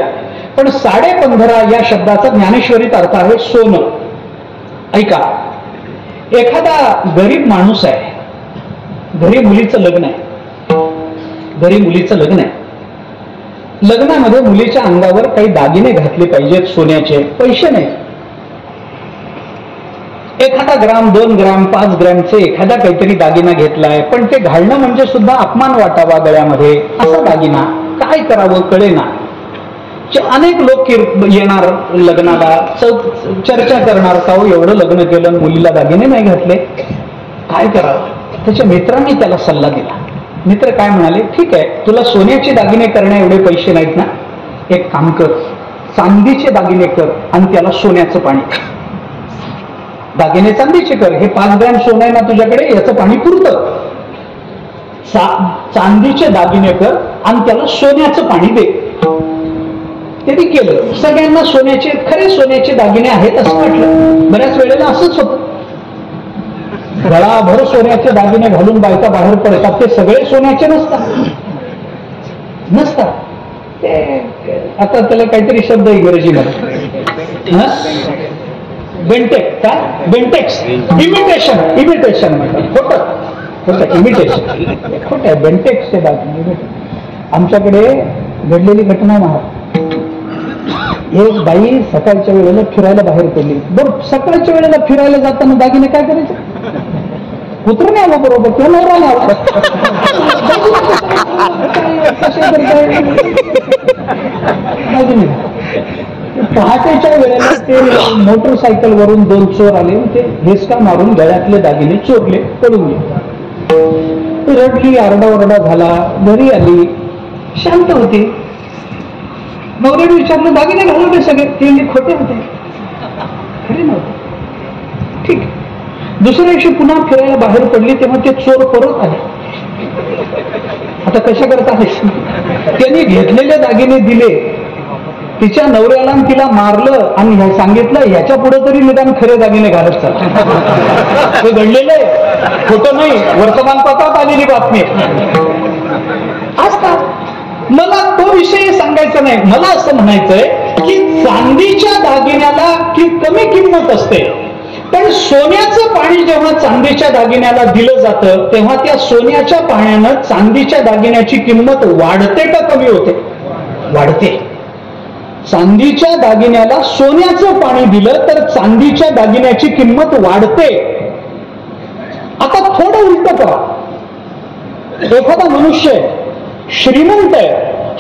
पण 15.5 या शब्दाचा ज्ञानेश्वरीत अर्थ आहे सोनं. ऐका एखादा गरीब माणूस आहे घरी मुलीचं लग्न आहे घरी मुलीचं लग्न आहे. लग्नामध्ये मुलीच्या अंगावर काही दागिने घातले पाहिजेत सोन्याचे पैसे नाही. एखादा ग्राम 2 ग्राम 5 ग्रॅमचे एखादा काहीतरी दागिना घेतलाय पण ते घालणं म्हणजे सुद्धा अपमान वाटावा गळ्यामध्ये असा दागिना काय करावं कळेना. अनेक लोक येणार लग्नाला चर्चा करणार का हो एवढं लग्न केलं मुलीला दागिने नाही घातले काय करावं. त्याच्या मित्रांनी त्याला सल्ला दिला. मित्र काय म्हणाले ठीक आहे तुला सोन्याचे दागिने करण्या एवढे पैसे नाहीत ना एक काम कर चांदीचे दागिने कर आणि त्याला सोन्याचं पाणी दागिने चांदीचे कर. हे 5 ग्रॅम सोनं आहे ना तुझ्याकडे याचं पाणी पुरतं. चांदीचे दागिने कर आणि त्याला सोन्याचं पाणी दे. ते केलं. सगळ्यांना सोन्याचे खरे सोन्याचे दागिने आहेत असं वाटलं. बऱ्याच वेळेला असंच होतं. गळाभर सोन्याचे दागिने घालून बायका बाहेर पडतात ते सगळे सोन्याचे नसतात. आता त्याला काहीतरी शब्द इंग्रजीमध्ये बेंटेक्स काय बेंटेक्स इमिटेशन म्हणतात. खोटं इमिटेशन खोटं आहे. बेंटेक्सचे दागिने आमच्याकडे घडलेली घटना महाराज. एक बाई सकाळच्या वेळेला फिरायला बाहेर पडली. बरं सकाळच्या वेळेला फिरायला जाताना दागिने काय करायचं कुत्र नाही आला बरोबर तो नवरा नाही आला. पहाटेच्या वेळेला ते मोटरसायकल वरून 2 चोर आले. ते हिसका मारून गळ्यातले दागिने चोरले पडून गेले. रडली आरडाओरडा झाला. घरी आली शांत होती. नवऱ्याने विचारलं दागिने घालवले सगळे. ते खोटे होते खरे नव्हते. ठीक. दुसऱ्या दिवशी पुन्हा फिरायला बाहेर पडली तेव्हा ते चोर परत आले. आता कशा करता त्यांनी घेतलेले दागिने दिले तिच्या नवऱ्याला तिला मारलं आणि सांगितलं ह्याच्या पुढे तरी निदान खरे दागिने घालत चालतात. ते घडलेले खोटं नाही वर्तमानपत्रात आलेली बातमी असतात. मला तो विषय सांगायचा नाही. मला असं म्हणायचंय की चांदीच्या दागिन्याला कमी किंमत असते पण सोन्याचं पाणी जेव्हा चांदीच्या दागिन्याला दिलं जातं तेव्हा त्या सोन्याच्या पाण्यानं चांदीच्या दागिन्याची किंमत वाढते का कमी होते. वाढते. चांदीच्या दागिन्याला सोन्याचं पाणी दिलं तर चांदीच्या दागिन्याची किंमत वाढते. आता थोडं उलट करा. एखादा मनुष्य श्रीमंत आहे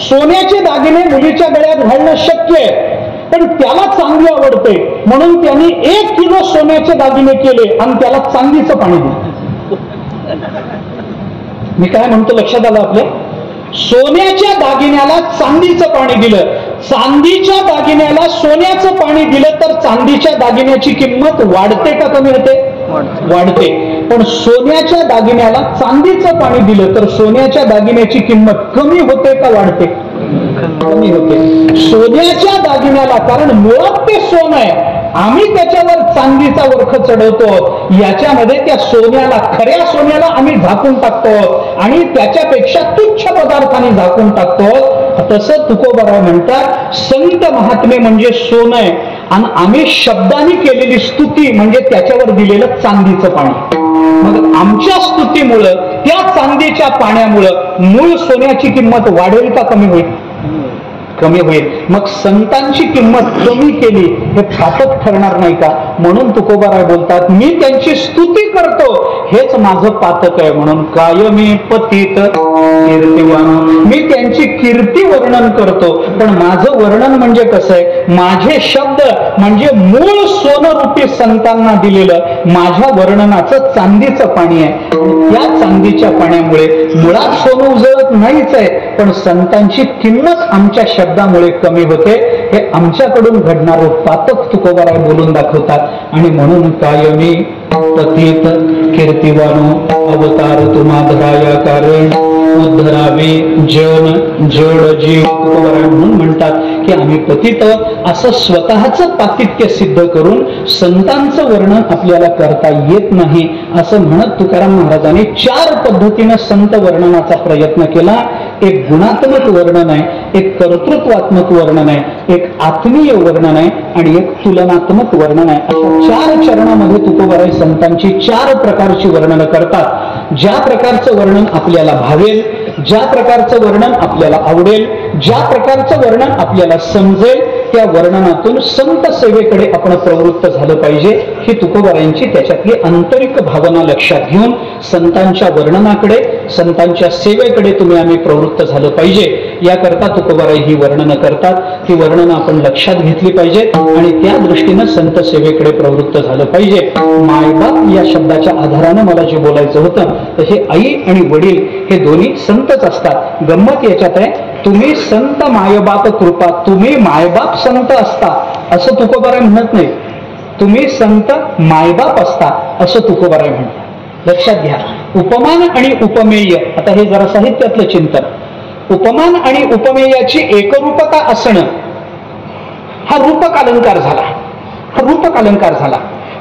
सोन्याचे दागिने मुलीच्या गळ्यात घालणं शक्य आहे पण त्याला चांदी आवडते म्हणून त्यांनी 1 किलो सोन्याचे दागिने केले आणि त्याला चांदीचं पाणी दिलं. मी काय म्हणतो लक्षात आलं आपल्या. सोन्याच्या दागिन्याला चांदीचं पाणी दिलं. चांदीच्या दागिन्याला सोन्याचं पाणी दिलं तर चांदीच्या दागिन्याची किंमत वाढते का कमी होते? वाढते. पण सोन्याच्या दागिन्याला चांदीचं पाणी दिलं तर सोन्याच्या दागिन्याची किंमत कमी होते का वाढते? कमी होते. सोन्याच्या दागिन्याला, कारण मुळात ते सोनं आहे, आम्ही त्याच्यावर चांदीचा वरख चढवतो, याच्यामध्ये त्या सोन्याला, खऱ्या सोन्याला आम्ही झाकून टाकतो आणि त्याच्यापेक्षा तुच्छ पदार्थाने झाकून टाकतो. तसं तुकोबाराय म्हणतात, संत महात्मे म्हणजे सोनं आहे आणि आम्ही शब्दाने केलेली स्तुती म्हणजे त्याच्यावर दिलेलं चांदीचं पाणी. मग आमच्या स्तुतीमुळं, त्या चांदीच्या पाण्यामुळं मूळ सोन्याची किंमत वाढेल का कमी होईल? कमी होईल. मग संतांची किंमत कमी केली हे पातक ठरणार नाही का? म्हणून तुकोबाराय बोलतात, मी त्यांची स्तुती करतो हेच माझं पातक आहे. म्हणून कायमी पतित कीर्तिवान, मी त्यांची कीर्ती वर्णन करतो. पण माझं वर्णन म्हणजे कसं आहे? माझे शब्द म्हणजे मूळ सोनरूपी संतांना दिलेलं माझ्या वर्णनाचं चांदीचं पाणी आहे. त्या चांदीच्या पाण्यामुळे मुळात सोनं उजळत नाहीच आहे, पण संतांची किंमत आमच्या शब्दामुळे कमी होते. हे आमच्याकडून घडणारं पातक तुकोबाराय बोलून दाखवतात. आणि म्हणून कायमी पतित कीर्तिवानो अवतार तुम्हा धराया कारण उद्धरावे जन जड जीव. तुकोबाराय म्हणून म्हणतात की आम्ही पतित असं स्वतःचं पातित्य सिद्ध करून संतांचं वर्णन आपल्याला करता येत नाही असं म्हणत तुकाराम महाराजांनी 4 पद्धतीनं संत वर्णनाचा प्रयत्न केला. एक गुणात्मक वर्णन आहे, एक कर्तृत्वात्मक वर्णन आहे, एक आत्मीय वर्णन आहे आणि एक तुलनात्मक वर्णन आहे. अशा 4 चरणामध्ये तुकोबाराय संतांची 4 प्रकारची वर्णन करतात. ज्या प्रकारचं वर्णन आपल्याला भावेल, ज्या प्रकारचं वर्णन आपल्याला आवडेल, ज्या प्रकारचं वर्णन आपल्याला समजेल, त्या वर्णनातून संत सेवेकडे आपण प्रवृत्त झालं पाहिजे. ही तुकोबारायांची त्याच्यातली आंतरिक भावना लक्षात घेऊन संतांच्या वर्णनाकडे, संतांच्या सेवेकडे तुम्ही आम्ही प्रवृत्त झालं पाहिजे. याकरता तुकोबाराय ही वर्णनं करतात. ही वर्णनं आपण लक्षात घेतली पाहिजेत आणि त्या दृष्टीनं संत सेवेकडे प्रवृत्त झालं पाहिजे. मायबाप या शब्दाच्या आधारानं मला जे बोलायचं होतं, तर हे आई आणि वडील हे दोन्ही संतच असतात. गंमत याच्यात आहे, तुम्ही संत मायबाप कृपा, तुम्ही मायबाप संत असता असं तुकोबाराय म्हणत नाही, तुम्ही संत मायबाप असता असं तुकोबाराय म्हणतात. लक्षात घ्या. उपमान आणि उपमेय, आता हे जरा साहित्यातलं चिंतन. उपमान आणि उपमेयाची एकरूपता असणं हा रूपक अलंकार झाला, हा रूपक अलंकार झाला.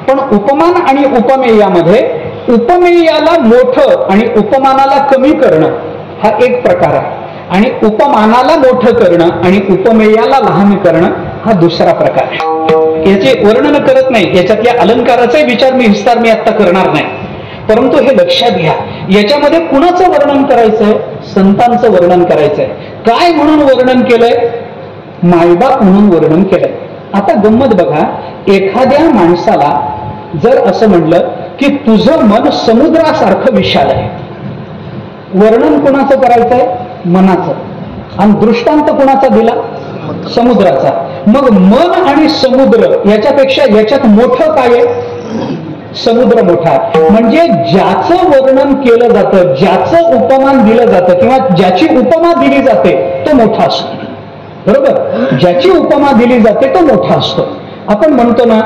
पण उपमान आणि उपमेयामध्ये उपमेयाला मोठं आणि उपमानाला कमी करणं हा एक प्रकार आहे आणि उपमानाला मोठं करणं आणि उपमेयाला लहान करणं हा दुसरा प्रकार आहे. याचे वर्णन करत नाही, याच्यातल्या अलंकाराचा विचार विस्तार मी आता करणार नाही. परंतु हे लक्षात घ्या, याच्यामध्ये कुणाचं वर्णन करायचंय? संतांचं वर्णन करायचंय. काय म्हणून वर्णन केलंय? मायबाप म्हणून वर्णन केलंय. आता गंमत बघा, एखाद्या माणसाला जर असं म्हणलं की तुझं मन समुद्रासारखं विशाल आहे, वर्णन कुणाचं करायचंय? मनाचं. आणि दृष्टांत कुणाचा दिला? समुद्राचा. मग मन आणि समुद्र याच्यापेक्षा याच्यात मोठं काय आहे? समुद्र मोठा. म्हणजे ज्याचं वर्णन केलं जातं, ज्याचं उपमान दिलं जातं किंवा ज्याची उपमा दिली जाते तो मोठा असतो. बरोबर? ज्याची उपमा दिली जाते तो मोठा असतो. आपण म्हणतो ना,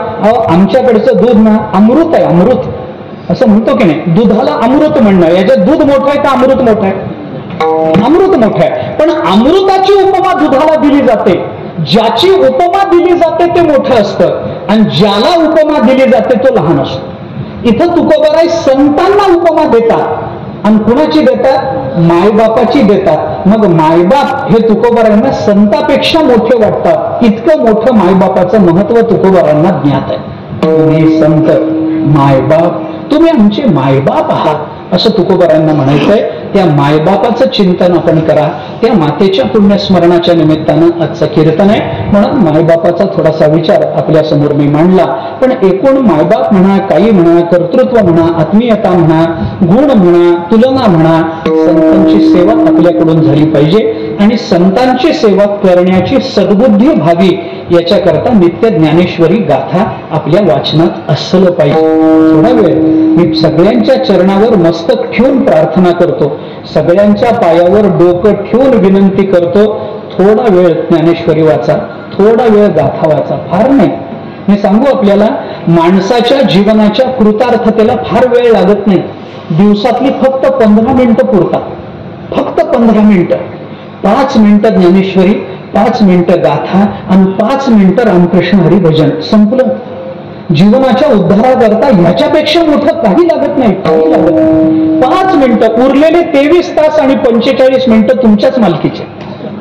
आमच्याकडचं दूध ना अमृत आहे, अमृत असं म्हणतो की नाही? दुधाला अमृत म्हणणं, याच्यात दूध मोठं आहे का अमृत मोठं आहे? अमृत मोठं आहे. पण अमृताची उपमा दुधाला दिली जाते, ज्याची उपमा दिली जाते ते मोठं असतं आणि ज्याला उपमा दिली जाते तो लहान असतो. इथं तुकोबाराय संतांना उपमा देतात आणि कुणाची देतात? मायबापाची देतात. मग मायबाप हे तुकोबारायांना संतापेक्षा मोठे वाटतात. इतकं मोठं मायबापाचं महत्व तुकोबारायांना ज्ञात आहे. तुम्ही संत मायबाप, तुम्ही आमचे मायबाप आहात असं तुकोबारायांना म्हणायचंय. त्या मायबापाचं चिंतन आपण करा. त्या मातेच्या पुण्यस्मरणाच्या निमित्तानं आजचं कीर्तन आहे, म्हणून मायबापाचा थोडासा विचार आपल्या समोर मी मांडला. पण एकूण मायबाप म्हणा, काही म्हणा, कर्तृत्व म्हणा, आत्मीयता म्हणा, गुण म्हणा, तुलना म्हणा, संतांची सेवा आपल्याकडून झाली पाहिजे आणि संतांची सेवा करण्याची सद्बुद्धी व्हावी याच्याकरता नित्य ज्ञानेश्वरी गाथा आपल्या वाचनात असलं पाहिजे. थोडा वेळ मी सगळ्यांच्या चरणावर मस्तक ठेवून प्रार्थना करतो, सगळ्यांच्या पायावर डोकं ठेवून विनंती करतो. थोडा वेळ ज्ञानेश्वरी वाचा, थोडा वेळ गाथा वाचा, फार नाही. मी सांगू आपल्याला, माणसाच्या जीवनाच्या कृतार्थतेला फार वेळ लागत नाही. दिवसातली फक्त 15 मिनिटं पुरतात, फक्त 15 मिनिटं. 5 मिनिटं ज्ञानेश्वरी, 5 मिनिटं गाथा आणि 5 मिनिटं रामकृष्ण हरिभजन, संपलं. जीवनाच्या उद्धाराकरता ह्याच्यापेक्षा मोठं काही लागत नाही, काही लागत नाही. 5 मिनिटं, उरलेले 23 तास आणि 45 मिनिटं तुमच्याच मालकीचे.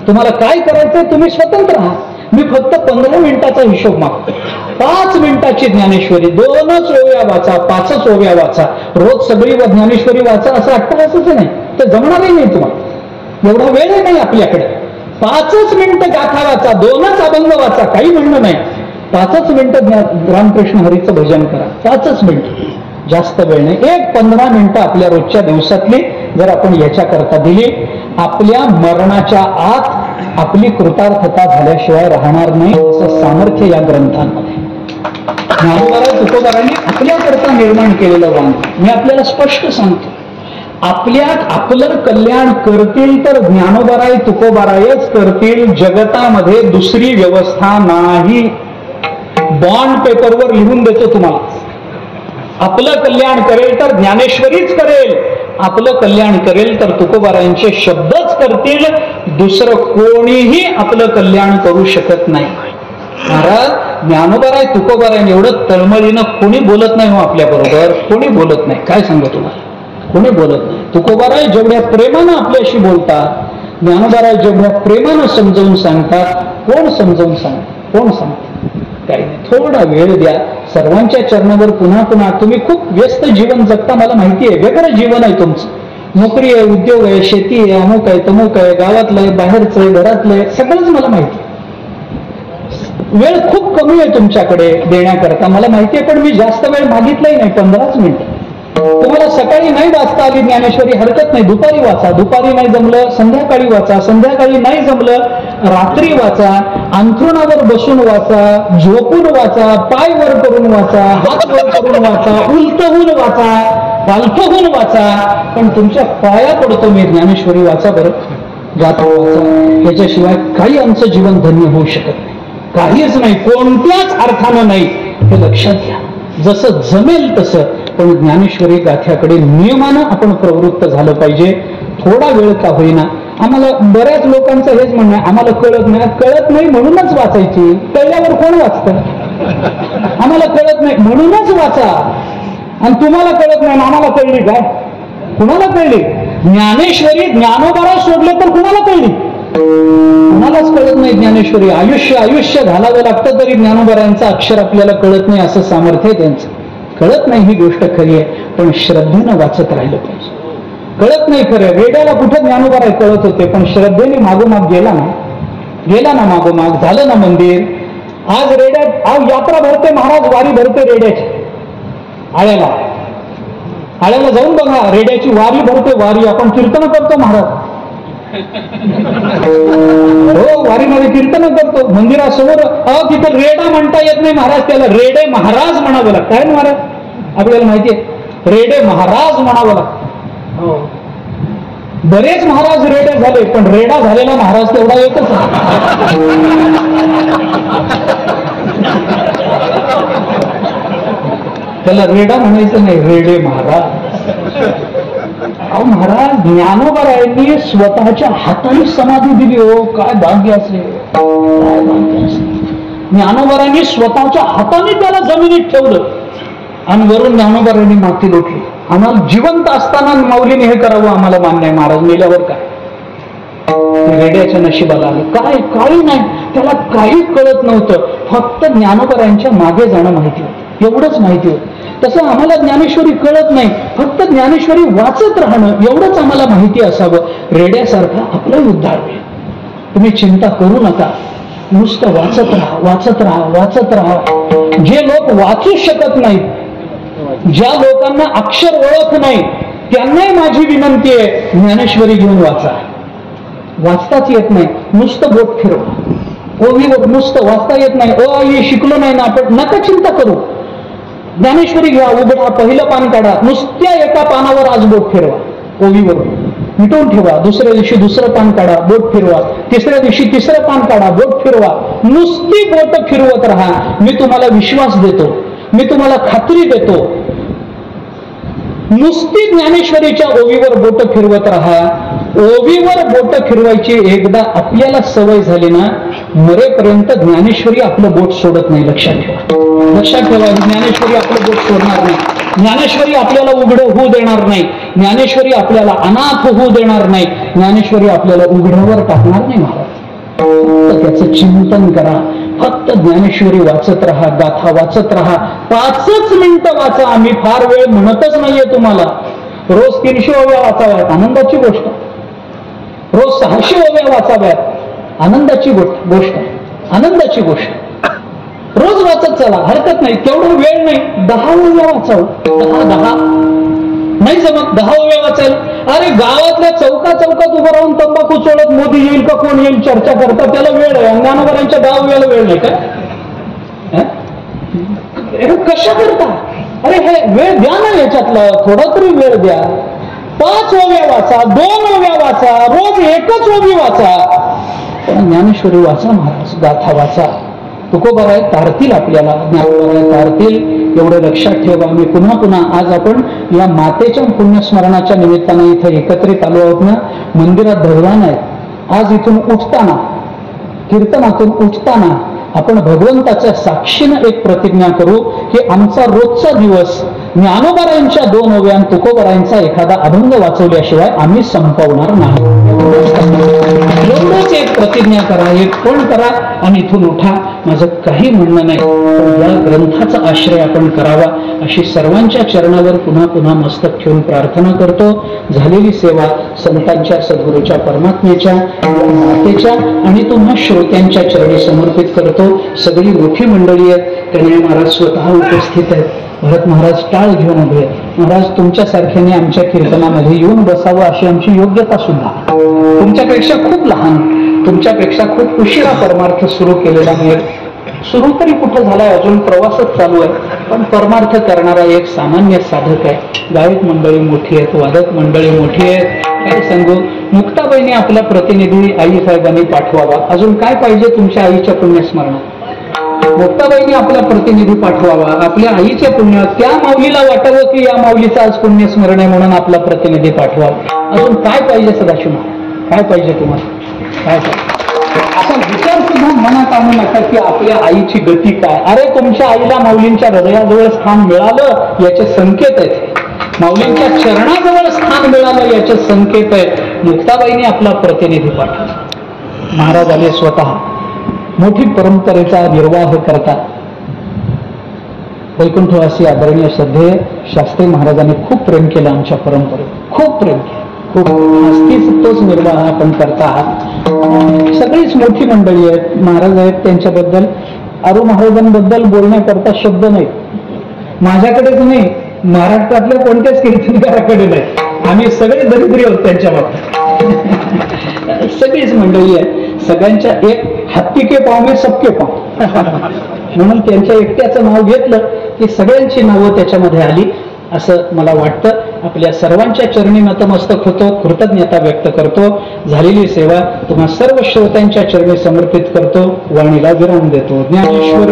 तुम्हाला काय करायचंय तुम्ही स्वतंत्र आहात. मी फक्त 15 मिनिटाचा हिशोब मागतो. 5 मिनिटाची ज्ञानेश्वरी, 2च ओव्या वाचा, 5च ओव्या वाचा. रोज सगळी ज्ञानेश्वरी वाचा असं अट्टहासच नाही, तर जमणारही नाही तुम्हाला, एवढा वेळ नाही आपल्याकडे. 5च मिनिटं गाथा वाचा, 2च अभंग वाचा, काही म्हणणं नाही. 5च मिनिटं रामकृष्ण हरीचं भजन करा, 5च मिनिटं, जास्त वेळ नाही. एक 15 मिनिटं आपल्या रोजच्या दिवसातली जर आपण याच्याकरता दिली, आपल्या मरणाच्या आत आपली कृतार्थता झाल्याशिवाय राहणार नाही, असं सामर्थ्य या ग्रंथांमध्ये ज्ञानोबा तुकोबारांनी आपल्याकरता निर्माण केलेलं वाण. मी आपल्याला स्पष्ट सांगतो, आपल्यात आपलं कल्याण करतील तर ज्ञानोबाराय तुकोबारायच करतील. जगतामध्ये दुसरी व्यवस्था नाही. बॉन्ड पेपरवर लिहून देतो तुम्हाला, आपलं कल्याण करेल तर ज्ञानेश्वरीच करेल, आपलं कल्याण करेल तर तुकोबारायांचे शब्दच करतील. दुसरं कोणीही आपलं कल्याण करू शकत नाही. महाराज ज्ञानोबाराय तुकोबाराय एवढं तळमळीनं कोणी बोलत नाही हो आपल्या बरोबर, कोणी बोलत नाही. काय सांगू तुम्हाला, कोणी बोलत नाही. तुकोबाराय जेवढ्या प्रेमानं आपल्याशी बोलतात, ज्ञानोबाराय जेवढ्या प्रेमानं समजावून सांगतात, कोण समजावून सांगतात, कोण सांगतात, काही नाही. थोडा वेळ द्या सर्वांच्या चरणावर. पुन्हा पुन्हा तुम्ही खूप व्यस्त जीवन जगता, मला माहिती आहे, वेगळं जीवन आहे तुमचं. नोकरी आहे, उद्योग आहे, शेती आहे, अमुक आहे, तमुक आहे, गावातलं आहे, बाहेरचं आहे, घरातलं आहे, सगळंच मला माहिती आहे. वेळ खूप कमी आहे तुमच्याकडे देण्याकरता, मला माहिती आहे. पण मी जास्त वेळ मागितलाही नाही, 15च मिनिटं. तुम्हाला सकाळी नाही वाचता आली ज्ञानेश्वरी, हरकत नाही, दुपारी वाचा. दुपारी नाही जमलं संध्याकाळी वाचा, संध्याकाळी नाही जमलं रात्री वाचा. अंथरुणावर बसून वाचा, झोपून वाचा, पाय वर करून वाचा, हात वर करून वाचा, उलट होऊन वाचा, पालथ होऊन वाचा. पण तुमच्या पाया पडतो मी, ज्ञानेश्वरी वाचा बरं, गाथा वाचा. ह्याच्याशिवाय काही आमचं जीवन धन्य होऊ शकत नाही, काहीच नाही, कोणत्याच अर्थानं नाही. हे लक्षात घ्या, जसं जमेल तसं. पण ज्ञानेश्वरी गाथ्याकडे नियमानं आपण प्रवृत्त झालं पाहिजे. थोडा वेळ का होईना. आम्हाला बऱ्याच लोकांचं हेच म्हणणं आहे, आम्हाला कळत नाही. कळत नाही म्हणूनच वाचायची, कळल्यावर कोण वाचतं? आम्हाला कळत नाही म्हणूनच वाचा. आणि तुम्हाला कळत नाही, आम्हाला कळली काय? कुणाला कळली? ज्ञानेश्वरी ज्ञानोबाला सोडले तर कुणाला कळली? कुणालाच कळत नाही ज्ञानेश्वरी. आयुष्य घालावं लागतं तरी ज्ञानोबारायांचं अक्षर आपल्याला कळत नाही, असं सामर्थ्य आहे त्यांचं. कळत नाही ही गोष्ट खरी आहे, पण श्रद्धेनं वाचत राहिलं पाहिजे. कळत नाही खरं, रेड्याला कुठं ज्ञानोबाराय कळत होते, पण श्रद्धेने मागोमाग गेला ना मागोमाग, झालं ना मंदिर. आज रेड्यात आज यात्रा भरते महाराज, वारी भरते रेड्याची. आळ्याला जाऊन बघा, रेड्याची वारी भरते. वारी आपण कीर्तन करतो महाराज, हो वारीमध्ये कीर्तन करतो. मंदिरासमोर तिथं रेडा म्हणता येत नाही महाराज, त्याला रेडे महाराज म्हणावं लागतं. काय महाराज आपल्याला माहितीये, रेडे महाराज म्हणावं लागतं. बरेच महाराज रेडे झाले, पण रेडा झालेला महाराज तेवढा एकच. त्याला रेडा म्हणायचं नाही, रेडे महाराज. अहो महाराज ज्ञानोबारायांनी स्वतःच्या हाताने समाधी दिली. हो काय भाग्य असेल, काय भाग्य असेल. ज्ञानोबारायांनी स्वतःच्या हाताने त्याला जमिनीत ठेवलं आणि वरून ज्ञानोबारायांनी माती लोटली. आम्हाला जिवंत असताना माऊलीने हे करावं आम्हाला मान्य आहे, महाराज मेल्यावर काय? रेड्याच्या नशिबाला आलं काय? काही नाही, त्याला काही कळत नव्हतं. फक्त ज्ञानोबारायांच्या मागे जाणं माहिती होतं, एवढंच माहिती होतं. तसं आम्हाला ज्ञानेश्वरी कळत नाही, फक्त ज्ञानेश्वरी वाचत राहणं एवढंच आम्हाला माहिती असावं. रेड्यासारखा आपलं उद्धार होईल. तुम्ही चिंता करू नका, नुसतं वाचत राहा, वाचत राहा, वाचत राहा. जे लोक वाचू शकत नाहीत, ज्या लोकांना अक्षर ओळख नाही, त्यांनाही माझी विनंती आहे, ज्ञानेश्वरी घेऊन वाचा. वाचताच येत नाही, नुसतं बोट फिरवा. ओवीवर नुसतं वाचता येत नाही, हे शिकलो नाही ना आपण, नका चिंता करू. ज्ञानेश्वरी घ्या, उघडा, पहिलं पान काढा, नुसत्या एका पानावर आज बोट फिरवा ओवीवर. मिटवून ठेवा. दुसऱ्या दिवशी दुसरं पान काढा, बोट फिरवा. तिसऱ्या दिवशी तिसरं पान काढा, बोट फिरवा. नुसती बोट फिरवत राहा. मी तुम्हाला विश्वास देतो, मी तुम्हाला खात्री देतो, नुसती ज्ञानेश्वरीच्या ओवीवर बोट फिरवत राहा. ओवीवर बोट फिरवायची एकदा आपल्याला सवय झाली ना, मरेपर्यंत ज्ञानेश्वरी आपलं बोट सोडत नाही. लक्षात ठेवा, लक्षात ठेवा. ज्ञानेश्वरी आपलं बोट सोडणार नाही. ज्ञानेश्वरी आपल्याला उघडं होऊ देणार नाही. ज्ञानेश्वरी आपल्याला अनाथ होऊ देणार नाही. ज्ञानेश्वरी आपल्याला उघड्यावर टाकणार नाही. महाराज फक्त त्याचं चिंतन करा. फक्त ज्ञानेश्वरी वाचत राहा, गाथा वाचत राहा. 5च मिनिटं वाचा. आम्ही फार वेळ म्हणतच नाहीये तुम्हाला. रोज 300 ओव्या वाचाव्यात, आनंदाची गोष्ट. रोज 600 ओव्या वाचाव्यात, आनंदाची गोष्ट, आनंदाची गोष्ट. रोज वाचत चला, हरकत नाही. तेवढं वेळ नाही, 10 ओव्या वाचावं. 10 नाही जमत 10 ओव्या वाचायला. अरे गावातल्या चौकात उभं राहून तंबाखू चोळत मोदी येईल का कोण येईल चर्चा करता, त्याला वेळ आहे. अंगणावरांच्या 10 ओव्याला वेळ नाही का? कशा करता? अरे हे वेळ द्या ना, याच्यातला थोडा तरी वेळ द्या. 5 ओव्या वाचा, 2 ओव्या वाचा, रोज 1च ओवी वाचा. पण ज्ञानेश्वरी वाचा महाराज, गाथा वाचा. तुकोबा तारतील आपल्याला, ज्ञानोबा तारतील. एवढं लक्षात ठेवा. मी पुन्हा पुन्हा आज आपण या मातेच्या पुण्यस्मरणाच्या निमित्तानं इथं एकत्रित आलो आहोत ना. मंदिरात भगवान आहेत. आज इथून उठताना, कीर्तनातून उठताना आपण भगवंताच्या साक्षीनं एक प्रतिज्ञा करू की आमचा रोजचा दिवस ज्ञानोबारायांच्या 2 ओव्या आणि तुकोबारायांचा एखादा अभंग वाचवल्याशिवाय आम्ही संपवणार नाही. एवढंच एक प्रतिज्ञा करा, एक पण करा आणि इथून उठा. माझं काही म्हणणं नाही, पण या ग्रंथाचा आश्रय आपण करावा अशी सर्वांच्या चरणावर पुन्हा पुन्हा मस्तक ठेवून प्रार्थना करतो. झालेली सेवा संतांच्या, सद्गुरूच्या, परमात्म्याच्या, मातेच्या आणि तुम्हा श्रोत्यांच्या चरणी समर्पित करतो. सगळी मोठी मंडळी आहेत. कन्हैया महाराज स्वतः उपस्थित आहेत. भरत महाराज टाळ घेऊन उभे. महाराज तुमच्यासारख्याने आमच्या कीर्तनामध्ये येऊन बसावं अशी आमची योग्यता सुद्धा. तुमच्यापेक्षा खूप लहान, तुमच्यापेक्षा खूप उशिरा परमार्थ सुरू केलेला आहे. सुरू तरी कुठं झालाय, अजून प्रवासच चालू आहे. पण परमार्थ करणारा एक सामान्य साधक आहे. गायक मंडळी मोठी आहेत, वादक मंडळी मोठी आहेत. काय सांगू, मुक्ताबाईंनी आपला प्रतिनिधी आई साहेबांनी पाठवावा. अजून काय पाहिजे तुमच्या आईच्या पुण्यस्मरणात? मुक्ताबाईंनी आपला प्रतिनिधी पाठवावा. आपल्या आईच्या पुण्य, त्या माऊलीला वाटावं की या माऊलीचं आज पुण्यस्मरण आहे म्हणून आपला प्रतिनिधी पाठवावा. अजून काय पाहिजे सदाशिव? काय पाहिजे तुम्हाला? काय पाहिजे असा विचार सुद्धा मनात आणू नका की आपल्या आईची गती काय. अरे तुमच्या आईला माऊलींच्या हृदयाजवळ स्थान मिळालं याचे संकेत आहेत. माऊलींच्या चरणाजवळ स्थान मिळालं याचे संकेत आहेत. मुक्ताबाईंनी आपला प्रतिनिधी पाठवला. महाराज आले स्वतः. मोठी परंपरेचा निर्वाह करतात. वैकुंठवासी आदरणीय श्रद्धेय शास्त्री महाराजांनी खूप प्रेम केलं आमच्या परंपरेत, खूप प्रेम केलं. खूप आस्तीच तोच निर्वाह आपण करता आहात. सगळीच मोठी मंडळी आहेत, महाराज आहेत. त्यांच्याबद्दल, आरू महाराजांबद्दल बोलण्याकरता शब्द नाही. माझ्याकडेच नाही, महाराष्ट्रातल्या कोणत्याच कीर्तनकाराकडे नाही. आम्ही सगळे दरिद्री आहोत त्यांच्या बाबतीत. सगळीच मंडळी आहे. सगळ्यांच्या एक हत्ती के पाव में सबके पाव म्हणून त्यांच्या एकट्याचं नाव घेतलं की सगळ्यांची नावं त्याच्यामध्ये आली असं मला वाटतं. आपल्या सर्वांच्या चरणी नतमस्तक होतो, कृतज्ञता व्यक्त करतो. झालेली सेवा तुम्हा सर्व श्रोत्यांच्या चरणी समर्पित करतो. वाणीला विराम देतो. ज्ञानेश्वर